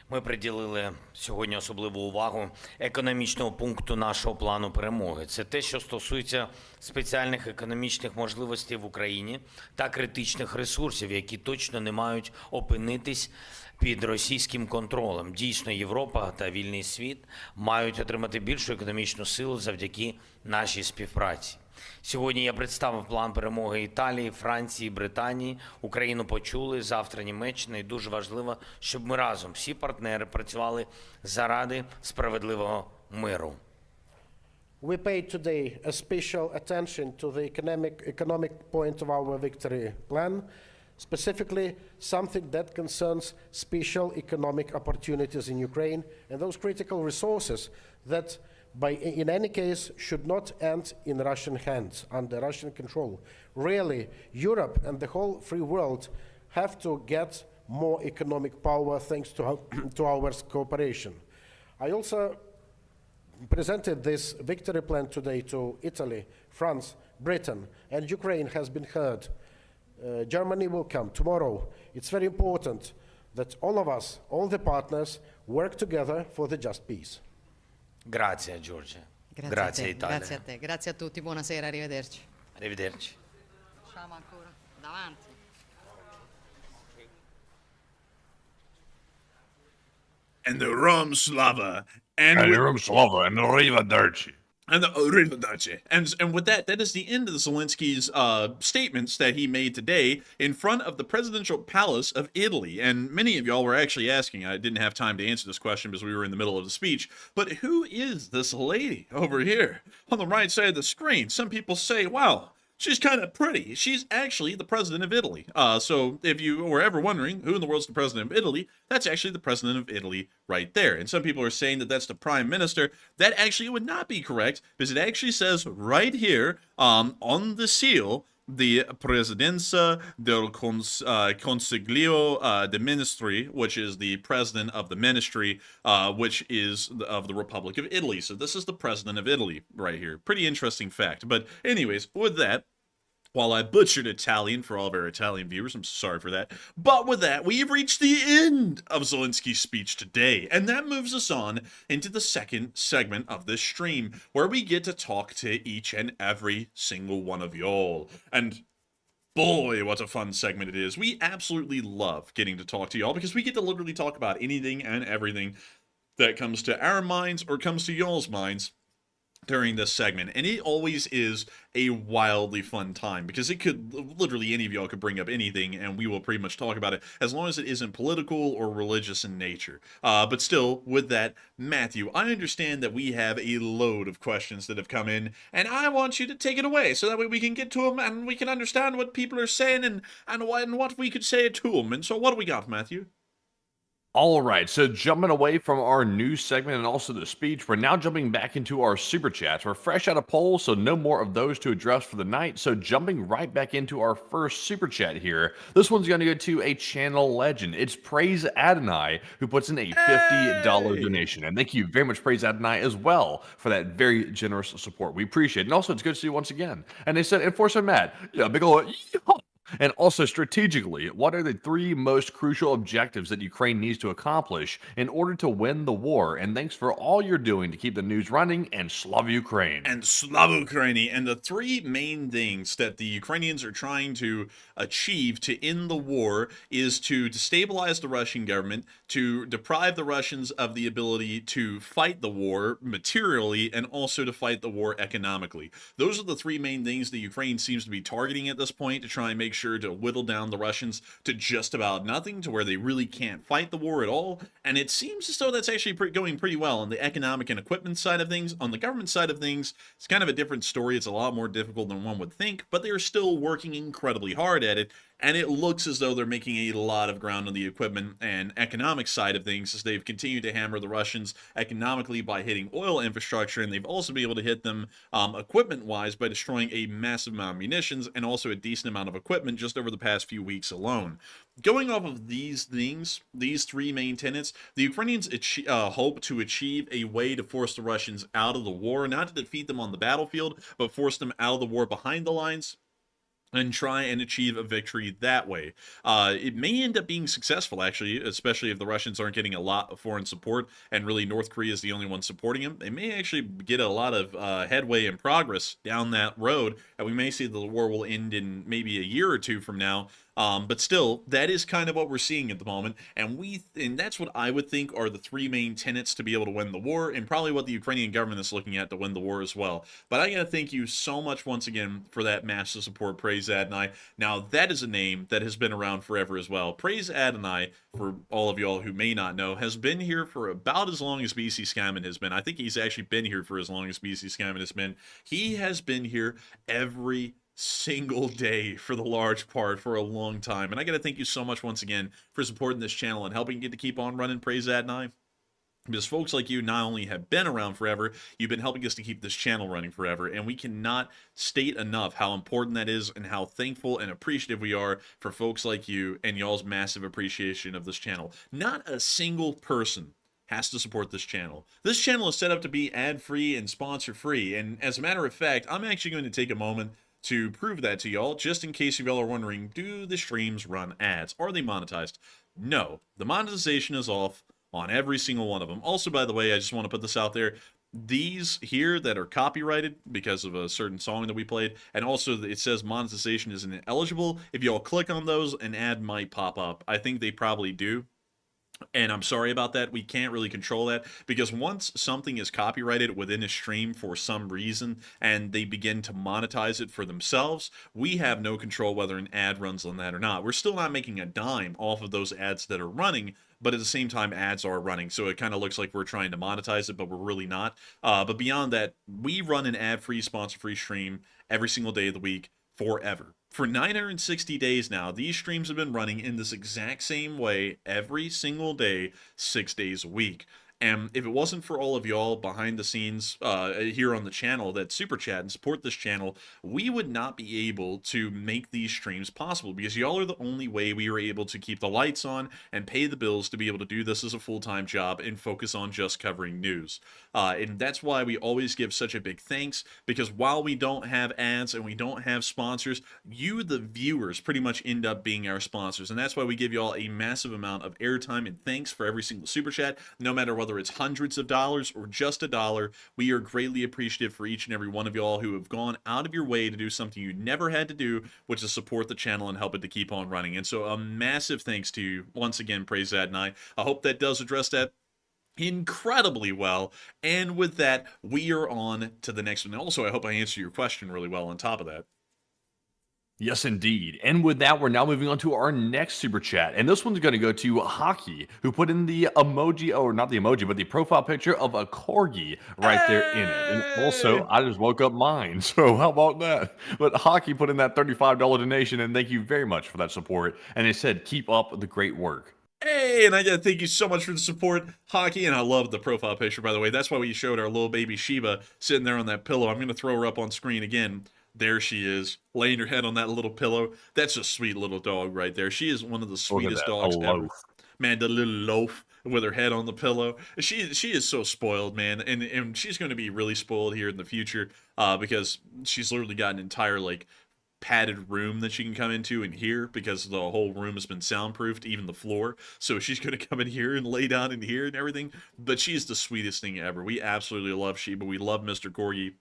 Ми приділили сьогодні особливу увагу економічного пункту нашого плану перемоги. Це те, що стосується спеціальних економічних можливостей в Україні та критичних ресурсів, які точно не мають опинитись під російським контролем. Дійсно, Європа та вільний світ мають отримати більшу економічну силу завдяки нашій співпраці. Сьогодні я представив план перемоги Італії, Франції, Британії. Україну почули, завтра Німеччина. І дуже важливо, щоб ми разом, всі партнери, працювали заради справедливого миру. We paid today a special attention to the economic point of our victory plan, specifically something that concerns special economic opportunities in Ukraine and those critical resources that in any case should not end in Russian hands, under Russian control. Really, Europe and the whole free world have to get more economic power thanks to our cooperation. I also presented this victory plan today to Italy, France, Britain, and Ukraine has been heard. Germany will come tomorrow. It's very important that all of us, all the partners, work together for the just peace. Grazie, Giorgia. Grazie Italia. Grazie a te, grazie a tutti, buonasera, arrivederci. Arrivederci. Facciamo ancora davanti. And the Rum Slava. And arrivederci. And the Arrivederci. And with that is the end of the Zelensky's statements that he made today in front of the presidential palace of Italy. And many of y'all were actually asking, I didn't have time to answer this question because we were in the middle of the speech, but who is this lady over here on the right side of the screen? Some people say, wow, she's kind of pretty. She's actually the president of Italy. So if you were ever wondering who in the world's the president of Italy, that's actually the president of Italy right there. And some people are saying that that's the prime minister. That actually would not be correct because it actually says right here on the seal, the Presidenza del Consiglio de Ministri, which is the president of the ministry, which is of the Republic of Italy. So this is the president of Italy right here. Pretty interesting fact. But anyways, with that, while I butchered Italian for all of our Italian viewers, I'm sorry for that. But with that, we've reached the end of Zelensky's speech today. And that moves us on into the second segment of this stream, where we get to talk to each and every single one of y'all. And boy, what a fun segment it is. We absolutely love getting to talk to y'all because we get to literally talk about anything and everything that comes to our minds or comes to y'all's minds during this segment. And it always is a wildly fun time because it could literally, any of y'all could bring up anything and we will pretty much talk about it as long as it isn't political or religious in nature. But still, with that, Matthew, I understand that we have a load of questions that have come in and I want you to take it away so that way we can get to them and we can understand what people are saying and what we could say to them. And so what do we got, Matthew? All right, so jumping away from our news segment and also the speech, we're now jumping back into our super chats. We're fresh out of polls, so no more of those to address for the night. So jumping right back into our first super chat here. This one's going to go to a channel legend. It's Praise Adonai, who puts in a $50 donation. And thank you very much, Praise Adonai, as well, for that very generous support. We appreciate it. And also, it's good to see you once again. And they said, Enforcer Matt, yeah, big ol' yeehaw. And also, strategically, what are the three most crucial objectives that Ukraine needs to accomplish in order to win the war? And thanks for all you're doing to keep the news running, and Slava Ukraine. And Slava Ukraine. And the three main things that the Ukrainians are trying to achieve to end the war is to destabilize the Russian government, to deprive the Russians of the ability to fight the war materially, and also to fight the war economically. Those are the three main things that Ukraine seems to be targeting at this point to try and make sure to whittle down the Russians to just about nothing, to where they really can't fight the war at all. And it seems as though that's actually going pretty well on the economic and equipment side of things. On the government side of things, it's kind of a different story. It's a lot more difficult than one would think, but they're still working incredibly hard at it. And it looks as though they're making a lot of ground on the equipment and economic side of things as they've continued to hammer the Russians economically by hitting oil infrastructure, and they've also been able to hit them equipment-wise by destroying a massive amount of munitions and also a decent amount of equipment just over the past few weeks alone. Going off of these things, these three main tenets, the Ukrainians hope to achieve a way to force the Russians out of the war, not to defeat them on the battlefield, but force them out of the war behind the lines. and try and achieve a victory that way. It may end up being successful, actually, especially if the Russians aren't getting a lot of foreign support and really North Korea is the only one supporting them. They may actually get a lot of headway and progress down that road, and we may see the war will end in maybe a year or two from now. But still, that is kind of what we're seeing at the moment, and that's what I would think are the three main tenets to be able to win the war, and probably what the Ukrainian government is looking at to win the war as well. But I gotta thank you so much once again for that massive support, Praise Adonai. Now, that is a name that has been around forever as well. Praise Adonai, for all of y'all who may not know, has been here for about as long as BC Skyman has been. I think he's actually been here for as long as BC Skyman has been. He has been here every single day for the large part for a long time, and I gotta thank you so much once again for supporting this channel and helping get to keep on running. Praise Adonai, because folks like you not only have been around forever, you've been helping us to keep this channel running forever, and we cannot state enough how important that is and how thankful and appreciative we are for folks like you and y'all's massive appreciation of this channel. Not a single person has to support this channel. This channel is set up to be ad-free and sponsor-free, and as a matter of fact, I'm actually going to take a moment to prove that to y'all, just in case y'all are wondering, do the streams run ads? Are they monetized? No. The monetization is off on every single one of them. Also, by the way, I just want to put this out there. These here that are copyrighted because of a certain song that we played, and also it says monetization isn't eligible. If y'all click on those, an ad might pop up. I think they probably do. And I'm sorry about that. We can't really control that, because once something is copyrighted within a stream for some reason and they begin to monetize it for themselves, we have no control whether an ad runs on that or not. We're still not making a dime off of those ads that are running, but at the same time, ads are running. So it kind of looks like we're trying to monetize it, but we're really not. But beyond that, we run an ad-free, sponsor-free stream every single day of the week forever. For 960 days now, these streams have been running in this exact same way every single day, 6 days a week. And if it wasn't for all of y'all behind the scenes here on the channel that super chat and support this channel, we would not be able to make these streams possible, because y'all are the only way we are able to keep the lights on and pay the bills to be able to do this as a full-time job and focus on just covering news. And that's why we always give such a big thanks, because while we don't have ads and we don't have sponsors, you, the viewers, pretty much end up being our sponsors. And that's why we give y'all a massive amount of airtime and thanks for every single super chat, no matter whether it's hundreds of dollars or just $1. We are greatly appreciative for each and every one of y'all who have gone out of your way to do something you never had to do, which is support the channel and help it to keep on running. And so a massive thanks to you once again, Praise Adonai. I hope that does address that incredibly well. And with that, we are on to the next one. And also, I hope I answered your question really well on top of that. Yes, indeed. And with that, we're now moving on to our next super chat. And this one's going to go to Hockey, who put in the emoji, or not the emoji, but the profile picture of a corgi right there in it. And also, I just woke up mine. So how about that? But Hockey put in that $35 donation, and thank you very much for that support. And it said, keep up the great work. Hey, and I gotta thank you so much for the support, Hockey, and I love the profile picture, by the way. That's why we showed our little baby Shiba sitting there on that pillow. I'm going to throw her up on screen again. There she is, laying her head on that little pillow. That's a sweet little dog right there. She is one of the sweetest dogs ever. Man, the little loaf with her head on the pillow. She is so spoiled, man, and she's going to be really spoiled here in the future because she's literally got an entire, like, padded room that she can come into and hear, because the whole room has been soundproofed, even the floor. So she's going to come in here and lay down in here and everything. But she's the sweetest thing ever. We absolutely love Sheba. We love Mr. Corgi.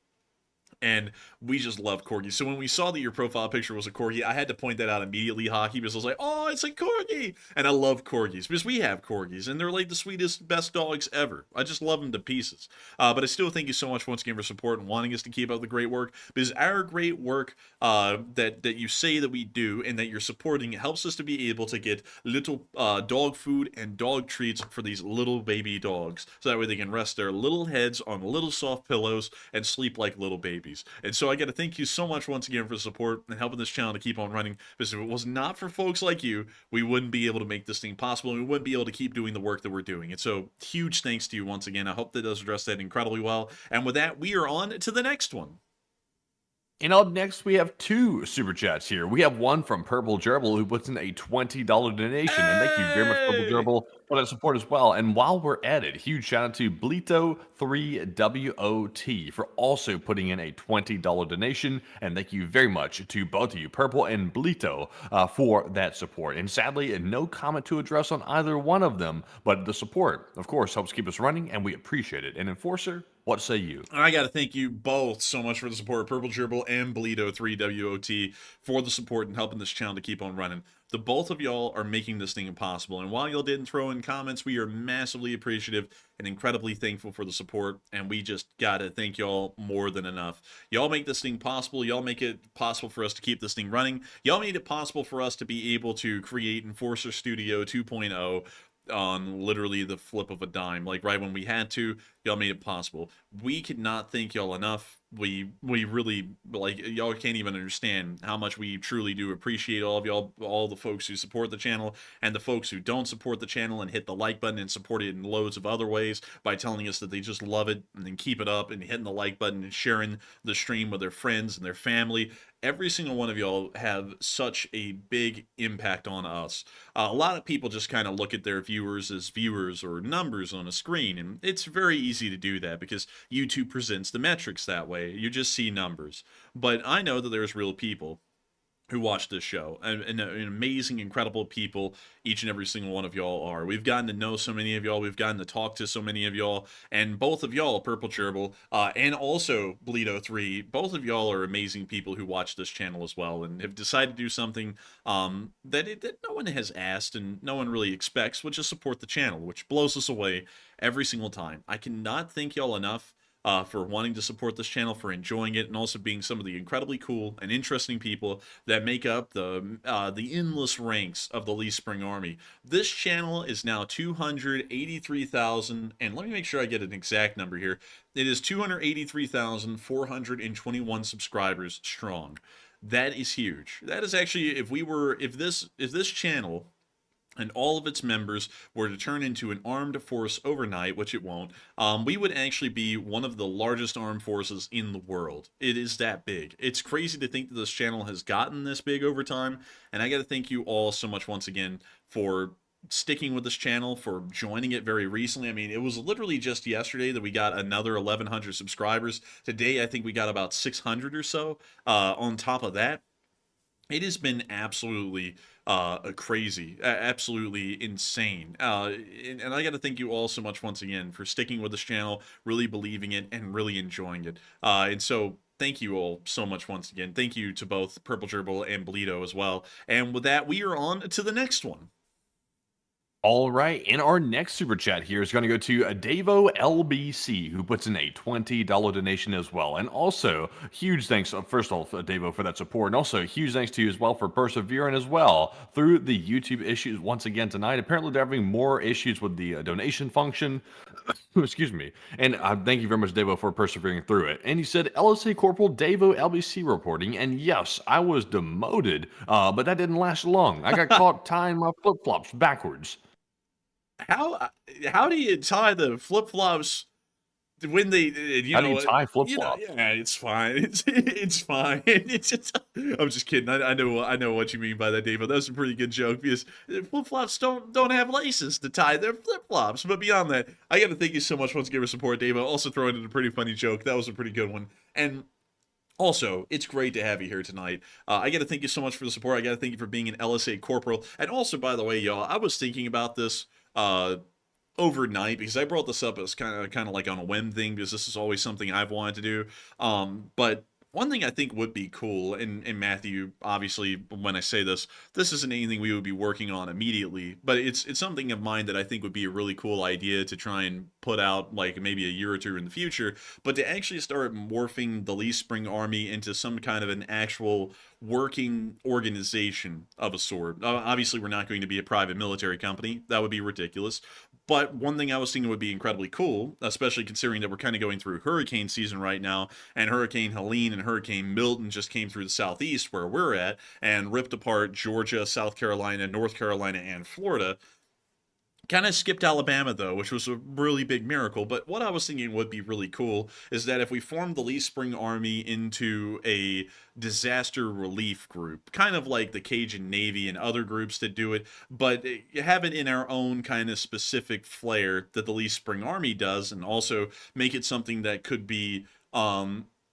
And we just love corgis. So when we saw that your profile picture was a corgi, I had to point that out immediately, Hockey, because I was like, oh, it's a corgi. And I love corgis, because we have corgis, and they're like the sweetest, best dogs ever. I just love them to pieces. But I still thank you so much once again for support and wanting us to keep up the great work, because our great work that you say that we do and that you're supporting helps us to be able to get little dog food and dog treats for these little baby dogs, so that way they can rest their little heads on little soft pillows and sleep like little babies. And so I got to thank you so much once again for the support and helping this channel to keep on running, because if it was not for folks like you, we wouldn't be able to make this thing possible, and we wouldn't be able to keep doing the work that we're doing. And so huge thanks to you once again. I hope that does address that incredibly well. And with that, we are on to the next one. And up next, we have two super chats here. We have one from Purple Gerbil, who puts in a $20 donation. And thank you very much, Purple Gerbil, for that support as well. And while we're at it, huge shout out to Blito3WOT for also putting in a $20 donation. And thank you very much to both of you, Purple and Blito, for that support. And sadly, no comment to address on either one of them, but the support, of course, helps keep us running, and we appreciate it. And Enforcer, what say you? I got to thank you both so much for the support, Purple Gerbil and Bleedo3WOT, for the support and helping this channel to keep on running. The both of y'all are making this thing impossible, and while y'all didn't throw in comments, we are massively appreciative and incredibly thankful for the support, and we just gotta thank y'all more than enough. Y'all make this thing possible. Y'all make it possible for us to keep this thing running. Y'all made it possible for us to be able to create Enforcer Studio 2.0 on literally the flip of a dime. Like right when we had to, y'all made it possible. We could not thank y'all enough. We really, like, y'all can't even understand how much we truly do appreciate all of y'all, all the folks who support the channel and the folks who don't support the channel and hit the like button and support it in loads of other ways by telling us that they just love it and then keep it up and hitting the like button and sharing the stream with their friends and their family. Every single one of y'all have such a big impact on us. A lot of people just kind of look at their viewers as viewers or numbers on a screen, and it's very easy to do that because YouTube presents the metrics that way. You just see numbers. But I know that there's real people who watch this show, and amazing, incredible people each and every single one of y'all are. We've gotten to know so many of y'all, we've gotten to talk to so many of y'all, and both of y'all, Purple Gerbil, and also Bleedo3, both of y'all are amazing people who watch this channel as well, and have decided to do something that no one has asked, and no one really expects, which is support the channel, which blows us away every single time. I cannot thank y'all enough for wanting to support this channel, for enjoying it, and also being some of the incredibly cool and interesting people that make up the endless ranks of the Lee Spring Army. This channel is now 283,000, and let me make sure I get an exact number here. It is 283,421 subscribers strong. That is huge. That is actually, if this channel and all of its members were to turn into an armed force overnight, which it won't, we would actually be one of the largest armed forces in the world. It is that big. It's crazy to think that this channel has gotten this big over time, and I got to thank you all so much once again for sticking with this channel, for joining it very recently. I mean, it was literally just yesterday that we got another 1,100 subscribers. Today, I think we got about 600 or so on top of that. It has been absolutely crazy, absolutely insane. And I got to thank you all so much once again for sticking with this channel, really believing it, and really enjoying it. And so thank you all so much once again. Thank you to both Purple Gerbil and Bleedo as well. And with that, we are on to the next one. All right, and our next super chat here is going to go to Davo LBC, who puts in a $20 donation as well. And also, huge thanks, first of all, Davo, for that support. And also, huge thanks to you as well for persevering as well through the YouTube issues once again tonight. Apparently, they're having more issues with the donation function. Excuse me. And thank you very much, Davo, for persevering through it. And he said, LSA Corporal Davo LBC reporting. And yes, I was demoted, but that didn't last long. I got caught tying my flip-flops backwards. How do you tie the flip-flops when they How do you tie flip-flops? Yeah, it's fine. It's fine. It's just, I'm just kidding. I know what you mean by that, David. That's a pretty good joke because flip-flops don't have laces to tie their flip-flops. But beyond that, I got to thank you so much once again for support, David. Also throwing in a pretty funny joke. That was a pretty good one. And also, it's great to have you here tonight. I got to thank you so much for the support. I got to thank you for being an LSA corporal. And also, by the way, y'all, I was thinking about this overnight because I brought this up as kind of like on a whim thing because this is always something I've wanted to do. But one thing I think would be cool, and Matthew, obviously, when I say this isn't anything we would be working on immediately, but it's something of mine that I think would be a really cool idea to try and put out like maybe a year or two in the future, but to actually start morphing the Lee Spring Army into some kind of an actual working organization of a sort. Obviously, we're not going to be a private military company. That would be ridiculous. But one thing I was thinking would be incredibly cool, especially considering that we're kind of going through hurricane season right now, and Hurricane Helene and Hurricane Milton just came through the southeast where we're at and ripped apart Georgia, South Carolina, North Carolina, and Florida. Kind of skipped Alabama, though, which was a really big miracle. But what I was thinking would be really cool is that if we formed the Lee Spring Army into a disaster relief group, kind of like the Cajun Navy and other groups that do it, but have it in our own kind of specific flair that the Lee Spring Army does, and also make it something that could be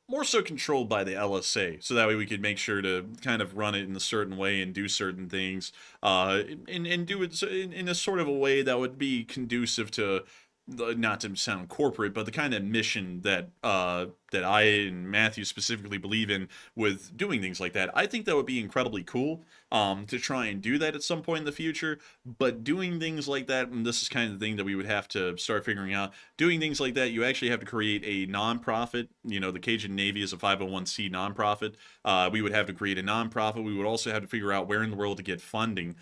more so controlled by the LSA, so that way we could make sure to kind of run it in a certain way and do certain things, and do it in a sort of a way that would be conducive to, not to sound corporate, but the kind of mission that that I and Matthew specifically believe in with doing things like that. I think that would be incredibly cool to try and do that at some point in the future. But doing things like that, and this is kind of the thing that we would have to start figuring out, doing things like that, you actually have to create a nonprofit. You know, the Cajun Navy is a 501c nonprofit. We would have to create a nonprofit. We would also have to figure out where in the world to get funding,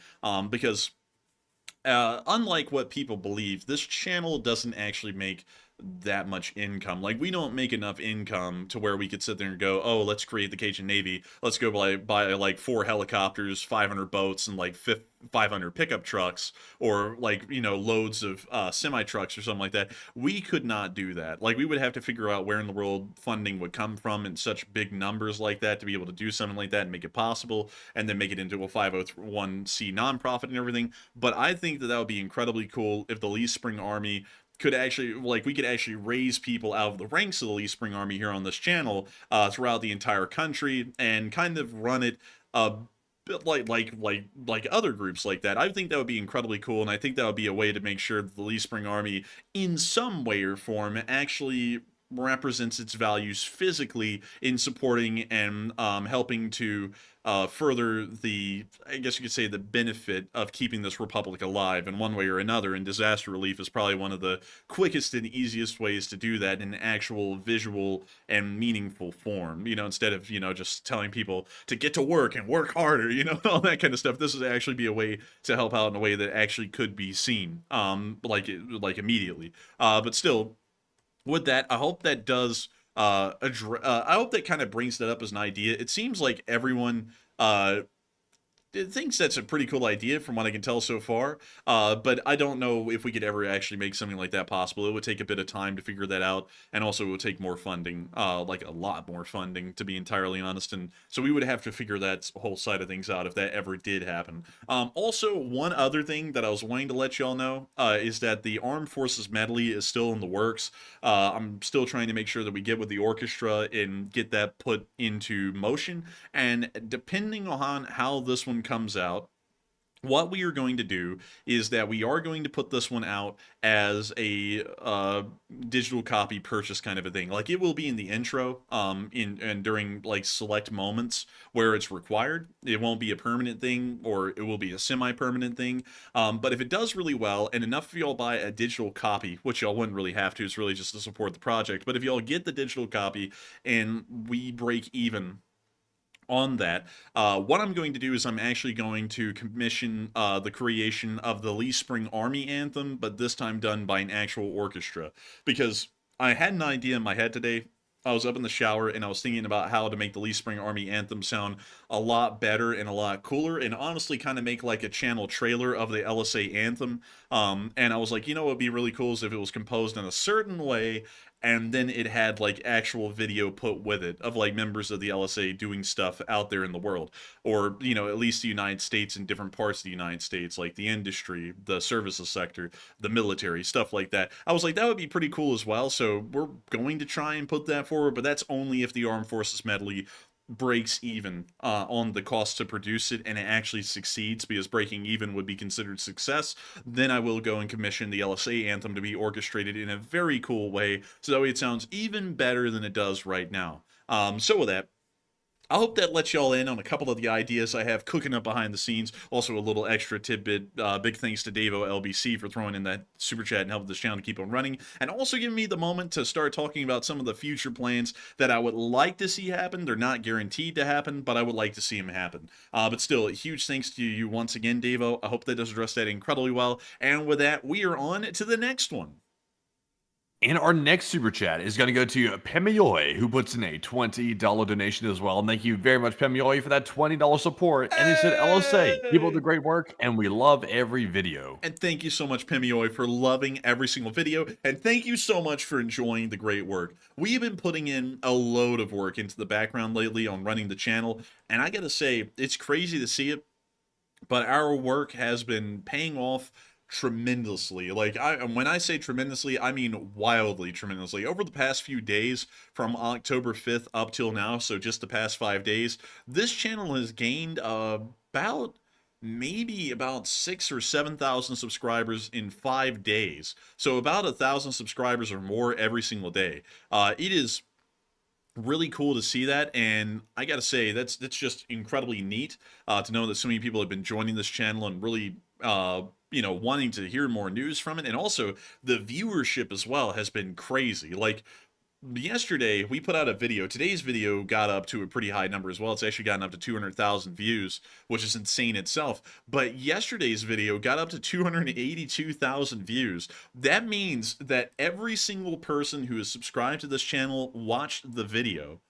because unlike what people believe, this channel doesn't actually make that much income. Like, we don't make enough income to where we could sit there and go, oh, let's create the Cajun Navy. Let's go buy like 4 helicopters, 500 boats, and like 500 pickup trucks, or like, you know, loads of semi trucks or something like that. We could not do that. Like, we would have to figure out where in the world funding would come from in such big numbers like that to be able to do something like that and make it possible, and then make it into a 501c nonprofit and everything. But I think that that would be incredibly cool if the Lee Spring Army could actually, like, we could actually raise people out of the ranks of the Lee Spring Army here on this channel throughout the entire country, and kind of run it bit like other groups like that. I think that would be incredibly cool, and I think that would be a way to make sure that the Lee Spring Army, in some way or form, actually represents its values physically in supporting and helping to further the, I guess you could say, the benefit of keeping this republic alive in one way or another. And disaster relief is probably one of the quickest and easiest ways to do that in actual visual and meaningful form, you know, instead of, you know, just telling people to get to work and work harder, you know, all that kind of stuff. This would actually be a way to help out in a way that actually could be seen, like immediately. But still, with that, I hope that does I hope that kind of brings that up as an idea. It seems like everyone thinks that's a pretty cool idea from what I can tell so far, but I don't know if we could ever actually make something like that possible. It would take a bit of time to figure that out, and also it would take more funding, like a lot more funding, to be entirely honest, and so we would have to figure that whole side of things out if that ever did happen. Also, one other thing that I was wanting to let y'all know is that the Armed Forces medley is still in the works. I'm still trying to make sure that we get with the orchestra and get that put into motion, and depending on how this one comes out, what we are going to do is that we are going to put this one out as a digital copy purchase kind of a thing. Like, it will be in the intro, and during like select moments where it's required. It won't be a permanent thing, or it will be a semi-permanent thing. But if it does really well, and enough of y'all buy a digital copy, which y'all wouldn't really have to, it's really just to support the project. But if y'all get the digital copy and we break even on that, what I'm going to do is I'm actually going to commission the creation of the Lee Spring Army anthem, but this time done by an actual orchestra, because I had an idea in my head today. I was up in the shower and I was thinking about how to make the Lee Spring Army anthem sound a lot better and a lot cooler, and honestly kind of make like a channel trailer of the LSA anthem. And I was like, you know what would be really cool is if it was composed in a certain way, and then it had like actual video put with it of like members of the LSA doing stuff out there in the world, or, you know, at least the United States and different parts of the United States, like the industry, the services sector, the military, stuff like that. I was like, that would be pretty cool as well. So we're going to try and put that forward, but that's only if the Armed Forces medley breaks even on the cost to produce it, and it actually succeeds, because breaking even would be considered success. Then I will go and commission the LSA anthem to be orchestrated in a very cool way, so that way it sounds even better than it does right now. So with that, I hope that lets y'all in on a couple of the ideas I have cooking up behind the scenes. Also, a little extra tidbit. Big thanks to Davo LBC for throwing in that super chat and helping this channel to keep on running, and also giving me the moment to start talking about some of the future plans that I would like to see happen. They're not guaranteed to happen, but I would like to see them happen. But still, a huge thanks to you once again, Davo. I hope that does address that incredibly well. And with that, we are on to the next one. And our next super chat is going to go to Pemioi, who puts in a $20 donation as well. And thank you very much, Pemioi, for that $20 support. And he said, LSA, keep up the great work, and we love every video. And thank you so much, Pemioi, for loving every single video. And thank you so much for enjoying the great work. We've been putting in a load of work into the background lately on running the channel. And I got to say, it's crazy to see it, but our work has been paying off tremendously. Like, when I say tremendously, I mean wildly tremendously. Over the past few days, from October 5th up till now, so just the past 5 days, this channel has gained maybe about 6,000 or 7,000 subscribers in 5 days. So about 1,000 subscribers or more every single day. It is really cool to see that, and I gotta say that's just incredibly neat to know that so many people have been joining this channel and really wanting to hear more news from it. And also the viewership as well has been crazy. Like, yesterday we put out a video. Today's video got up to a pretty high number as well. It's actually gotten up to 200,000 views, which is insane itself. But yesterday's video got up to 282,000 views. That means that every single person who is subscribed to this channel watched the video.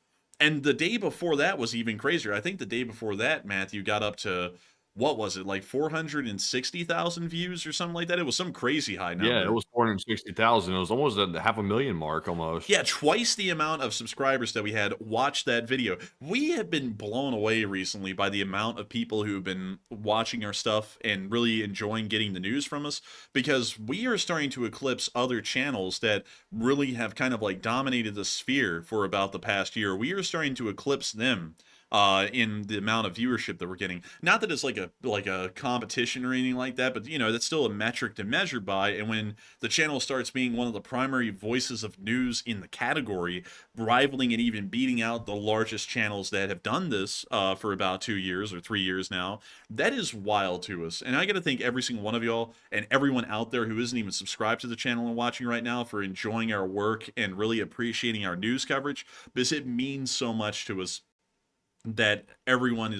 And the day before that was even crazier. I think the day before that, Matthew, got up to, what was it, like 460,000 views or something like that? It was some crazy high number. Yeah, it was 460,000. It was almost at the 500,000 mark almost. Yeah, twice the amount of subscribers that we had watched that video. We have been blown away recently by the amount of people who have been watching our stuff and really enjoying getting the news from us, because we are starting to eclipse other channels that really have kind of like dominated the sphere for about the past year. We are starting to eclipse them in the amount of viewership that we're getting. Not that it's like a competition or anything like that, but that's still a metric to measure by. And when the channel starts being one of the primary voices of news in the category, rivaling and even beating out the largest channels that have done this for about 2 years or 3 years now, that is wild to us. And I got to thank every single one of y'all and everyone out there who isn't even subscribed to the channel and watching right now for enjoying our work and really appreciating our news coverage, because it means so much to us that everyone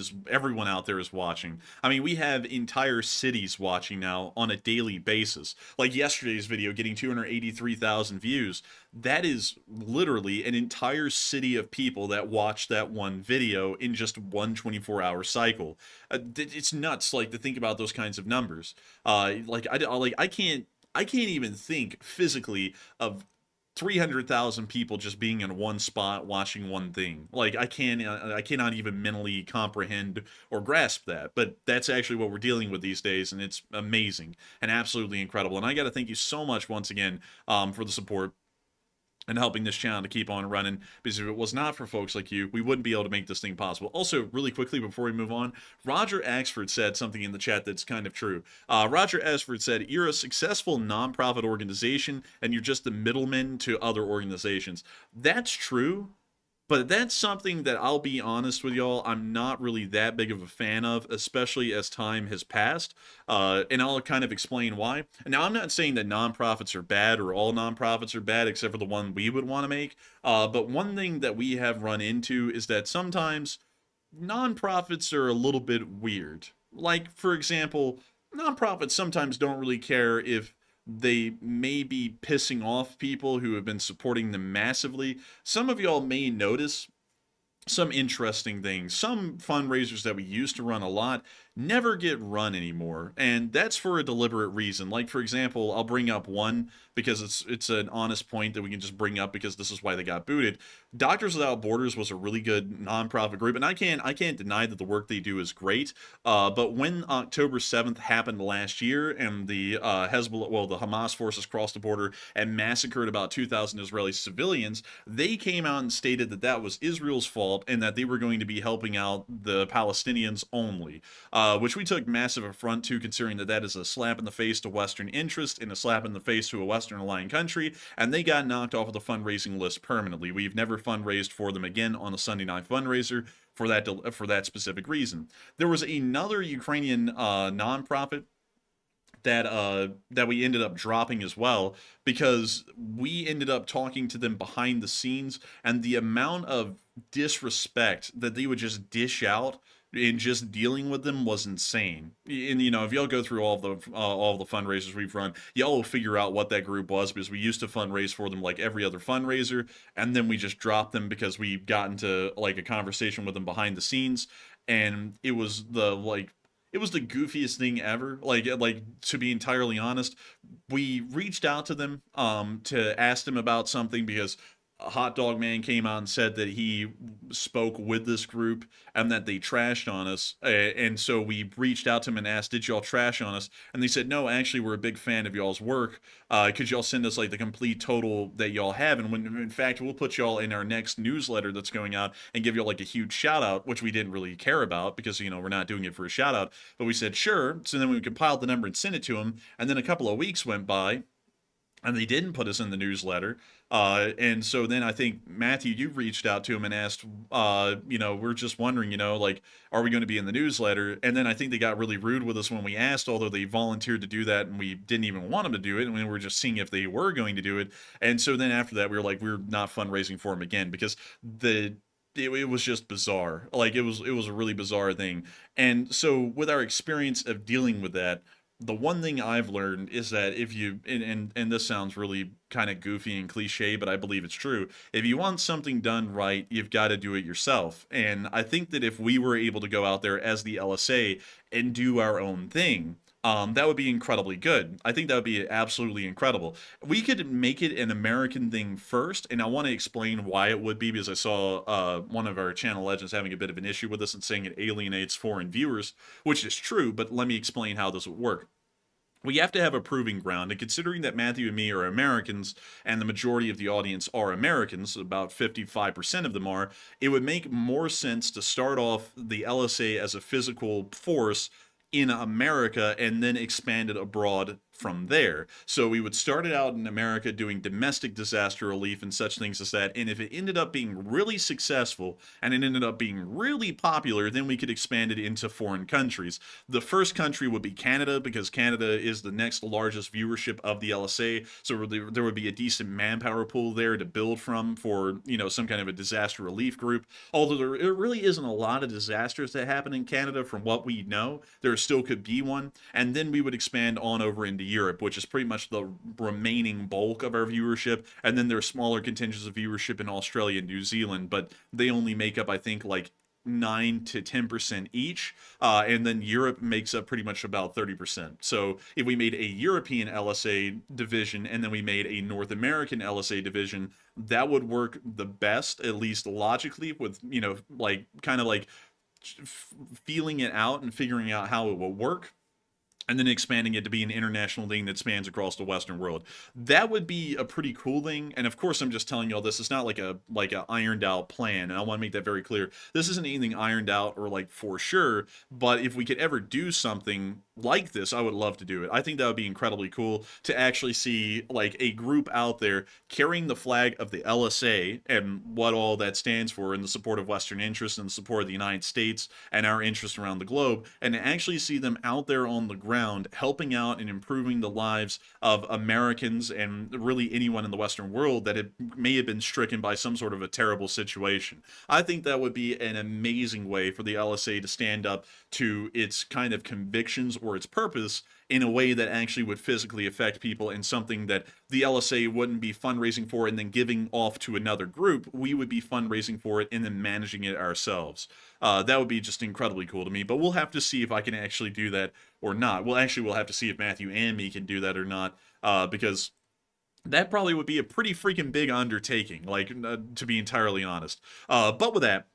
out there is watching. I mean, we have entire cities watching now on a daily basis. Like yesterday's video getting 283,000 views. That is literally an entire city of people that watched that one video in just one 24-hour cycle. It's nuts, like, to think about those kinds of numbers. I can't even think physically of 300,000 people just being in one spot watching one thing. Like, I cannot even mentally comprehend or grasp that, but that's actually what we're dealing with these days, and it's amazing and absolutely incredible. And I got to thank you so much once again for the support and helping this channel to keep on running, because if it was not for folks like you, we wouldn't be able to make this thing possible. Also, really quickly before we move on, Roger Axford said something in the chat that's kind of true. Roger Axford said, you're a successful nonprofit organization and you're just the middleman to other organizations. That's true, but that's something that, I'll be honest with y'all, I'm not really that big of a fan of, especially as time has passed. And I'll kind of explain why. Now, I'm not saying that nonprofits are bad or all nonprofits are bad except for the one we would want to make. But one thing that we have run into is that sometimes nonprofits are a little bit weird. Like, for example, nonprofits sometimes don't really care if they may be pissing off people who have been supporting them massively. Some of y'all may notice some interesting things. Some fundraisers that we used to run a lot never get run anymore, and that's for a deliberate reason. Like, for example, I'll bring up one because it's an honest point that we can just bring up because this is why they got booted. Doctors Without Borders was a really good nonprofit group, and I can't deny that the work they do is great. But when October 7th happened last year, and the the Hamas forces crossed the border and massacred about 2,000 Israeli civilians, they came out and stated that that was Israel's fault and that they were going to be helping out the Palestinians only. Which we took massive affront to, considering that that is a slap in the face to Western interest and a slap in the face to a Western aligned country, and they got knocked off of the fundraising list permanently. We've never fundraised for them again on a Sunday night fundraiser for that specific reason. There was another Ukrainian nonprofit that we ended up dropping as well, because we ended up talking to them behind the scenes, and the amount of disrespect that they would just dish out and just dealing with them was insane. And you know, if y'all go through all the fundraisers we've run, y'all will figure out what that group was, because we used to fundraise for them like every other fundraiser, and then we just dropped them because we got into like a conversation with them behind the scenes, and it was the goofiest thing ever. Like to be entirely honest, we reached out to them to ask them about something, because a hot dog man came out and said that he spoke with this group and that they trashed on us. And so we reached out to them and asked, did y'all trash on us? And they said, no, actually, we're a big fan of y'all's work. Could y'all send us like the complete total that y'all have? And when, in fact, we'll put y'all in our next newsletter that's going out and give y'all like a huge shout out, which we didn't really care about because, you know, we're not doing it for a shout out. But we said, sure. So then we compiled the number and sent it to them. And then a couple of weeks went by, and they didn't put us in the newsletter. And so then I think, Matthew, you reached out to him and asked, you know, we're just wondering, you know, like, are we going to be in the newsletter? And then I think they got really rude with us when we asked, although they volunteered to do that and we didn't even want them to do it. And we were just seeing if they were going to do it. And so then after that, we were like, we're not fundraising for them again, because it was just bizarre. Like it was a really bizarre thing. And so with our experience of dealing with that, the one thing I've learned is that if you, and this sounds really kind of goofy and cliche, but I believe it's true. If you want something done right, you've got to do it yourself. And I think that if we were able to go out there as the LSA and do our own thing, that would be incredibly good. I think that would be absolutely incredible. We could make it an American thing first, and I want to explain why it would be, because I saw one of our channel legends having a bit of an issue with this and saying it alienates foreign viewers, which is true, but let me explain how this would work. We have to have a proving ground, and considering that Matthew and me are Americans, and the majority of the audience are Americans, about 55% of them are, it would make more sense to start off the LSA as a physical force in America and then expand it abroad from there. So we would start it out in America doing domestic disaster relief and such things as that. And if it ended up being really successful and it ended up being really popular, then we could expand it into foreign countries. The first country would be Canada, because Canada is the next largest viewership of the LSA. So there would be a decent manpower pool there to build from for, you know, some kind of a disaster relief group. Although there really isn't a lot of disasters that happen in Canada from what we know. There still could be one. And then we would expand on over into Europe, which is pretty much the remaining bulk of our viewership. And then there are smaller contingents of viewership in Australia and New Zealand, but they only make up, I think, like 9 to 10% each, and then Europe makes up pretty much about 30%. So if we made a European LSA division and then we made a North American LSA division, that would work the best, at least logically, with, you know, like kind of like feeling it out and figuring out how it will work, and then expanding it to be an international thing that spans across the Western world. That would be a pretty cool thing. And of course, I'm just telling y'all this. It's not like a ironed out plan. And I want to make that very clear. This isn't anything ironed out or like for sure. But if we could ever do something like this, I would love to do it. I think that would be incredibly cool to actually see like a group out there carrying the flag of the LSA and what all that stands for, in the support of Western interests and the support of the United States and our interests around the globe, and to actually see them out there on the ground helping out and improving the lives of Americans and really anyone in the Western world that may have been stricken by some sort of a terrible situation. I think that would be an amazing way for the LSA to stand up to its kind of convictions or its purpose in a way that actually would physically affect people, and something that the LSA wouldn't be fundraising for and then giving off to another group. We would be fundraising for it and then managing it ourselves. That would be just incredibly cool to me, but we'll have to see if I can actually do that or not. We'll have to see if Matthew and me can do that or not, because that probably would be a pretty freaking big undertaking, like, to be entirely honest. But with that,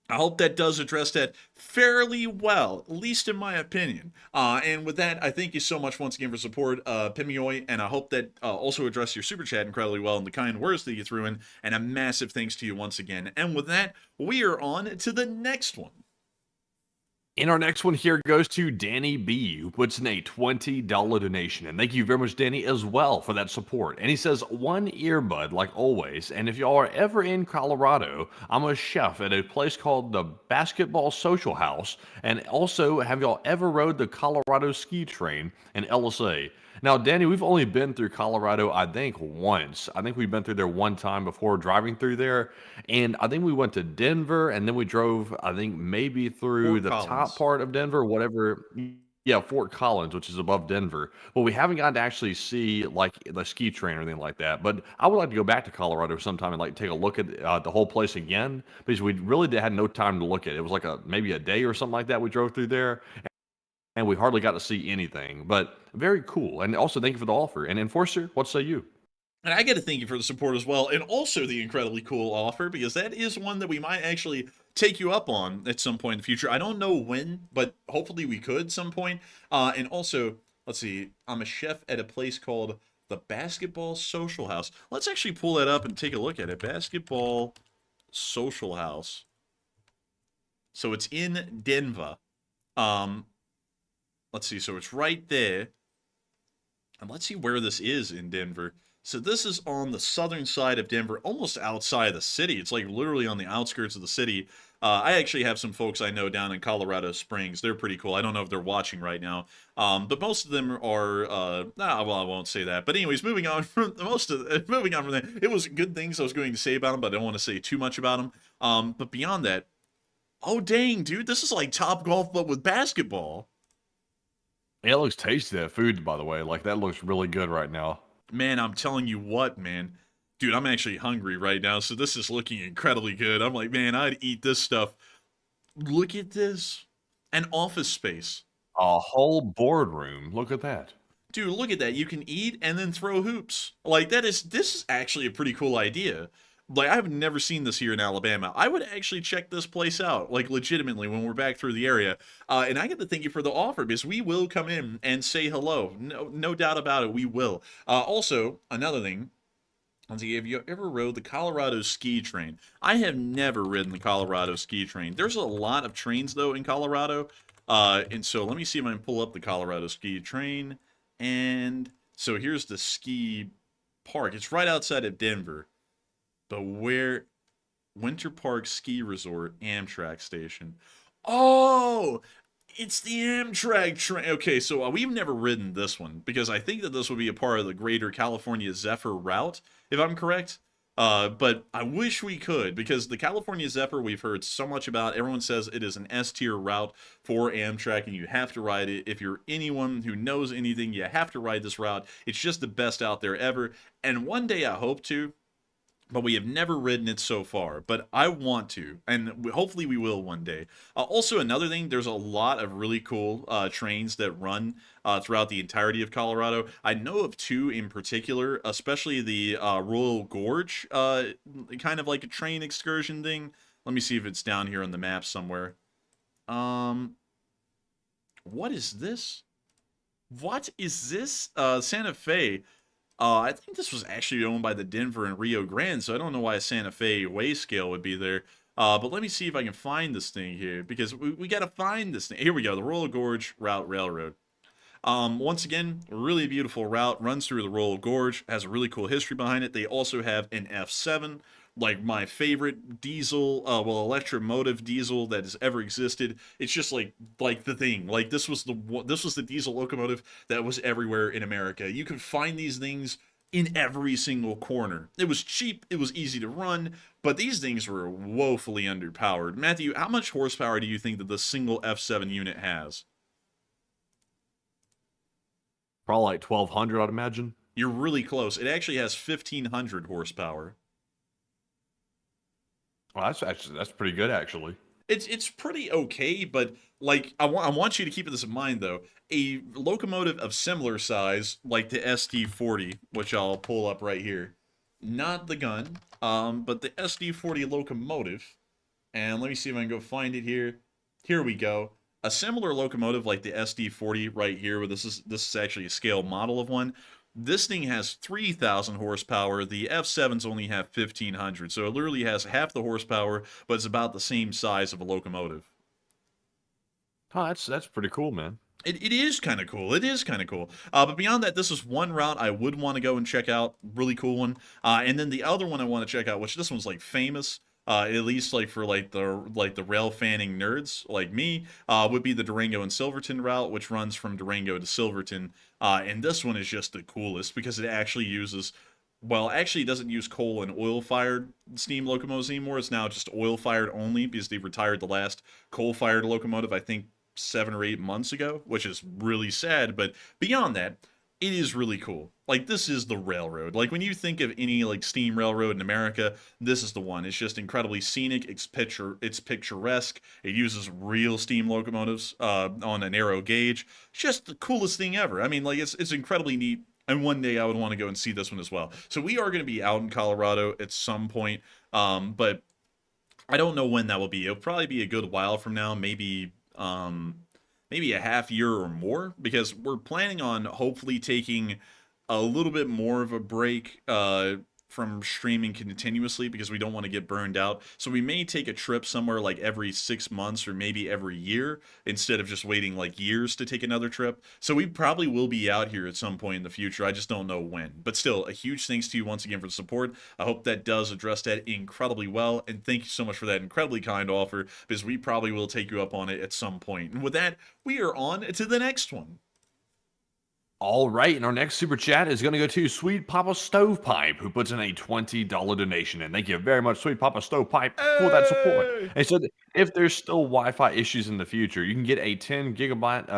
I hope that does address that fairly well, at least in my opinion. And with that, I thank you so much once again for support, Pimioi, and I hope that also addressed your super chat incredibly well and the kind words that you threw in, and a massive thanks to you once again. And with that, we are on to the next one. And our next one here goes to Danny B, who puts in a $20 donation. And thank you very much, Danny, as well, for that support. And he says, one earbud, like always. And if y'all are ever in Colorado, I'm a chef at a place called the Basketball Social House. And also, have y'all ever rode the Colorado ski train in LSA? Now, Danny, we've only been through Colorado, I think, once. I think we've been through there one time before driving through there. And I think we went to Denver and then we drove, I think, maybe through Fort the top Collins. part of Denver, whatever. Yeah, Fort Collins, which is above Denver. But we haven't gotten to actually see like the ski train or anything like that. But I would like to go back to Colorado sometime and like take a look at the whole place again because we really had no time to look at it. It was like maybe a day or something like that we drove through there and we hardly got to see anything. But very cool. And also, thank you for the offer. And Enforcer, what say you? And I got to thank you for the support as well, and also the incredibly cool offer, because that is one that we might actually take you up on at some point in the future. I don't know when, but hopefully we could some point. And also, let's see, I'm a chef at a place called the Basketball Social House. Let's actually pull that up and take a look at it. Basketball Social House. So it's in Denver. Let's see, so it's right there. And let's see where this is in Denver. So this is on the southern side of Denver, almost outside of the city. It's like literally on the outskirts of the city. I actually have some folks I know down in Colorado Springs. They're pretty cool. I don't know if they're watching right now. But most of them are, well, I won't say that. But anyways, moving on from that, it was good things I was going to say about them, but I don't want to say too much about them. But beyond that, oh dang, dude, this is like Top Golf, but with basketball. Yeah, it looks tasty, that food, by the way. Like, that looks really good right now. Man, I'm telling you what, man. Dude, I'm actually hungry right now, so this is looking incredibly good. I'm like, man, I'd eat this stuff. Look at this. An office space. A whole boardroom. Look at that. Dude, look at that. You can eat and then throw hoops. Like, this is actually a pretty cool idea. Like, I've never seen this here in Alabama. I would actually check this place out, like, legitimately, when we're back through the area. And I get to thank you for the offer, because we will come in and say hello. No doubt about it, we will. Also, another thing, let's see, have you ever rode the Colorado ski train? I have never ridden the Colorado ski train. There's a lot of trains, though, in Colorado. And so let me see if I can pull up the Colorado ski train. And so here's the ski park. It's right outside of Denver. But where Winter Park Ski Resort Amtrak station. Oh, it's the Amtrak train. Okay, so we've never ridden this one because I think that this would be a part of the greater California Zephyr route, if I'm correct. But I wish we could, because the California Zephyr we've heard so much about. Everyone says it is an S-tier route for Amtrak, and you have to ride it. If you're anyone who knows anything, you have to ride this route. It's just the best out there ever. And one day I hope to. But we have never ridden it so far. But I want to, and hopefully we will one day. Also, another thing, there's a lot of really cool trains that run throughout the entirety of Colorado. I know of two in particular, especially the Royal Gorge, kind of like a train excursion thing. Let me see if it's down here on the map somewhere. What is this? What is this? Santa Fe. I think this was actually owned by the Denver and Rio Grande, so I don't know why a Santa Fe weigh scale would be there. But let me see if I can find this thing here, because we got to find this thing. Here we go, the Royal Gorge Route Railroad. Once again, really beautiful route, runs through the Royal Gorge, has a really cool history behind it. They also have an F7, like my favorite diesel, electromotive diesel that has ever existed. It's just like the thing. Like this was the diesel locomotive that was everywhere in America. You could find these things in every single corner. It was cheap, it was easy to run, but these things were woefully underpowered. Matthew, how much horsepower do you think that the single F7 unit has? Probably like 1,200, I'd imagine. You're really close. It actually has 1,500 horsepower. Well, that's pretty good, actually. It's pretty okay, but like I want you to keep this in mind though. A locomotive of similar size, like the SD40, which I'll pull up right here, not the gun, but the SD40 locomotive. And let me see if I can go find it here. Here we go. A similar locomotive like the SD40 right here, where this is actually a scale model of one. This thing has 3,000 horsepower. The F7s only have 1,500, so it literally has half the horsepower, but it's about the same size of a locomotive. Oh, that's pretty cool, man. It is kind of cool. It is kind of cool. But beyond that, this is one route I would want to go and check out. Really cool one. And then the other one I want to check out, which this one's like famous. at least like for the rail fanning nerds like me, would be the Durango and Silverton route, which runs from Durango to Silverton. And this one is just the coolest because it actually uses, well, actually it doesn't use coal and oil-fired steam locomotives anymore. It's now just oil-fired only because they retired the last coal-fired locomotive, I think 7 or 8 months ago, which is really sad. But beyond that, it is really cool. Like, this is the railroad. Like, when you think of any like steam railroad in America, this is the one. It's just incredibly scenic. It's picturesque. It uses real steam locomotives on a narrow gauge. It's just the coolest thing ever. I mean, like, it's incredibly neat. And one day I would want to go and see this one as well. So we are going to be out in Colorado at some point, but I don't know when that will be. It'll probably be a good while from now, maybe maybe a half year or more, because we're planning on hopefully taking a little bit more of a break from streaming continuously because we don't want to get burned out. So we may take a trip somewhere like every 6 months or maybe every year instead of just waiting like years to take another trip. So we probably will be out here at some point in the future. I just don't know when. But still, a huge thanks to you once again for the support. I hope that does address that incredibly well. And thank you so much for that incredibly kind offer, because we probably will take you up on it at some point. And with that, we are on to the next one. All right, and our next super chat is going to go to Sweet Papa Stovepipe, who puts in a $20 donation. And thank you very much, Sweet Papa Stovepipe, for that support. And so, if there's still Wi-Fi issues in the future, you can get a 10 gigabit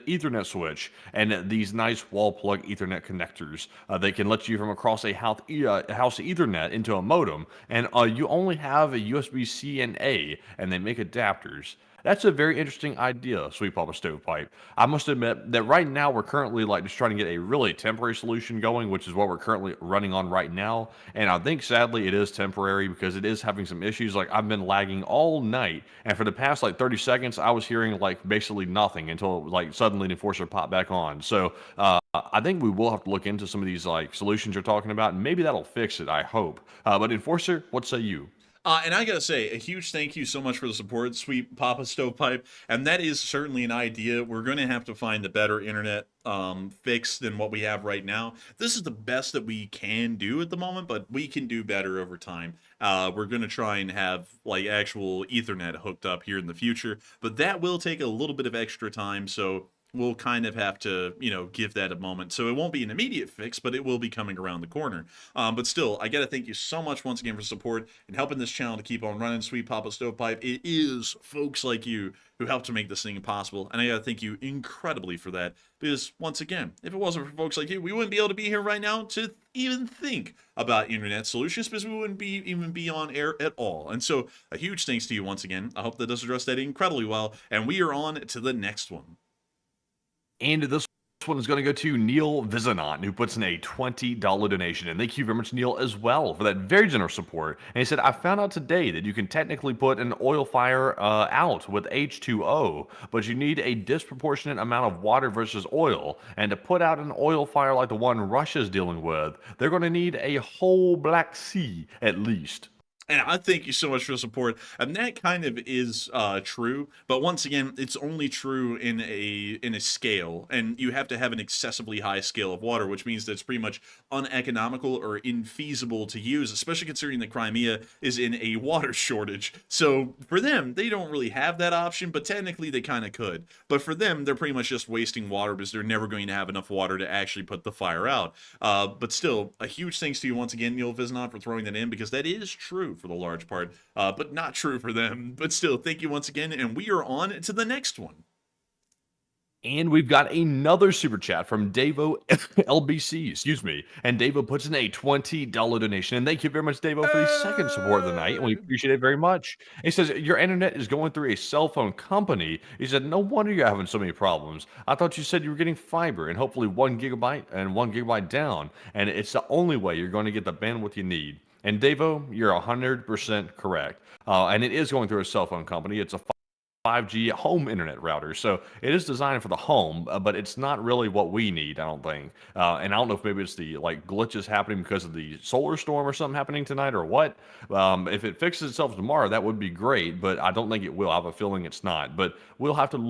Ethernet switch and these nice wall plug Ethernet connectors. They can let you from across a house Ethernet into a modem, and you only have a USB-C and A, and they make adapters. That's a very interesting idea, Sweet Papa Stovepipe. I must admit that right now we're currently like just trying to get a really temporary solution going, which is what we're currently running on right now. And I think sadly it is temporary because it is having some issues. Like, I've been lagging all night, and for the past like 30 seconds, I was hearing like basically nothing until like suddenly the Enforcer popped back on. So I think we will have to look into some of these like solutions you're talking about, and maybe that'll fix it, I hope. But Enforcer, what say you? And I gotta say, a huge thank you so much for the support, Sweet Papa Stovepipe. And that is certainly an idea. We're going to have to find a better internet fix than what we have right now. This is the best that we can do at the moment, but we can do better over time. We're going to try and have like actual Ethernet hooked up here in the future, but that will take a little bit of extra time. So we'll kind of have to, give that a moment. So it won't be an immediate fix, but it will be coming around the corner. But still, I got to thank you so much once again for support and helping this channel to keep on running, Sweet Papa Stovepipe. It is folks like you who help to make this thing possible. And I got to thank you incredibly for that. Because once again, if it wasn't for folks like you, we wouldn't be able to be here right now to even think about internet solutions, because we wouldn't even be on air at all. And so a huge thanks to you once again. I hope that does address that incredibly well. And we are on to the next one. And this one is going to go to Neil Vizanant, who puts in a $20 donation. And thank you very much, Neil, as well, for that very generous support. And he said, I found out today that you can technically put an oil fire out with H2O, but you need a disproportionate amount of water versus oil. And to put out an oil fire like the one Russia's dealing with, they're going to need a whole Black Sea at least. And I thank you so much for the support. And that kind of is true, but once again, it's only true in a scale, and you have to have an excessively high scale of water, which means that it's pretty much uneconomical or infeasible to use, especially considering that Crimea is in a water shortage. So for them, they don't really have that option, but technically they kind of could. But for them, they're pretty much just wasting water because they're never going to have enough water to actually put the fire out. But still, a huge thanks to you once again, Neil Vizanant, for throwing that in, because that is true for the large part, but not true for them. But still, thank you once again, and we are on to the next one. And we've got another super chat from Davo LBC, and Davo puts in a $20 donation. And thank you very much, Davo, for the second support of the night, and we appreciate it very much. He says, your internet is going through a cell phone company. He said, no wonder you're having so many problems. I thought you said you were getting fiber and hopefully 1 gigabyte and 1 gigabyte down, and it's the only way you're going to get the bandwidth you need. And Davo, you're 100% correct. And it is going through a cell phone company. It's a 5G home internet router. So it is designed for the home, but it's not really what we need, I don't think. And I don't know if maybe it's the glitches happening because of the solar storm or something happening tonight or what. If it fixes itself tomorrow, that would be great, but I don't think it will. I have a feeling it's not. But we'll have to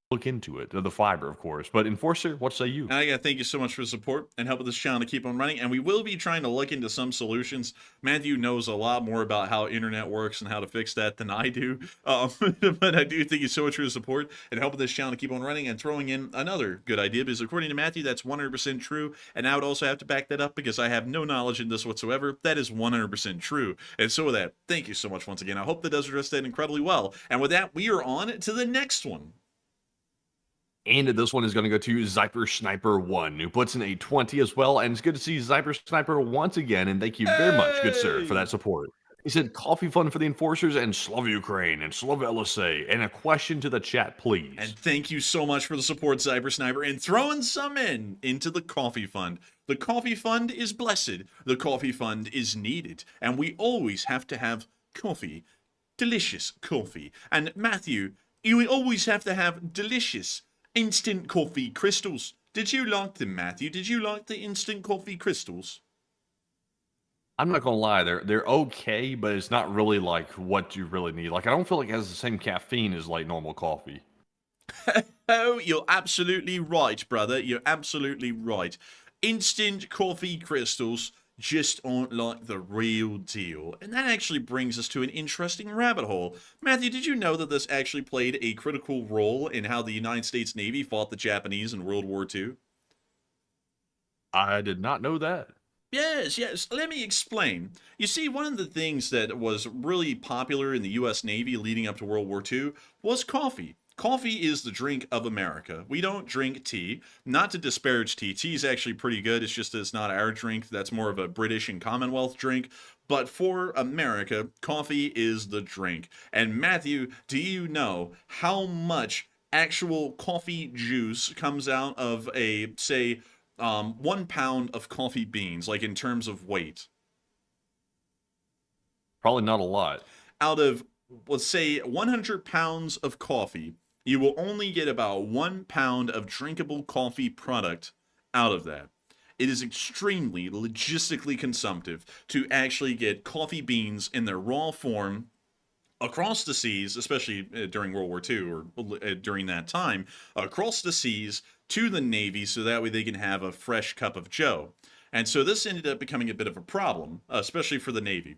look into it. The fiber, of course. But Enforcer, what say you? And I gotta thank you so much for the support and helping this channel to keep on running. And we will be trying to look into some solutions. Matthew knows a lot more about how internet works and how to fix that than I do. But I do thank you so much for the support and helping this channel to keep on running and throwing in another good idea. Because according to Matthew, that's 100% true. And I would also have to back that up because I have no knowledge in this whatsoever. That is 100% true. And so with that, thank you so much once again. I hope that does address that incredibly well. And with that, we are on to the next one. And this one is going to go to Zyper Sniper 1, who puts in a 20 as well. And it's good to see Zyper Sniper once again. And thank you very much, good sir, for that support. He said, coffee fund for the enforcers and Slava Ukraine and Slava LSA. And a question to the chat, please. And thank you so much for the support, Zyper Sniper, and throwing some into the coffee fund. The coffee fund is blessed. The coffee fund is needed. And we always have to have coffee. Delicious coffee. And Matthew, you always have to have delicious instant coffee crystals. Did you like them, Matthew? Did you like the instant coffee crystals? I'm not gonna lie, they're okay, but it's not really like what you really need. Like I don't feel like it has the same caffeine as like normal coffee. Oh, you're absolutely right, brother. You're absolutely right. Instant coffee crystals just aren't like the real deal. And that actually brings us to an interesting rabbit hole. Matthew, did you know that this actually played a critical role in how the United States Navy fought the Japanese in World War II? I did not know that. Yes. Let me explain. You see, one of the things that was really popular in the U.S. Navy leading up to World War II was coffee. Coffee is the drink of America. We don't drink tea. Not to disparage tea. Tea is actually pretty good. It's just that it's not our drink. That's more of a British and Commonwealth drink. But for America, coffee is the drink. And Matthew, do you know how much actual coffee juice comes out of a, say, 1 pound of coffee beans, like in terms of weight? Probably not a lot. Out of, let's say, 100 pounds of coffee, you will only get about 1 pound of drinkable coffee product out of that. It is extremely logistically consumptive to actually get coffee beans in their raw form across the seas, especially during World War II or during that time, across the seas to the Navy so that way they can have a fresh cup of joe. And so this ended up becoming a bit of a problem, especially for the Navy,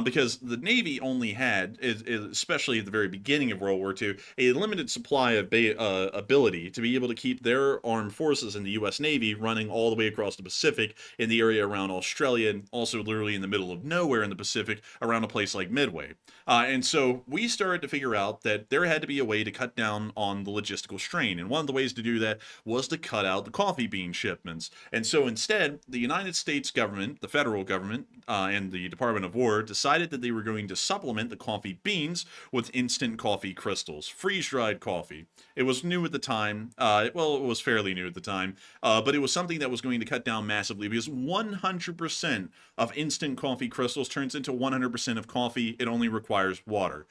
because the Navy only had, especially at the very beginning of World War II, a limited supply of ability to be able to keep their armed forces in the U.S. Navy running all the way across the Pacific in the area around Australia and also literally in the middle of nowhere in the Pacific around a place like Midway. And so we started to figure out that there had to be a way to cut down on the logistical strain. And one of the ways to do that was to cut out the coffee bean shipments. And so instead, the United States government, the federal government, and the Department of War decided that they were going to supplement the coffee beans with instant coffee crystals, freeze-dried coffee. It was new at the time. Well, it was fairly new at the time, but it was something that was going to cut down massively because 100% of instant coffee crystals turns into 100% of coffee. It only requires water.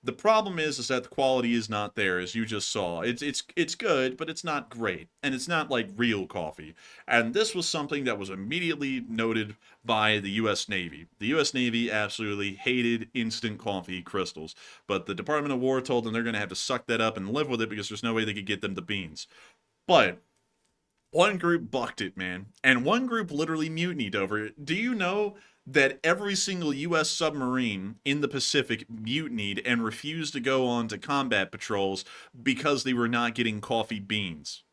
The problem is that the quality is not there, as you just saw. It's good, but it's not great, and it's not like real coffee. And this was something that was immediately noted by the U.S. Navy. The U.S. Navy absolutely hated instant coffee crystals, but the Department of War told them they're going to have to suck that up and live with it because there's no way they could get them the beans. But one group bucked it, man, and one group literally mutinied over it. Do you know that every single U.S. submarine in the Pacific mutinied and refused to go on to combat patrols because they were not getting coffee beans?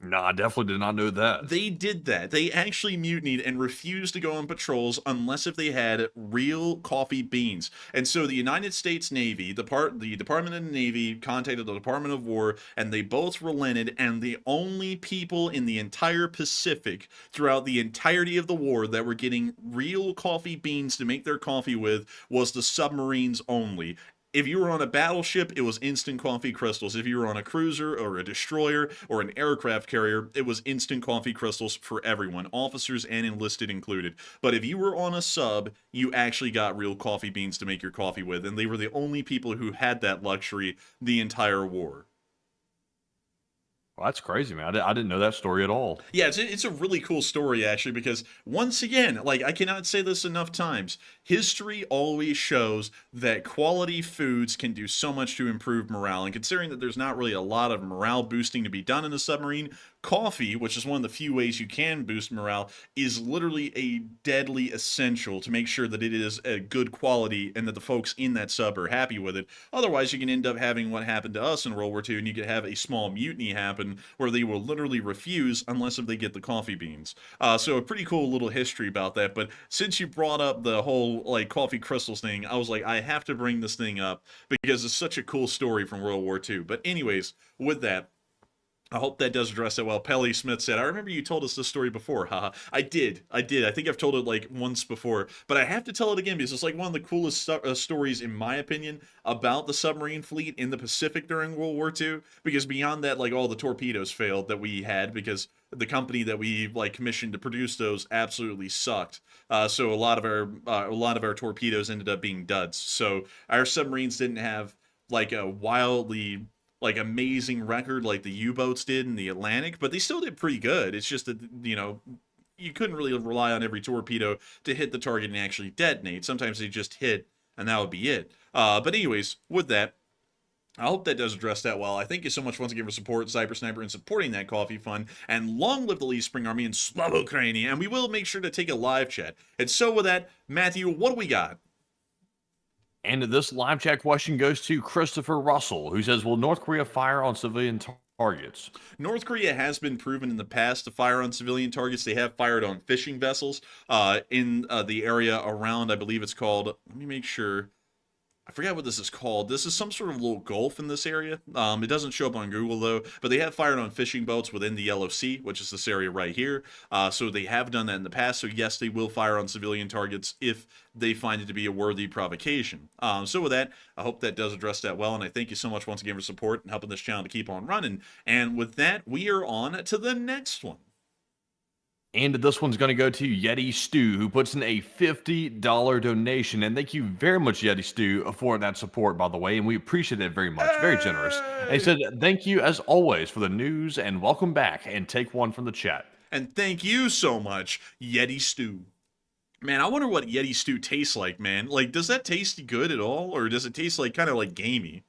Nah, I definitely did not know that. They did that. They actually mutinied and refused to go on patrols unless if they had real coffee beans. And so the United States Navy, the Department of the Navy contacted the Department of War, and they both relented, and the only people in the entire Pacific throughout the entirety of the war that were getting real coffee beans to make their coffee with was the submarines only. If you were on a battleship, it was instant coffee crystals. If you were on a cruiser or a destroyer or an aircraft carrier, it was instant coffee crystals for everyone, officers and enlisted included. But if you were on a sub, you actually got real coffee beans to make your coffee with, and they were the only people who had that luxury the entire war. Well, that's crazy, man. I didn't know that story at all. Yeah, it's a really cool story, actually, because once again, like, I cannot say this enough times, history always shows that quality foods can do so much to improve morale. And considering that there's not really a lot of morale boosting to be done in a submarine, coffee, which is one of the few ways you can boost morale, is literally a deadly essential to make sure that it is a good quality and that the folks in that sub are happy with it. Otherwise, you can end up having what happened to us in World War II, and you could have a small mutiny happen where they will literally refuse unless if they get the coffee beans. So a pretty cool little history about that. But since you brought up the whole like coffee crystals thing, I was like, I have to bring this thing up because it's such a cool story from World War II. But anyways, with that, I hope that does address it well. Pelly Smith said, I remember you told us this story before. Haha. I did. I think I've told it like once before, but I have to tell it again because it's like one of the coolest stories, in my opinion, about the submarine fleet in the Pacific during World War II. Because beyond that, like all the torpedoes failed that we had because the company that we like commissioned to produce those absolutely sucked. So a lot of our torpedoes ended up being duds. So our submarines didn't have like a wildly like amazing record like the U-boats did in the Atlantic, but they still did pretty good. It's just that, you know, you couldn't really rely on every torpedo to hit the target and actually detonate. Sometimes they just hit and that would be it. But anyways, with that, I hope that does address that well. I thank you so much once again for support, Cyber Sniper, and supporting that coffee fund. And long live the Lee Spring Army and Slava Ukraine. And we will make sure to take a live chat. And so with that, Matthew, what do we got? And this live chat question goes to Christopher Russell, who says, will North Korea fire on civilian targets? North Korea has been proven in the past to fire on civilian targets. They have fired on fishing vessels in the area around, I believe it's called, let me make sure. I forgot what this is called. This is some sort of little gulf in this area. It doesn't show up on Google, though, but they have fired on fishing boats within the Yellow Sea, which is this area right here. So they have done that in the past. So yes, they will fire on civilian targets if they find it to be a worthy provocation. So with that, I hope that does address that well. And I thank you so much once again for support and helping this channel to keep on running. And with that, we are on to the next one. And this one's going to go to Yeti Stew, who puts in a $50 donation. And thank you very much, Yeti Stew, for that support, by the way. And we appreciate it very much. Very generous. And he said, thank you, as always, for the news, and welcome back. And take one from the chat. And thank you so much, Yeti Stew. Man, I wonder what Yeti Stew tastes like, man. Like, does that taste good at all? Or does it taste like kind of like gamey?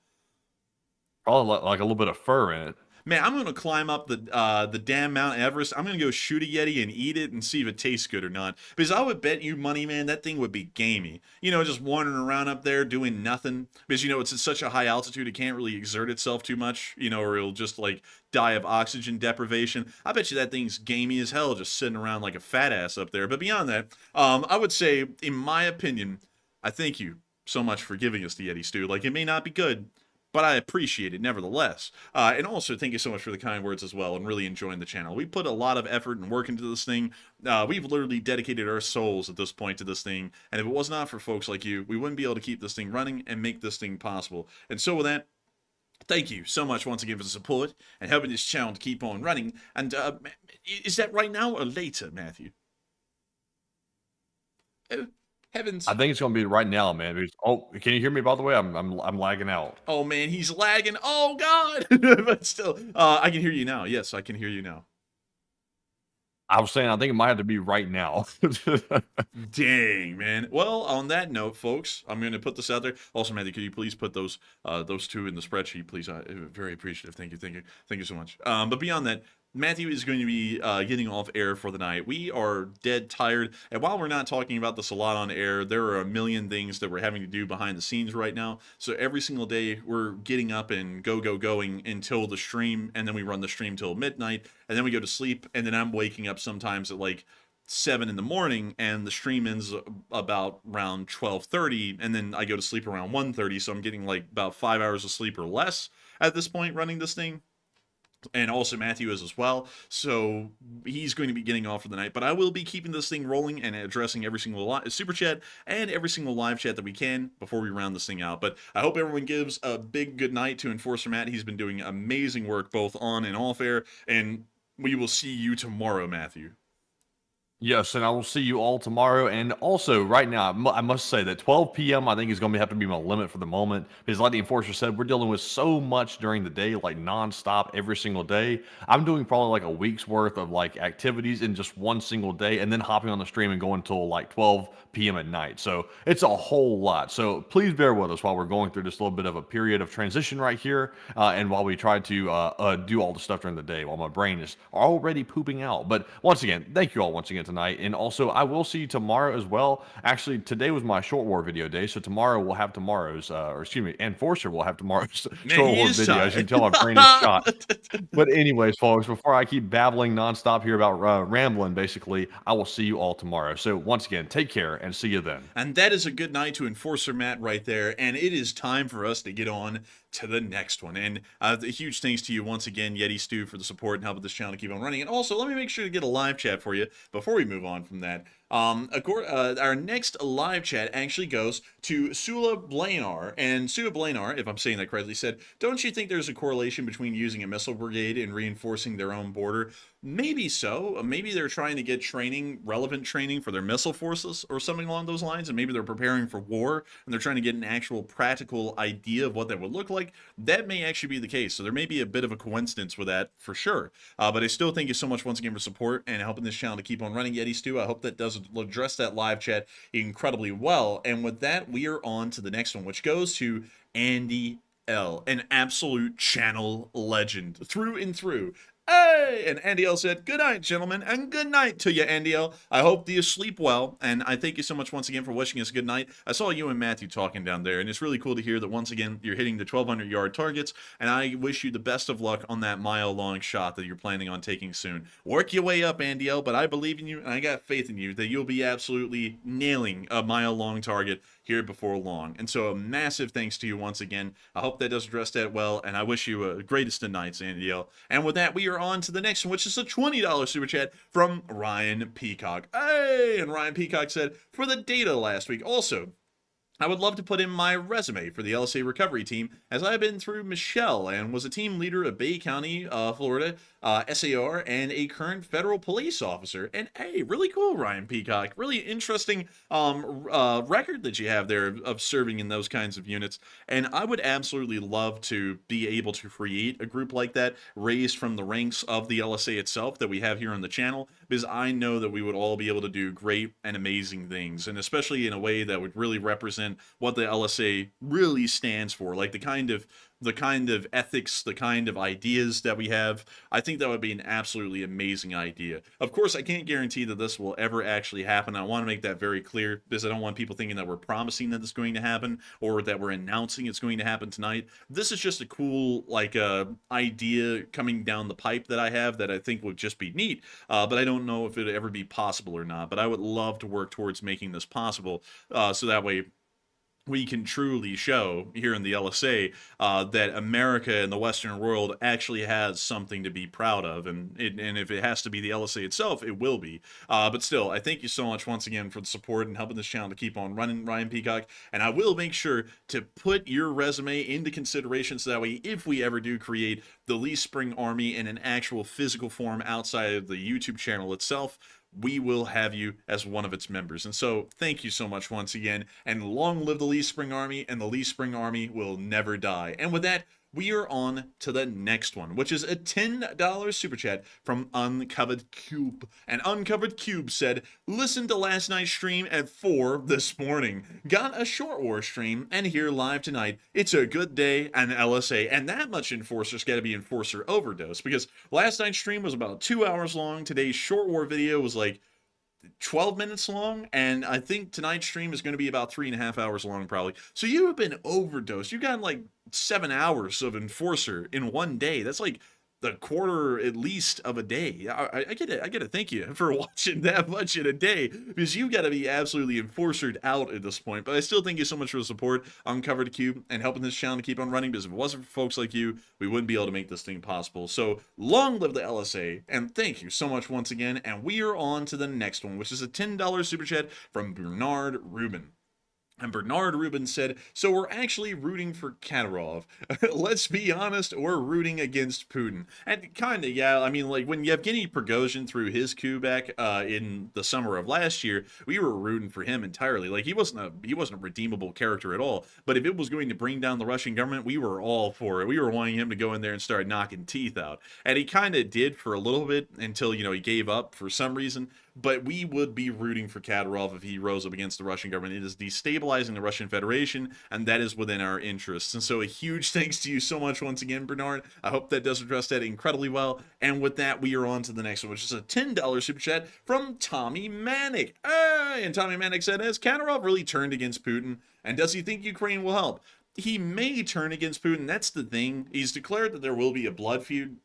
Probably like a little bit of fur in it. Man, I'm going to climb up the damn Mount Everest. I'm going to go shoot a Yeti and eat it and see if it tastes good or not. Because I would bet you money, man, that thing would be gamey. You know, just wandering around up there doing nothing. Because, you know, it's at such a high altitude, it can't really exert itself too much, you know, or it'll just, like, die of oxygen deprivation. I bet you that thing's gamey as hell just sitting around like a fat ass up there. But beyond that, I would say, in my opinion, I thank you so much for giving us the Yeti Stew. Like, it may not be good, but I appreciate it nevertheless. And also, thank you so much for the kind words as well and really enjoying the channel. We put a lot of effort and work into this thing. We've literally dedicated our souls at this point to this thing. And if it was not for folks like you, we wouldn't be able to keep this thing running and make this thing possible. And so with that, thank you so much once again for the support and helping this channel to keep on running. And is that right now or later, Matthew? Oh, heavens. I think it's going to be right now, man. Because, oh, can you hear me, by the way? I'm lagging out. Oh, man, he's lagging. Oh, God. But still, I can hear you now. Yes, I can hear you now. I was saying, I think it might have to be right now. Dang, man. Well, on that note, folks, I'm going to put this out there. Also, Matthew, could you please put those two in the spreadsheet, please? Very appreciative. Thank you so much. But beyond that, Matthew is going to be getting off air for the night. We are dead tired, and while we're not talking about this a lot on air, there are a million things that we're having to do behind the scenes right now. So every single day, we're getting up and going until the stream, and then we run the stream till midnight, and then we go to sleep, and then I'm waking up sometimes at like 7 in the morning, and the stream ends about around 12:30, and then I go to sleep around 1:30, so I'm getting like about 5 hours of sleep or less at this point running this thing. And also Matthew is as well, so he's going to be getting off for the night. But I will be keeping this thing rolling and addressing every single super chat and every single live chat that we can before we round this thing out. But I hope everyone gives a big good night to Enforcer Matt. He's been doing amazing work both on and off air, and we will see you tomorrow, Matthew. Yes, and I will see you all tomorrow. And also, right now, I must say that 12 p.m. I think is going to have to be my limit for the moment because, like the enforcer said, we're dealing with so much during the day, like nonstop every single day. I'm doing probably like a week's worth of like activities in just one single day, and then hopping on the stream and going until like 12 p.m. at night. So it's a whole lot. So please bear with us while we're going through this little bit of a period of transition right here, and while we try to do all the stuff during the day, while my brain is already pooping out. But once again, thank you all once again tonight. And also, I will see you tomorrow as well. Actually, today was my short war video day, so tomorrow we'll have tomorrow's, or excuse me, Enforcer will have tomorrow's short war video. As you can tell, my brain is shot. But anyways, folks, before I keep babbling nonstop here about rambling, basically, I will see you all tomorrow. So once again, take care and see you then. And that is a good night to Enforcer Matt right there. And it is time for us to get on to the next one. And a huge thanks to you once again, Yeti Stu, for the support and helping this channel keep on running. And also, let me make sure to get a live chat for you before we move on from that. Our next live chat actually goes to Sula Blanar. And Sula Blanar, if I'm saying that correctly, said, don't you think there's a correlation between using a missile brigade and reinforcing their own border? Maybe so. Maybe they're trying to get training, relevant training for their missile forces or something along those lines. And maybe they're preparing for war and they're trying to get an actual practical idea of what that would look like. That may actually be the case. So there may be a bit of a coincidence with that for sure. But I still thank you so much once again for support and helping this channel to keep on running, Yeti Stu. I hope that does address that live chat incredibly well. And with that, we are on to the next one, which goes to Andy L, an absolute channel legend through and through. Hey! And Andy L said, good night, gentlemen, and good night to you, Andy L. I hope you sleep well, and I thank you so much once again for wishing us good night. I saw you and Matthew talking down there, and it's really cool to hear that once again you're hitting the 1,200-yard targets, and I wish you the best of luck on that mile-long shot that you're planning on taking soon. Work your way up, Andy L, but I believe in you, and I got faith in you that you'll be absolutely nailing a mile-long target here before long. And so a massive thanks to you once again. I hope that does address that well, and I wish you a greatest of nights, Andy L. And with that, we are on to the next one, which is a $20 super chat from Ryan Peacock. Hey! And Ryan Peacock said, for the data last week, also, I would love to put in my resume for the LSA recovery team, as I've been through Michelle and was a team leader of Bay County, Florida, SAR, and a current federal police officer. And hey, really cool, Ryan Peacock. Really interesting record that you have there of serving in those kinds of units. And I would absolutely love to be able to create a group like that, raised from the ranks of the LSA itself that we have here on the channel, because I know that we would all be able to do great and amazing things, and especially in a way that would really represent what the LSA really stands for, like the kind of ethics, the kind of ideas that we have. I think that would be an absolutely amazing idea. Of course, I can't guarantee that this will ever actually happen. I want to make that very clear, because I don't want people thinking that we're promising that it's going to happen or that we're announcing it's going to happen tonight. This is just a cool, like, idea coming down the pipe that I have that I think would just be neat, but I don't know if it would ever be possible or not. But I would love to work towards making this possible, so that way we can truly show here in the LSA that America and the Western world actually has something to be proud of. And if it has to be the LSA itself, it will be. But still, I thank you so much once again for the support and helping this channel to keep on running, Ryan Peacock. And I will make sure to put your resume into consideration, so that way if we ever do create the Lee Spring Army in an actual physical form outside of the YouTube channel itself, we will have you as one of its members. And so thank you so much once again, and long live the Lee Spring Army, and the Lee Spring Army will never die. And with that, we are on to the next one, which is a $10 super chat from Uncovered Cube. And Uncovered Cube said, listen to last night's stream at 4 this morning. Got a short war stream and here live tonight. It's a good day and LSA. And that much Enforcer's got to be Enforcer overdose, because last night's stream was about 2 hours long. Today's short war video was like 12 minutes long, and I think tonight's stream is going to be about 3.5 hours long probably. So you have been overdosed. You've gotten like 7 hours of Enforcer in one day. That's like the quarter at least of a day. I get it. I get to thank you for watching that much in a day, because you got to be absolutely enforcered out at this point. But I still thank you so much for the support, Uncovered Cube, and helping this channel to keep on running, because if it wasn't for folks like you, we wouldn't be able to make this thing possible. So long live the LSA, and thank you so much once again. And we are on to the next one, which is a $10 super chat from Bernard Rubin. And Bernard Rubin said, so we're actually rooting for Kadyrov. Let's be honest, we're rooting against Putin. And kind of, yeah, I mean, like, when Yevgeny Prigozhin threw his coup back in the summer of last year, we were rooting for him entirely. Like, he wasn't a redeemable character at all. But if it was going to bring down the Russian government, we were all for it. We were wanting him to go in there and start knocking teeth out. And he kind of did for a little bit until, he gave up for some reason. But we would be rooting for Kadyrov if he rose up against the Russian government. It is destabilizing the Russian Federation, and that is within our interests. And so a huge thanks to you so much once again, Bernard. I hope that does address that incredibly well. And with that, we are on to the next one, which is a $10 super chat from Tommy Manic. And Tommy Manic said, has Kadyrov really turned against Putin? And does he think Ukraine will help? He may turn against Putin. That's the thing. He's declared that there will be a blood feud,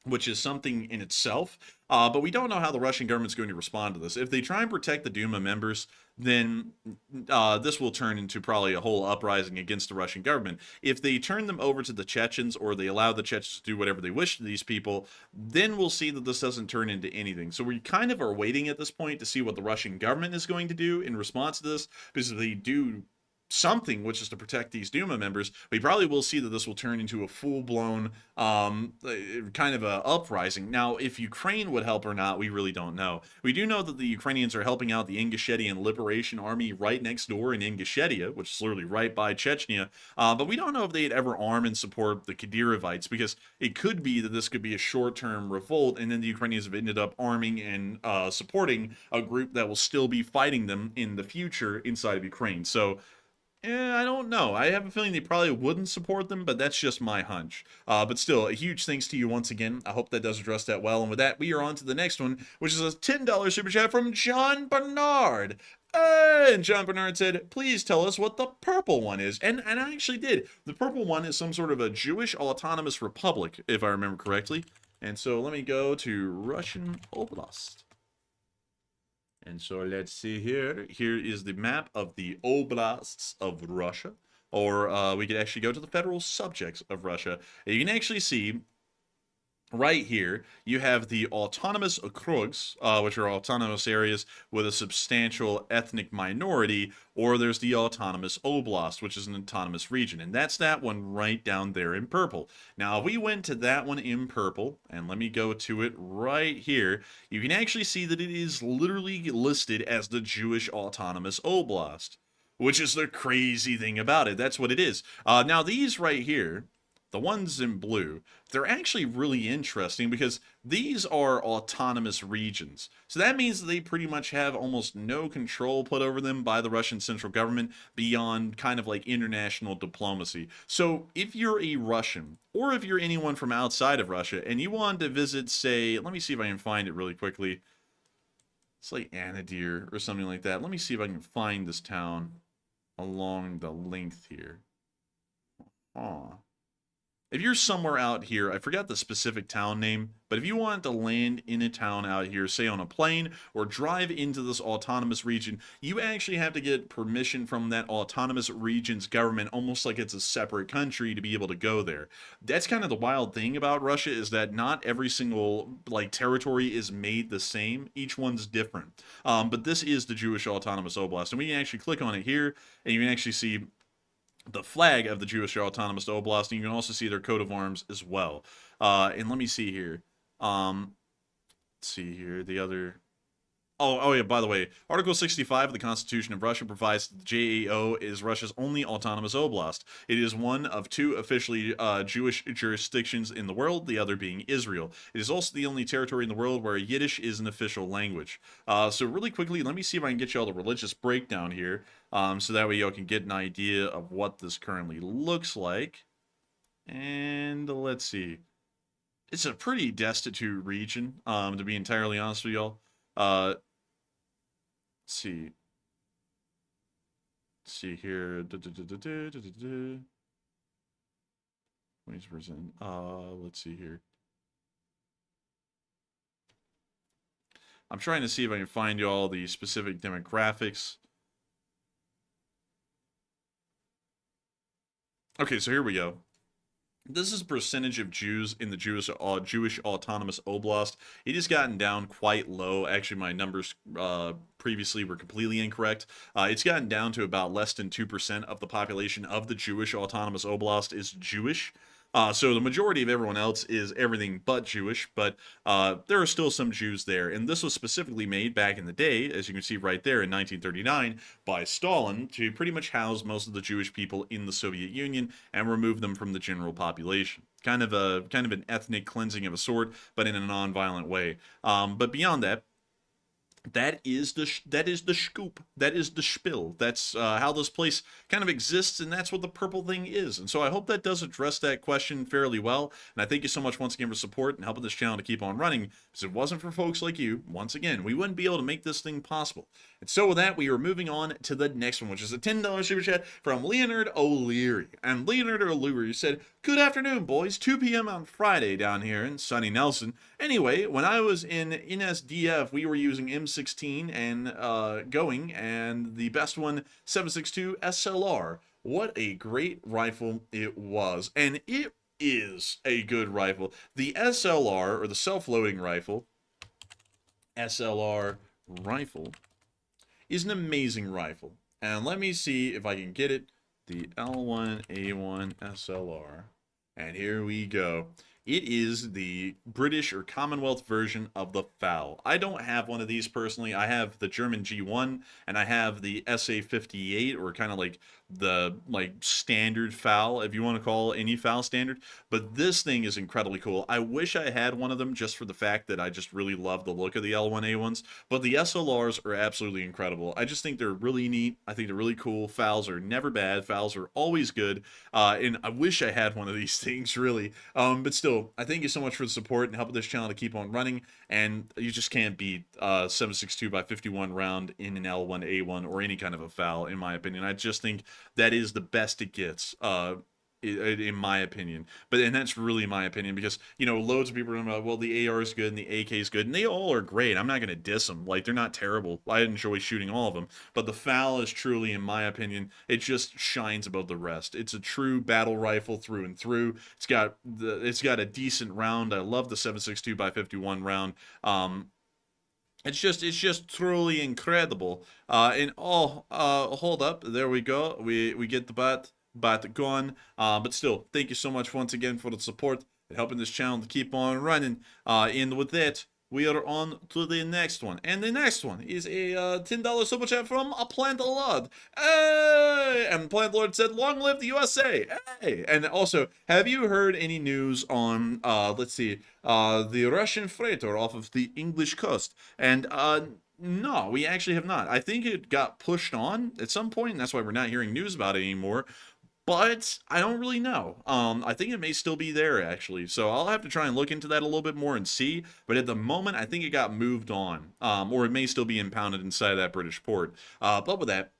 which is something in itself, but we don't know how the Russian government's going to respond to this. If they try and protect the Duma members, then this will turn into probably a whole uprising against the Russian government. If they turn them over to the Chechens, or they allow the Chechens to do whatever they wish to these people, then we'll see that this doesn't turn into anything. So we kind of are waiting at this point to see what the Russian government is going to do in response to this, because if they do something, which is to protect these Duma members, we probably will see that this will turn into a full-blown kind of a uprising. Now, if Ukraine would help or not, we really don't know. We do know that the Ukrainians are helping out the Ingushetian Liberation Army right next door in Ingushetia, which is literally right by Chechnya, but we don't know if they'd ever arm and support the Kadyrovites, because it could be that this could be a short-term revolt, and then the Ukrainians have ended up arming and supporting a group that will still be fighting them in the future inside of Ukraine. So I don't know. I have a feeling they probably wouldn't support them, but that's just my hunch. But still, a huge thanks to you once again. I hope that does address that well. And with that, we are on to the next one, which is a $10 super chat from John Bernard. And John Bernard said, please tell us what the purple one is. And I actually did. The purple one is some sort of a Jewish autonomous republic, if I remember correctly. And so let me go to Russian Oblast. And so let's see here. Here is the map of the oblasts of Russia. Or we could actually go to the federal subjects of Russia. And you can actually see right here, you have the autonomous okrugs, which are autonomous areas with a substantial ethnic minority, or there's the autonomous oblast, which is an autonomous region, and that's that one right down there in purple. Now, if we went to that one in purple, and let me go to it right here, you can actually see that it is literally listed as the Jewish Autonomous Oblast, which is the crazy thing about it. That's what it is. Now, these right here, the ones in blue, they're actually really interesting because these are autonomous regions. So that means that they pretty much have almost no control put over them by the Russian central government beyond kind of like international diplomacy. So if you're a Russian, or if you're anyone from outside of Russia, and you want to visit, say, let me see if I can find it really quickly. It's like Anadyr or something like that. Let me see if I can find this town along the length here. If you're somewhere out here, I forgot the specific town name, but if you want to land in a town out here, say on a plane, or drive into this autonomous region, you actually have to get permission from that autonomous region's government, almost like it's a separate country, to be able to go there. That's kind of the wild thing about Russia, is that not every single territory is made the same. Each one's different. But this is the Jewish Autonomous Oblast, and we can actually click on it here, and you can actually see the flag of the Jewish Autonomous Oblast, and you can also see their coat of arms as well. And let me see here. Let's see here. The other... Oh yeah, by the way, Article 65 of the Constitution of Russia provides that the JAO is Russia's only autonomous oblast. It is one of two officially Jewish jurisdictions in the world, the other being Israel. It is also the only territory in the world where Yiddish is an official language. So really quickly, let me see if I can get you all the religious breakdown here, so that way y'all can get an idea of what this currently looks like. And let's see. It's a pretty destitute region, to be entirely honest with y'all. Let's see. Let's see here. 20%. Let's see here. I'm trying to see if I can find you all the specific demographics. Okay, so here we go. This is percentage of Jews in the Jewish Autonomous Oblast. It has gotten down quite low. Actually, my numbers previously were completely incorrect. It's gotten down to about less than 2% of the population of the Jewish Autonomous Oblast is Jewish. So the majority of everyone else is everything but Jewish, but there are still some Jews there. And this was specifically made back in the day, as you can see right there in 1939, by Stalin to pretty much house most of the Jewish people in the Soviet Union and remove them from the general population. Kind of an ethnic cleansing of a sort, but in a non-violent way. But beyond that, that is the scoop. That is the spill. That's how this place kind of exists, and that's what the purple thing is. And so I hope that does address that question fairly well. And I thank you so much once again for support and helping this channel to keep on running. Because if it wasn't for folks like you, once again, we wouldn't be able to make this thing possible. And so with that, we are moving on to the next one, which is a $10 super chat from Leonard O'Leary. And Leonard O'Leary said, "Good afternoon, boys. 2 p.m. on Friday down here in sunny Nelson. Anyway, when I was in NSDF, we were using M16 and going, and the best one, 7.62 SLR. What a great rifle it was. And it is a good rifle. The SLR, or the self-loading rifle, SLR rifle, is an amazing rifle. And let me see if I can get it. The L1A1 SLR. And here we go. It is the British or Commonwealth version of the FAL. I don't have one of these personally. I have the German G1 and I have the SA58, or kind of like the standard FAL, if you want to call any FAL standard. But this thing is incredibly cool. I wish I had one of them just for the fact that I just really love the look of the L1A1s. But the SLRs are absolutely incredible. I just think they're really neat. I think they're really cool. FALs are never bad. FALs are always good. And I wish I had one of these things, really. But still, I thank you so much for the support and helping this channel to keep on running. And you just can't beat 7.62 by 51 round in an L1A1 or any kind of a FAL, in my opinion. I just think that is the best it gets, in my opinion. And that's really my opinion, because, you know, loads of people are about, well, the AR is good and the AK is good, and they all are great. I'm not going to diss them. Like, they're not terrible. I enjoy shooting all of them. But the FAL is truly, in my opinion, it just shines above the rest. It's a true battle rifle through and through. It's got a decent round. I love the 7.62 by 51 round. It's just truly incredible. Hold up, there we go. We get the bat gone. But still, thank you so much once again for the support and helping this channel to keep on running. And with that, we are on to the next one. And the next one is a $10 super chat from a Plant Lord. Hey! And Plant Lord said, "Long live the USA." Hey! And also, have you heard any news on, the Russian freighter off of the English coast? And, no, we actually have not. I think it got pushed on at some point, and that's why we're not hearing news about it anymore. But I don't really know. I think it may still be there, actually. So I'll have to try and look into that a little bit more and see. But at the moment, I think it got moved on. Or it may still be impounded inside that British port. But with that,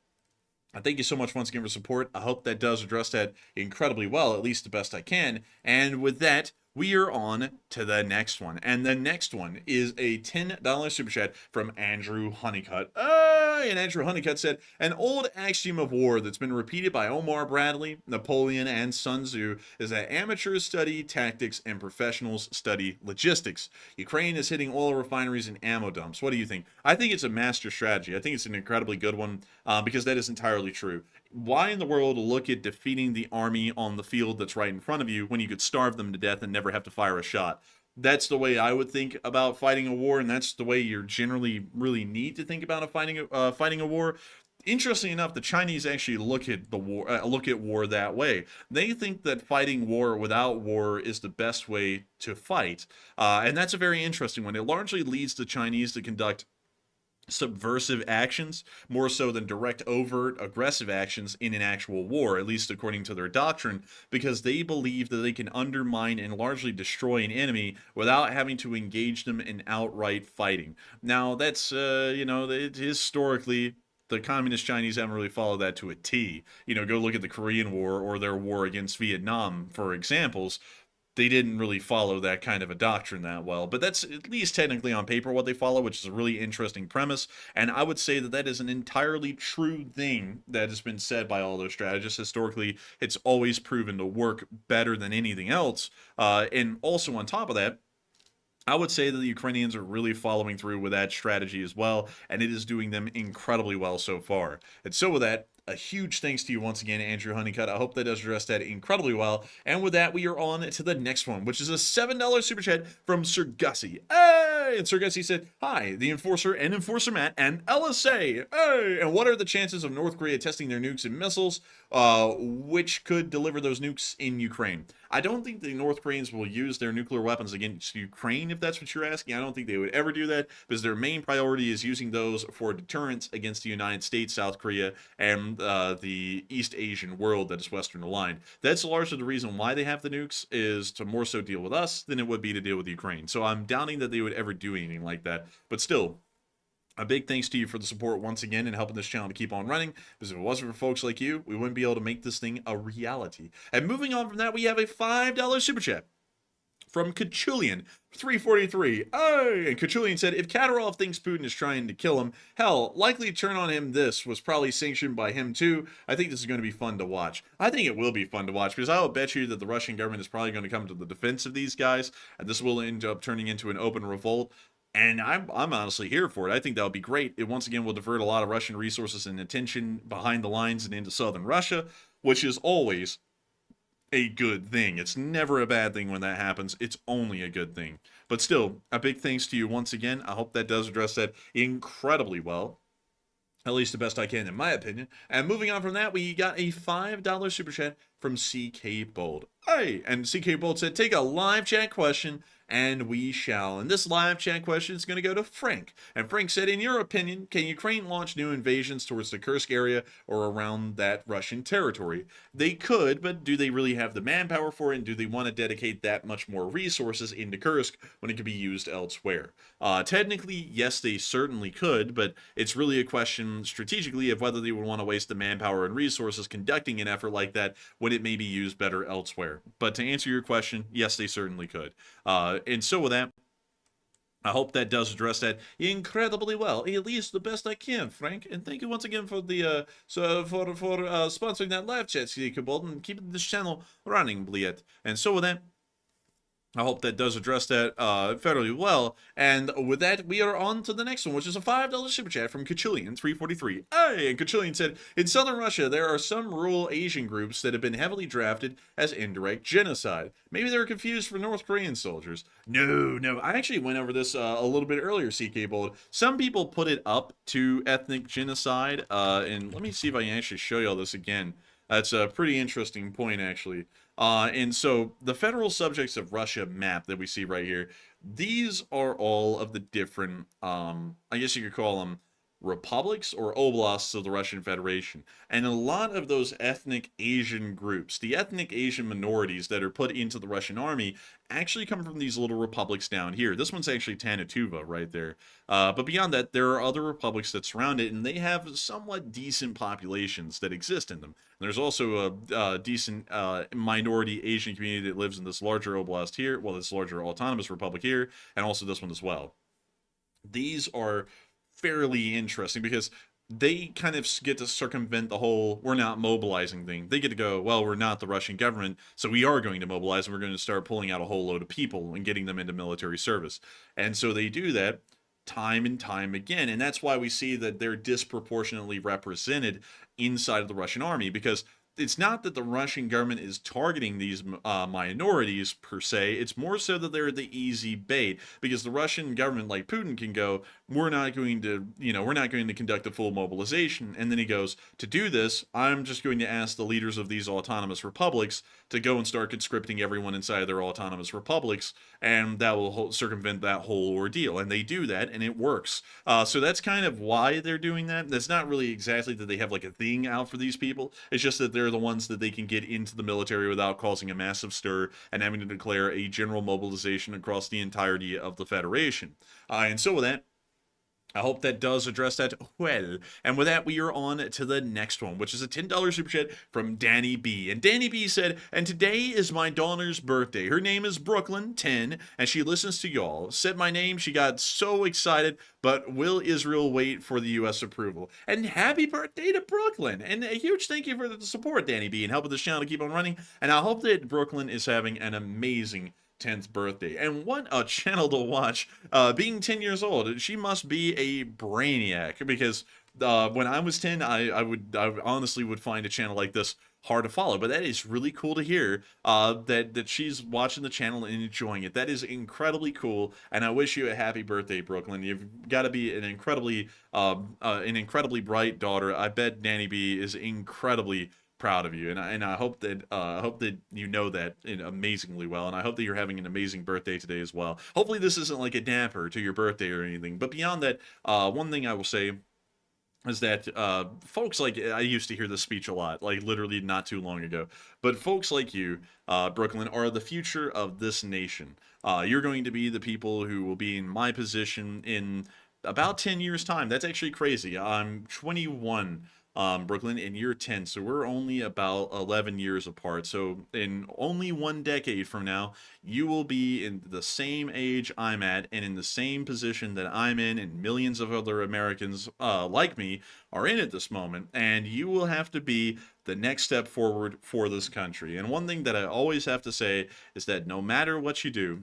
I thank you so much once again for support. I hope that does address that incredibly well, at least the best I can. And with that, we are on to the next one. And the next one is a $10 super chat from Andrew Honeycutt. And Andrew Honeycutt said, "An old axiom of war that's been repeated by Omar Bradley, Napoleon, and Sun Tzu is that amateurs study tactics and professionals study logistics. Ukraine is hitting oil refineries and ammo dumps. What do you think?" I think it's a master strategy. I think it's an incredibly good one, because that is entirely true. Why in the world look at defeating the army on the field that's right in front of you when you could starve them to death and never have to fire a shot? That's the way I would think about fighting a war, and that's the way you're generally really need to think about fighting a war. Interestingly enough, the Chinese actually look at war that way. They think that fighting war without war is the best way to fight, and that's a very interesting one. It largely leads the Chinese to conduct subversive actions more so than direct, overt, aggressive actions in an actual war, at least according to their doctrine, because they believe that they can undermine and largely destroy an enemy without having to engage them in outright fighting. Now, that's, historically, the communist Chinese haven't really followed that to a T. Go look at the Korean War or their war against Vietnam, for examples. they didn't really follow that kind of a doctrine that well. But that's at least technically on paper what they follow, which is a really interesting premise. And I would say that that is an entirely true thing that has been said by all those strategists. Historically, it's always proven to work better than anything else. And also on top of that, I would say that the Ukrainians are really following through with that strategy as well, and it is doing them incredibly well so far. And so with that, a huge thanks to you once again, Andrew Honeycutt. I hope that does address that incredibly well. And with that, we are on to the next one, which is a $7 super chat from Sir Gussie. Hey! And Sir Gussie said, hi, the Enforcer and Enforcer Matt and LSA. Hey! And what are the chances of North Korea testing their nukes and missiles, which could deliver those nukes in Ukraine? I don't think the North Koreans will use their nuclear weapons against Ukraine, if that's what you're asking. I don't think they would ever do that, because their main priority is using those for deterrence against the United States, South Korea, and the East Asian world that is Western aligned. That's largely the reason why they have the nukes, is to more so deal with us than it would be to deal with Ukraine. So I'm doubting that they would ever do anything like that. But still, a big thanks to you for the support once again and helping this channel to keep on running, because if it wasn't for folks like you, we wouldn't be able to make this thing a reality. And moving on from that, we have a $5 super chat from Kachulian 343. Hey! And Kachulian said, if Kadyrov thinks Putin is trying to kill him, hell, likely turn on him this was probably sanctioned by him too. I think this is going to be fun to watch. I think it will be fun to watch, because I will bet you that the Russian government is probably going to come to the defense of these guys, and this will end up turning into an open revolt. And I'm honestly here for it. I think that would be great. It once again will divert a lot of Russian resources and attention behind the lines and into southern Russia, which is always a good thing. It's never a bad thing when that happens. It's only a good thing. But still, a big thanks to you once again. I hope that does address that incredibly well. At least the best I can, in my opinion. And moving on from that, we got a $5 super chat from CK Bold. Hey! And CK Bold said, take a live chat question, and we shall. And this live chat question is going to go to Frank. And Frank said, in your opinion, can Ukraine launch new invasions towards the Kursk area or around that Russian territory? They could, but do they really have the manpower for it? And do they want to dedicate that much more resources into Kursk when it could be used elsewhere? Technically, yes, they certainly could, but it's really a question strategically of whether they would want to waste the manpower and resources conducting an effort like that when it may be used better elsewhere. But to answer your question, yes, they certainly could. And so with that, I hope that does address that incredibly well, at least the best I can, Frank. And thank you once again for the sponsoring that live chat, CK Bold, and keeping this channel running, Bliet. And so with that, I hope that does address that fairly well. And with that, we are on to the next one, which is a $5 super chat from Kachulian 343. Hey! And Kachulian said, in southern Russia, there are some rural Asian groups that have been heavily drafted as indirect genocide. Maybe they're confused for North Korean soldiers. No. I actually went over this a little bit earlier, CK Bold. Some people put it up to ethnic genocide. And let me see if I can actually show you all this again. That's a pretty interesting point, actually. And so the federal subjects of Russia map that we see right here, these are all of the different, I guess you could call them republics or oblasts of the Russian Federation. And a lot of those ethnic Asian groups, the ethnic Asian minorities that are put into the Russian army, actually come from these little republics down here. This one's actually Tanatuva right there. But beyond that, there are other republics that surround it, and they have somewhat decent populations that exist in them. And there's also a decent minority Asian community that lives in this larger oblast here, well, this larger autonomous republic here, and also this one as well. These are fairly interesting because they kind of get to circumvent the whole we're not mobilizing thing. They get to go, well, we're not the Russian government, so we are going to mobilize, and we're going to start pulling out a whole load of people and getting them into military service. And so they do that time and time again, and that's why we see that they're disproportionately represented inside of the Russian army, because it's not that the Russian government is targeting these minorities per se. It's more so that they're the easy bait, because the Russian government, like Putin, can go, we're not going to conduct a full mobilization. And then he goes, to do this, I'm just going to ask the leaders of these autonomous republics to go and start conscripting everyone inside of their autonomous republics, and that will circumvent that whole ordeal. And they do that, and it works. So that's kind of why they're doing that. That's not really exactly that they have like a thing out for these people. It's just that they're the ones that they can get into the military without causing a massive stir and having to declare a general mobilization across the entirety of the Federation. And so with that, I hope that does address that well. And with that, we are on to the next one, which is a $10 super chat from Danny B. And Danny B said, and today is my daughter's birthday. Her name is Brooklyn, 10, and she listens to y'all. Said my name, she got so excited, but will Israel wait for the U.S. approval? And happy birthday to Brooklyn. And a huge thank you for the support, Danny B, and helping this channel to keep on running. And I hope that Brooklyn is having an amazing 10th birthday. And what a channel to watch. Being 10 years old, she must be a brainiac, because when I was 10, I honestly would find a channel like this hard to follow. But that is really cool to hear, that she's watching the channel and enjoying it. That is incredibly cool, and I wish you a happy birthday, Brooklyn. You've got to be an incredibly bright daughter. I bet Danny B is incredibly proud of you, and I hope that you know that amazingly well, and I hope that you're having an amazing birthday today as well. Hopefully this isn't like a damper to your birthday or anything, but beyond that, one thing I will say is that folks like, I used to hear this speech a lot, like literally not too long ago, but folks like you, Brooklyn, are the future of this nation. You're going to be the people who will be in my position in about 10 years time. That's actually crazy. I'm 21, Brooklyn, and you're 10, so we're only about 11 years apart. So in only 1 decade from now, you will be in the same age I'm at, and in the same position that I'm in, and millions of other Americans like me are in at this moment, and you will have to be the next step forward for this country. And one thing that I always have to say is that no matter what you do,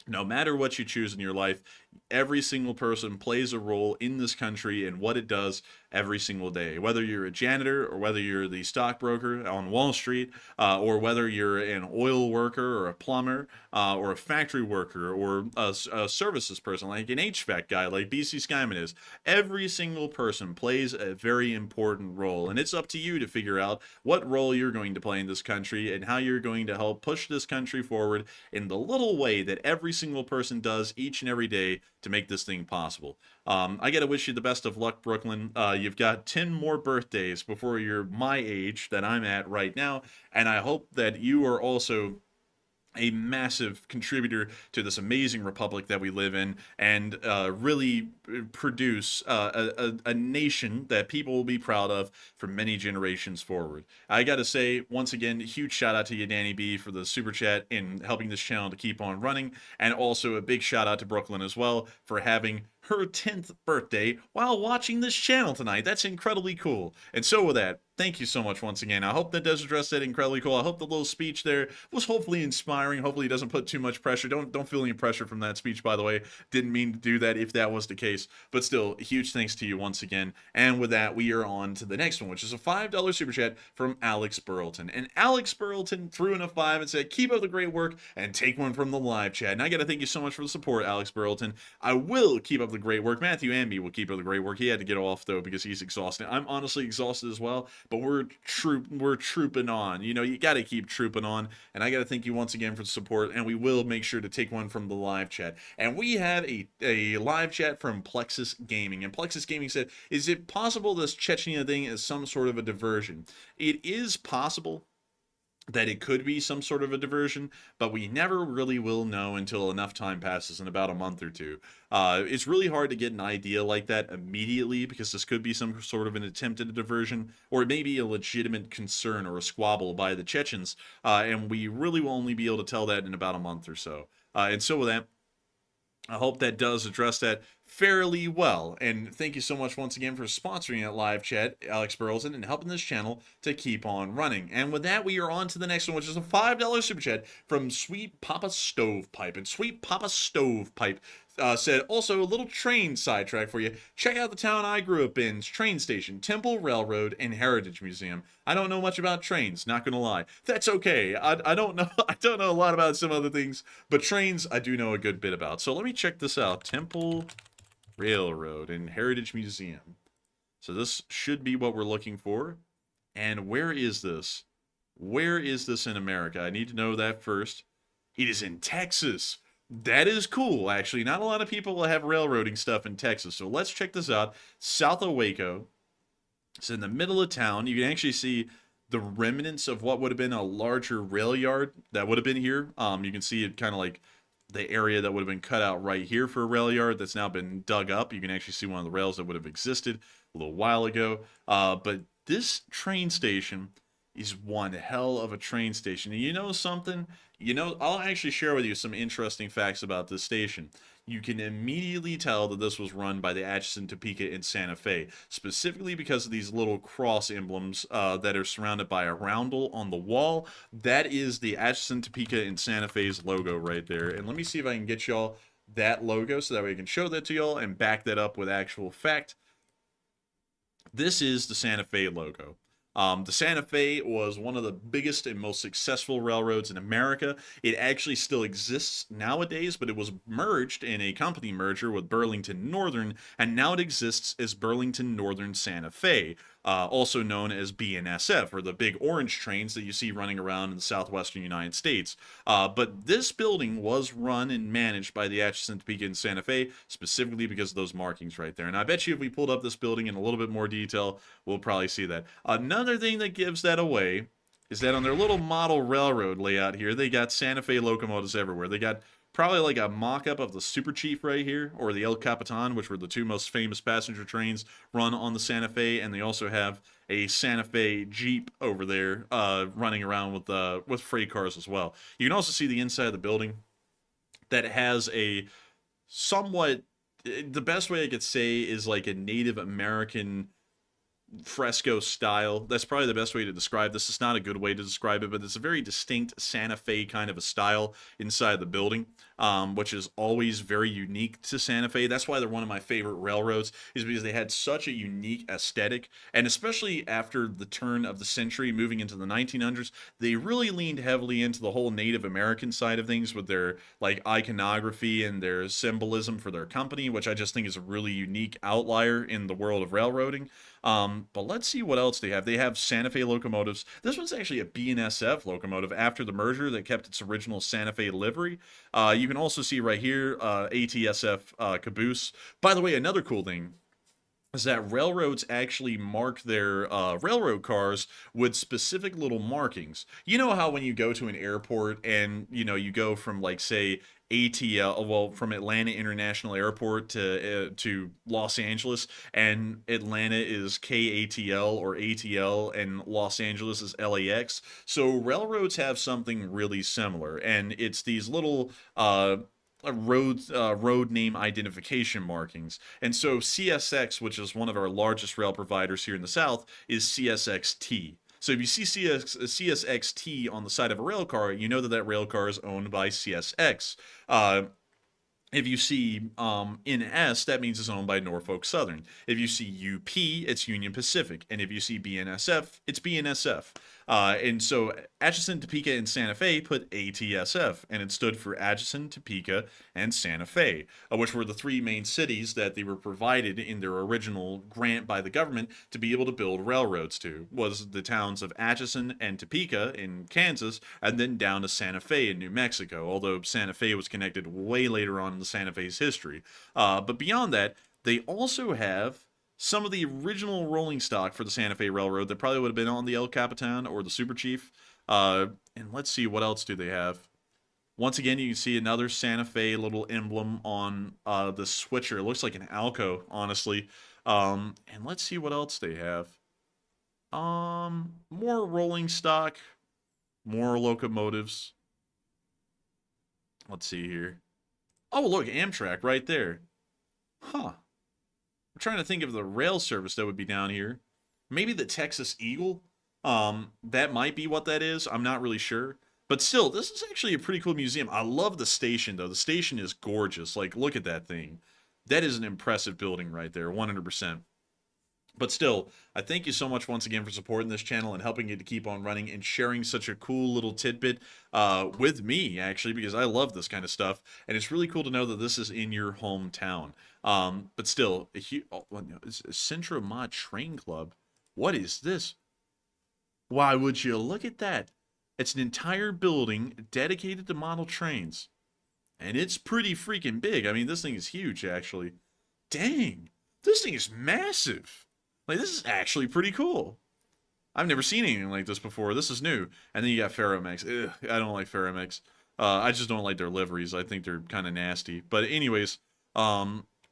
no matter what you choose in your life, every single person plays a role in this country and what it does every single day. Whether you're a janitor, or whether you're the stockbroker on Wall Street, or whether you're an oil worker or a plumber, or a factory worker, or a services person like an HVAC guy like BC Skyman is. Every single person plays a very important role, and it's up to you to figure out what role you're going to play in this country and how you're going to help push this country forward in the little way that every single person does each and every day to make this thing possible. I gotta wish you the best of luck, Brooklyn. You've got 10 more birthdays before you're my age that I'm at right now, and I hope that you are also a massive contributor to this amazing republic that we live in, and really produce a nation that people will be proud of for many generations forward. I gotta say, once again, huge shout out to you, Danny B, for the super chat and helping this channel to keep on running, and also a big shout out to Brooklyn as well for having her 10th birthday while watching this channel tonight. That's incredibly cool. And so with that, thank you so much once again. I hope that does address that. Incredibly cool. I hope the little speech there was hopefully inspiring. Hopefully it doesn't put too much pressure. Don't feel any pressure from that speech, by the way. Didn't mean to do that if that was the case. But still, huge thanks to you once again. And with that, we are on to the next one, which is a $5 super chat from Alex Burleton. And Alex Burleton threw in a 5 and said, keep up the great work and take one from the live chat. And I got to thank you so much for the support, Alex Burleton. I will keep up the great work. Matthew and me will keep up the great work. He had to get off, though, because he's exhausted. I'm honestly exhausted as well, but we're trooping on. You know, you got to keep trooping on. And I got to thank you once again for the support. And we will make sure to take one from the live chat. And we have a live chat from Plexus Gaming. And Plexus Gaming said, is it possible this Chechnya thing is some sort of a diversion? It is possible that it could be some sort of a diversion, but we never really will know until enough time passes, in about a month or two. It's really hard to get an idea like that immediately, because this could be some sort of an attempt at a diversion, or maybe a legitimate concern or a squabble by the Chechens, and we really will only be able to tell that in about a month or so. And so with that, I hope that does address that fairly well. And thank you so much once again for sponsoring that live chat, Alex Burleson, and helping this channel to keep on running. And with that, we are on to the next one, which is a $5 super chat from Sweet Papa Stovepipe. And Sweet Papa Stovepipe said, also a little train sidetrack for you. Check out the town I grew up in, train station, Temple Railroad, and Heritage Museum. I don't know much about trains, not gonna lie. That's okay. I don't know a lot about some other things, but trains I do know a good bit about. So let me check this out. Temple Railroad and Heritage Museum. So this should be what we're looking for. And where is this? Where is this in America? I need to know that first. It is in Texas. That is cool, actually. Not a lot of people have railroading stuff in Texas. So let's check this out. South of Waco. It's in the middle of town. You can actually see the remnants of what would have been a larger rail yard that would have been here. You can see it kind of like the area that would have been cut out right here for a rail yard that's now been dug up. You can actually see one of the rails that would have existed a little while ago. But this train station is one hell of a train station. And you know something? You know, I'll actually share with you some interesting facts about this station. You can immediately tell that this was run by the Atchison, Topeka, and Santa Fe, specifically because of these little cross emblems that are surrounded by a roundel on the wall. That is the Atchison, Topeka, and Santa Fe's logo right there. And let me see if I can get y'all that logo so that way I can show that to y'all and back that up with actual fact. This is the Santa Fe logo. The Santa Fe was one of the biggest and most successful railroads in America. It actually still exists nowadays, but it was merged in a company merger with Burlington Northern, and now it exists as Burlington Northern Santa Fe, also known as BNSF, or the big orange trains that you see running around in the southwestern United States. But this building was run and managed by the Atchison, Topeka, and Santa Fe, specifically because of those markings right there. And I bet you if we pulled up this building in a little bit more detail, we'll probably see that. Another thing that gives that away is that on their little model railroad layout here, they got Santa Fe locomotives everywhere. They got probably like a mock-up of the Super Chief right here, or the El Capitan, which were the two most famous passenger trains run on the Santa Fe, and they also have a Santa Fe Jeep over there running around with freight cars as well. You can also see the inside of the building that has a somewhat, the best way I could say is like a Native American fresco style. That's probably the best way to describe this. It's not a good way to describe it, but it's a very distinct Santa Fe kind of a style inside the building, which is always very unique to Santa Fe. That's why they're one of my favorite railroads, is because they had such a unique aesthetic, and especially after the turn of the century, moving into the 1900s, they really leaned heavily into the whole Native American side of things with their like iconography and their symbolism for their company, which I just think is a really unique outlier in the world of railroading. But let's see what else they have. They have Santa Fe locomotives. This one's actually a BNSF locomotive after the merger that kept its original Santa Fe livery. You can also see right here, ATSF caboose. By the way, another cool thing is that railroads actually mark their railroad cars with specific little markings. You know how when you go to an airport and, you know, you go from like, say, ATL, well, from Atlanta International Airport to Los Angeles, and Atlanta is KATL or ATL, and Los Angeles is LAX. So railroads have something really similar, and it's these little road name identification markings. And so CSX, which is one of our largest rail providers here in the South, is CSXT. So if you see CSXT on the side of a rail car, you know that that rail car is owned by CSX. If you see NS, that means it's owned by Norfolk Southern. If you see UP, it's Union Pacific. And if you see BNSF, it's BNSF. And so Atchison, Topeka, and Santa Fe put ATSF, and it stood for Atchison, Topeka, and Santa Fe, which were the three main cities that they were provided in their original grant by the government to be able to build railroads to, was the towns of Atchison and Topeka in Kansas, and then down to Santa Fe in New Mexico, although Santa Fe was connected way later on in the Santa Fe's history. But beyond that, they also have some of the original rolling stock for the Santa Fe Railroad that probably would have been on the El Capitan or the Super Chief. And let's see, what else do they have? Once again, you can see another Santa Fe little emblem on the switcher. It looks like an Alco, honestly. And let's see what else they have. More rolling stock, more locomotives. Let's see here. Oh, look, Amtrak right there. Huh. I'm trying to think of the rail service that would be down here. Maybe the Texas Eagle? That might be what that is. I'm not really sure. But still, this is actually a pretty cool museum. I love the station, though. The station is gorgeous. Like, look at that thing. That is an impressive building right there, 100%. But still, I thank you so much once again for supporting this channel and helping it to keep on running and sharing such a cool little tidbit with me, actually, because I love this kind of stuff. And it's really cool to know that this is in your hometown. But still, it's a Centro Ma Train Club. What is this? Why would you look at that? It's an entire building dedicated to model trains. And it's pretty freaking big. I mean, this thing is huge, actually. Dang, this thing is massive. Like, this is actually pretty cool. I've never seen anything like this before. This is new. And then you got Ferromex. Ugh, I don't like Ferromex. I just don't like their liveries. I think they're kind of nasty. But anyways,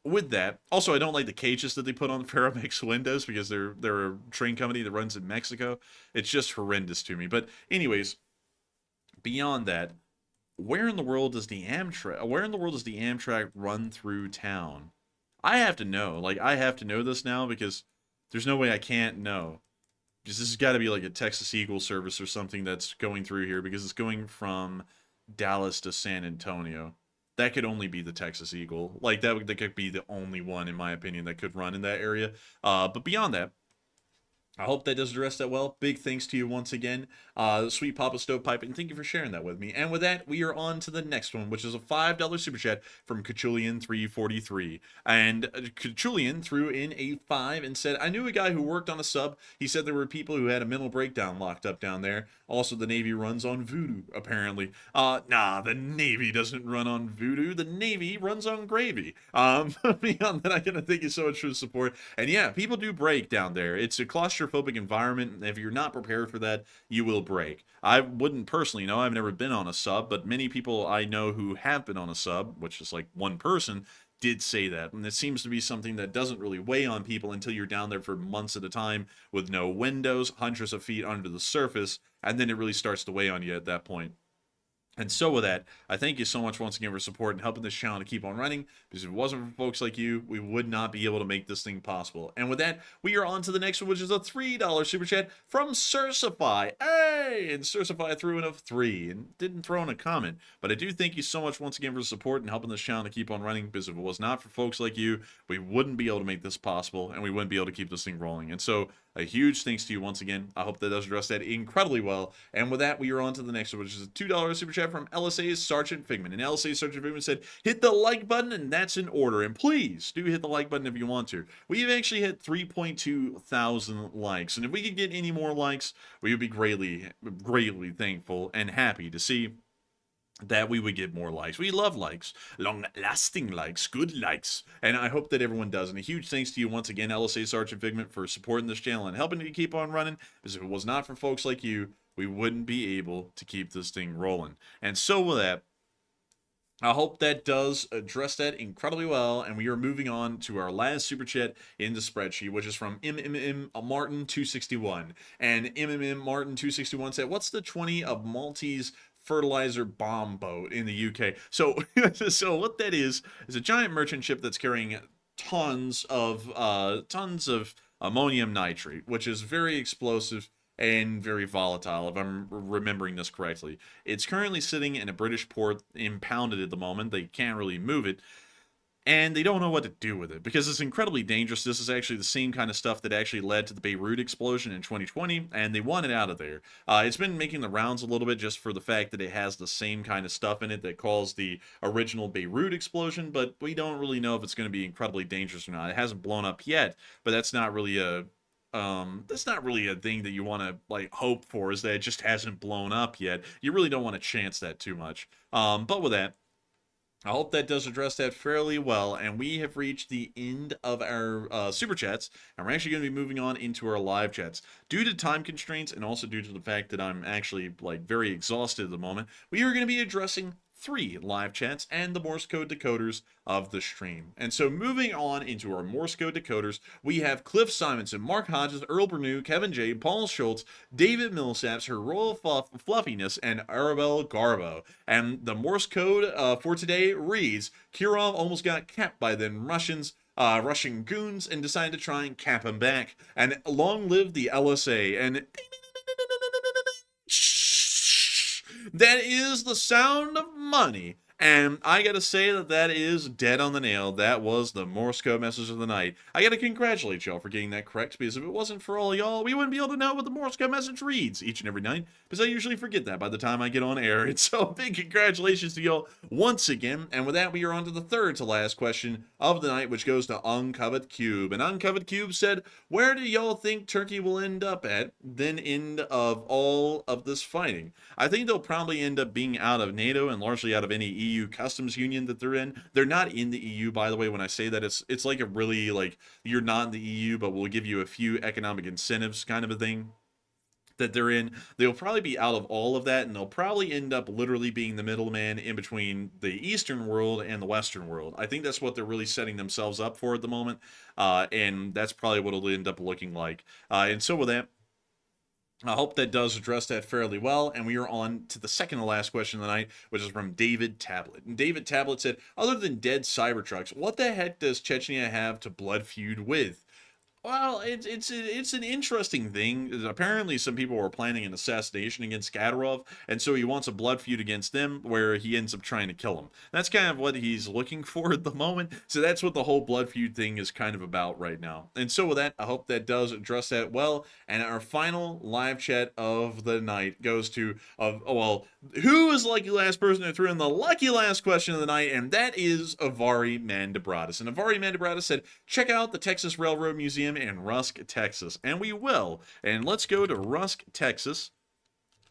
with that, also I don't like the cages that they put on Ferromex windows because they're a train company that runs in Mexico. It's just horrendous to me. But anyways, beyond that, where in the world does the Amtrak run through town? I have to know. Like, I have to know this now because there's no way I can't know. Because this has got to be like a Texas Eagle service or something that's going through here because it's going from Dallas to San Antonio. That could only be the Texas Eagle. Like, that could be the only one, in my opinion, that could run in that area. But beyond that, I hope that does address that well. Big thanks to you once again, Sweet Papa Stovepipe, and thank you for sharing that with me. And with that, we are on to the next one, which is a $5 super chat from Kachulian343. And Kachulian threw in a 5 and said, I knew a guy who worked on a sub. He said there were people who had a mental breakdown locked up down there. Also, the Navy runs on voodoo, apparently. Nah, the Navy doesn't run on voodoo. The Navy runs on gravy. Beyond that, I gotta thank you so much for the support. And yeah, people do break down there. It's a claustrophobic environment, and if you're not prepared for that, you will break. I wouldn't personally know. I've never been on a sub, but many people I know who have been on a sub, which is like one person, did say that. And it seems to be something that doesn't really weigh on people until you're down there for months at a time with no windows, hundreds of feet under the surface, and then it really starts to weigh on you at that point. And so with that, I thank you so much once again for support and helping this channel to keep on running, because if it wasn't for folks like you, we would not be able to make this thing possible. And with that, we are on to the next one, which is a $3 super chat from Cersify. Hey! And Cersify threw in a 3 and didn't throw in a comment. But I do thank you so much once again for support and helping this channel to keep on running, because if it was not for folks like you, we wouldn't be able to make this possible, and we wouldn't be able to keep this thing rolling. And so, a huge thanks to you once again. I hope that does address that incredibly well. And with that, we are on to the next one, which is a $2 super chat from LSA's Sergeant Figment. And LSA's Sergeant Figment said, hit the like button, and that's in order. And please do hit the like button if you want to. We've actually hit 3.2 thousand likes. And if we could get any more likes, we would be greatly, greatly thankful and happy to see that we would get more likes. We love likes, long-lasting likes, good likes, and I hope that everyone does. And a huge thanks to you once again, LSA Sergeant Figment, for supporting this channel and helping to keep on running, because if it was not for folks like you, we wouldn't be able to keep this thing rolling. And so with that, I hope that does address that incredibly well, and we are moving on to our last super chat in the spreadsheet, which is from Martin261. And Martin261 said, what's the 20 of Maltese fertilizer bomb boat in the UK? So what that is a giant merchant ship that's carrying tons of ammonium nitrate, which is very explosive and very volatile, if I'm remembering this correctly. It's currently sitting in a British port, impounded at the moment. They can't really move it, and they don't know what to do with it because it's incredibly dangerous. This is actually the same kind of stuff that actually led to the Beirut explosion in 2020, and they want it out of there. It's been making the rounds a little bit just for the fact that it has the same kind of stuff in it that caused the original Beirut explosion, but we don't really know if it's going to be incredibly dangerous or not. It hasn't blown up yet, but that's not really a thing that you want to like hope for, is that it just hasn't blown up yet. You really don't want to chance that too much. But with that, I hope that does address that fairly well, and we have reached the end of our super chats, and we're actually going to be moving on into our live chats. Due to time constraints, and also due to the fact that I'm actually like very exhausted at the moment, we are going to be addressing 3 live chats and the Morse code decoders of the stream. And so moving on into our Morse code decoders, we have Cliff Simonson, Mark Hodges, Earl Bernew, Kevin J, Paul Schultz, David Millsaps, Her Royal Fluffiness, and Arabelle Garbo. And the Morse code for today reads, Kirov almost got capped by the Russian goons and decided to try and cap him back. And long live the LSA. And that is the sound of money. And I gotta say that is dead on the nail. That was the Morse code message of the night. I gotta congratulate y'all for getting that correct, because if it wasn't for all y'all, we wouldn't be able to know what the Morse code message reads each and every night, because I usually forget that by the time I get on air. And so big congratulations to y'all once again. And with that, we are on to the third to last question of the night, which goes to Uncovered Cube. And Uncovered Cube said, where do y'all think Turkey will end up at the end of all of this fighting? I think they'll probably end up being out of NATO and largely out of any EU customs union that they're in. They're not in the EU, by the way. When I say that, it's like a really, like, you're not in the EU, but we'll give you a few economic incentives kind of a thing. that they're in. They'll probably be out of all of that, and they'll probably end up literally being the middleman in between the Eastern world and the Western world. I think that's what they're really setting themselves up for at the moment, and that's probably what it'll end up looking like. And so with that, I hope that does address that fairly well, and we are on to the second to last question of the night, which is from David Tablet. And David Tablet said, other than dead Cybertrucks, what the heck does Chechnya have to blood feud with? Well, it's an interesting thing. Apparently, some people were planning an assassination against Kadyrov, and so he wants a blood feud against them where he ends up trying to kill him. That's kind of what he's looking for at the moment. So that's what the whole blood feud thing is kind of about right now. And so with that, I hope that does address that well. And our final live chat of the night goes to, who is the lucky last person who threw in the lucky last question of the night? And that is Avari Mandabratis. And Avari Mandabratis said, check out the Texas Railroad Museum in Rusk, Texas. And we will. And let's go to Rusk, Texas.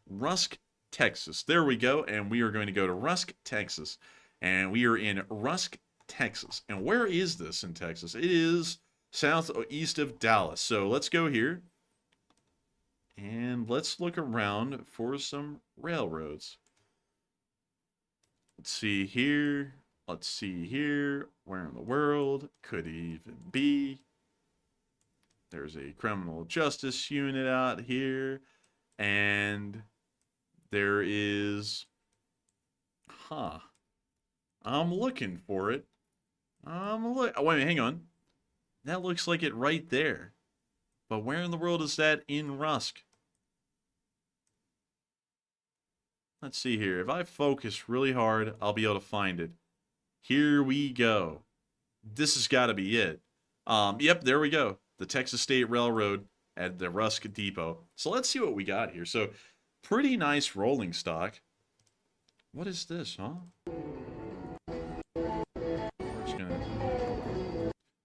Rusk, Texas. There we go. And we are going to go to Rusk, Texas. And we are in Rusk, Texas. And where is this in Texas? It is southeast of Dallas. So let's go here. And let's look around for some railroads. Let's see here. Let's see here. Where in the world could it even be? There's a criminal justice unit out here. And there is... I'm looking for it. Oh, wait a minute, hang on. That looks like it right there. But where in the world is that in Rusk? Let's see here. If I focus really hard, I'll be able to find it. Here we go. This has got to be it. Yep, there we go. The Texas State Railroad at the Rusk Depot. So let's see what we got here. So, pretty nice rolling stock. What is this, huh?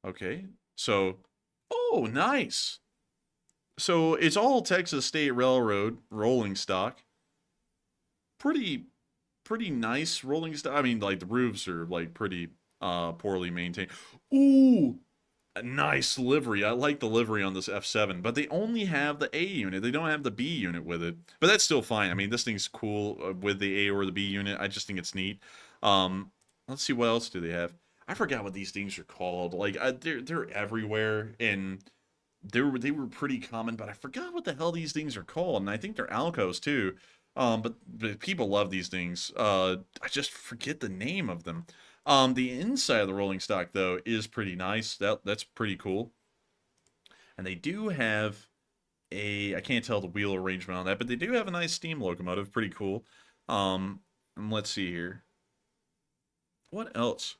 Okay, so... Oh, nice! So, it's all Texas State Railroad rolling stock. Pretty nice rolling stock. I mean, like, the roofs are, like, pretty poorly maintained. Ooh! A nice livery. I like the livery on this F7, but they only have the A unit. They don't have the B unit with it. But that's still fine. I mean, this thing's cool with the A or the B unit. I just think it's neat. Let's see, what else do they have? I forgot what these things are called. Like, they're everywhere, and they were pretty common, but I forgot what the hell these things are called, and I think they're Alcos, too. But people love these things. I just forget the name of them. The inside of the rolling stock, though, is pretty nice. That's pretty cool. And they do have I can't tell the wheel arrangement on that, but they do have a nice steam locomotive. Pretty cool. And let's see here. What else?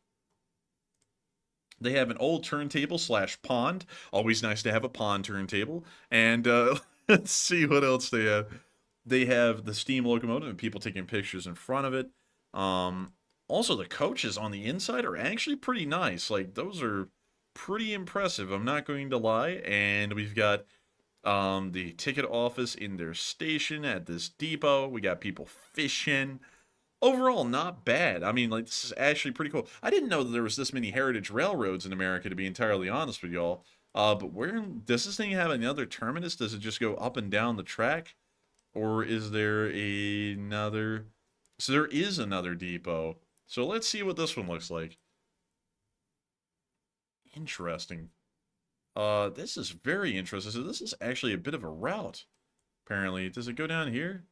They have an old turntable / pond. Always nice to have a pond turntable. And let's see what else they have. They have the steam locomotive and people taking pictures in front of it. Also, the coaches on the inside are actually pretty nice. Like, those are pretty impressive, I'm not going to lie. And we've got the ticket office in their station at this depot. We got people fishing. Overall, not bad. I mean, like, this is actually pretty cool. I didn't know that there was this many heritage railroads in America, to be entirely honest with y'all. But does this thing have another terminus? Does it just go up and down the track? Or is there another... So there is another depot. So let's see what this one looks like. Interesting. This is very interesting. So this is actually a bit of a route, apparently. Does it go down here?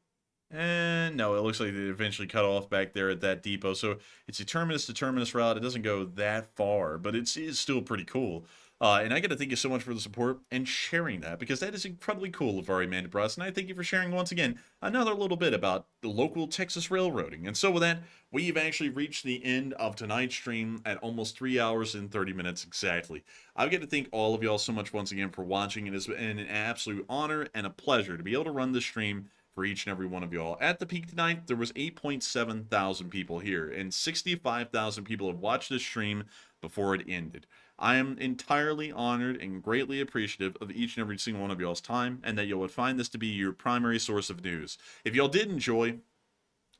And no, it looks like they eventually cut off back there at that depot. So it's a terminus to terminus route. It doesn't go that far, but it's still pretty cool. And I got to thank you so much for the support and sharing that, because that is incredibly cool of Ari Mandabras. And I thank you for sharing once again another little bit about the local Texas railroading. And so with that, we've actually reached the end of tonight's stream at almost 3 hours and 30 minutes exactly. I've got to thank all of y'all so much once again for watching. It has been an absolute honor and a pleasure to be able to run this stream for each and every one of y'all. At the peak tonight, there was 8.7 thousand people here, and 65,000 people have watched this stream before it ended. I am entirely honored and greatly appreciative of each and every single one of y'all's time, and that y'all would find this to be your primary source of news. If y'all did enjoy,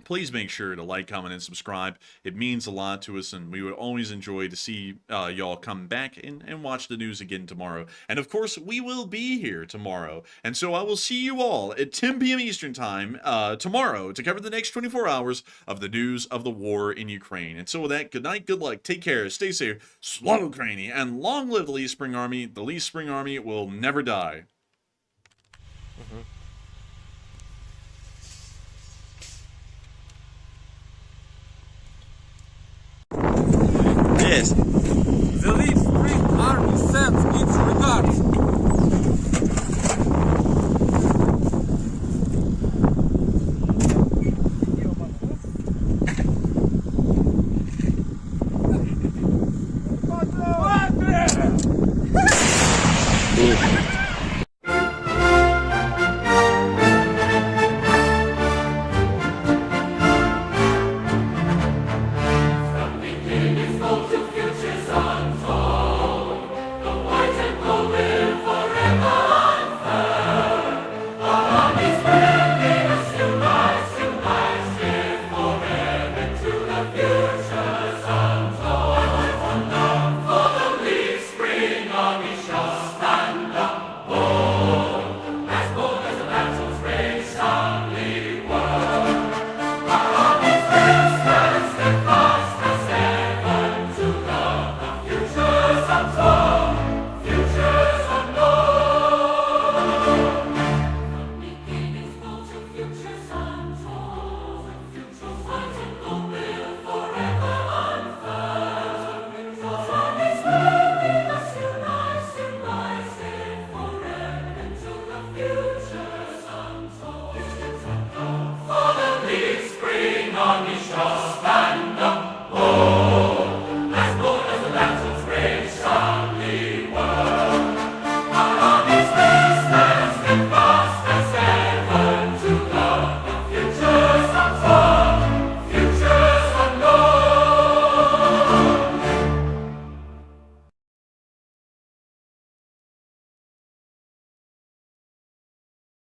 please make sure to like, comment, and subscribe. It means a lot to us, and we would always enjoy to see y'all come back and watch the news again tomorrow. And of course, we will be here tomorrow. And so I will see you all at 10 p.m. Eastern Time tomorrow to cover the next 24 hours of the news of the war in Ukraine. And so with that, good night, good luck, take care, stay safe, Slava Ukraini, and long live the Lee Spring Army. The Lee Spring Army will never die. The Lee Spring Army sends its regards.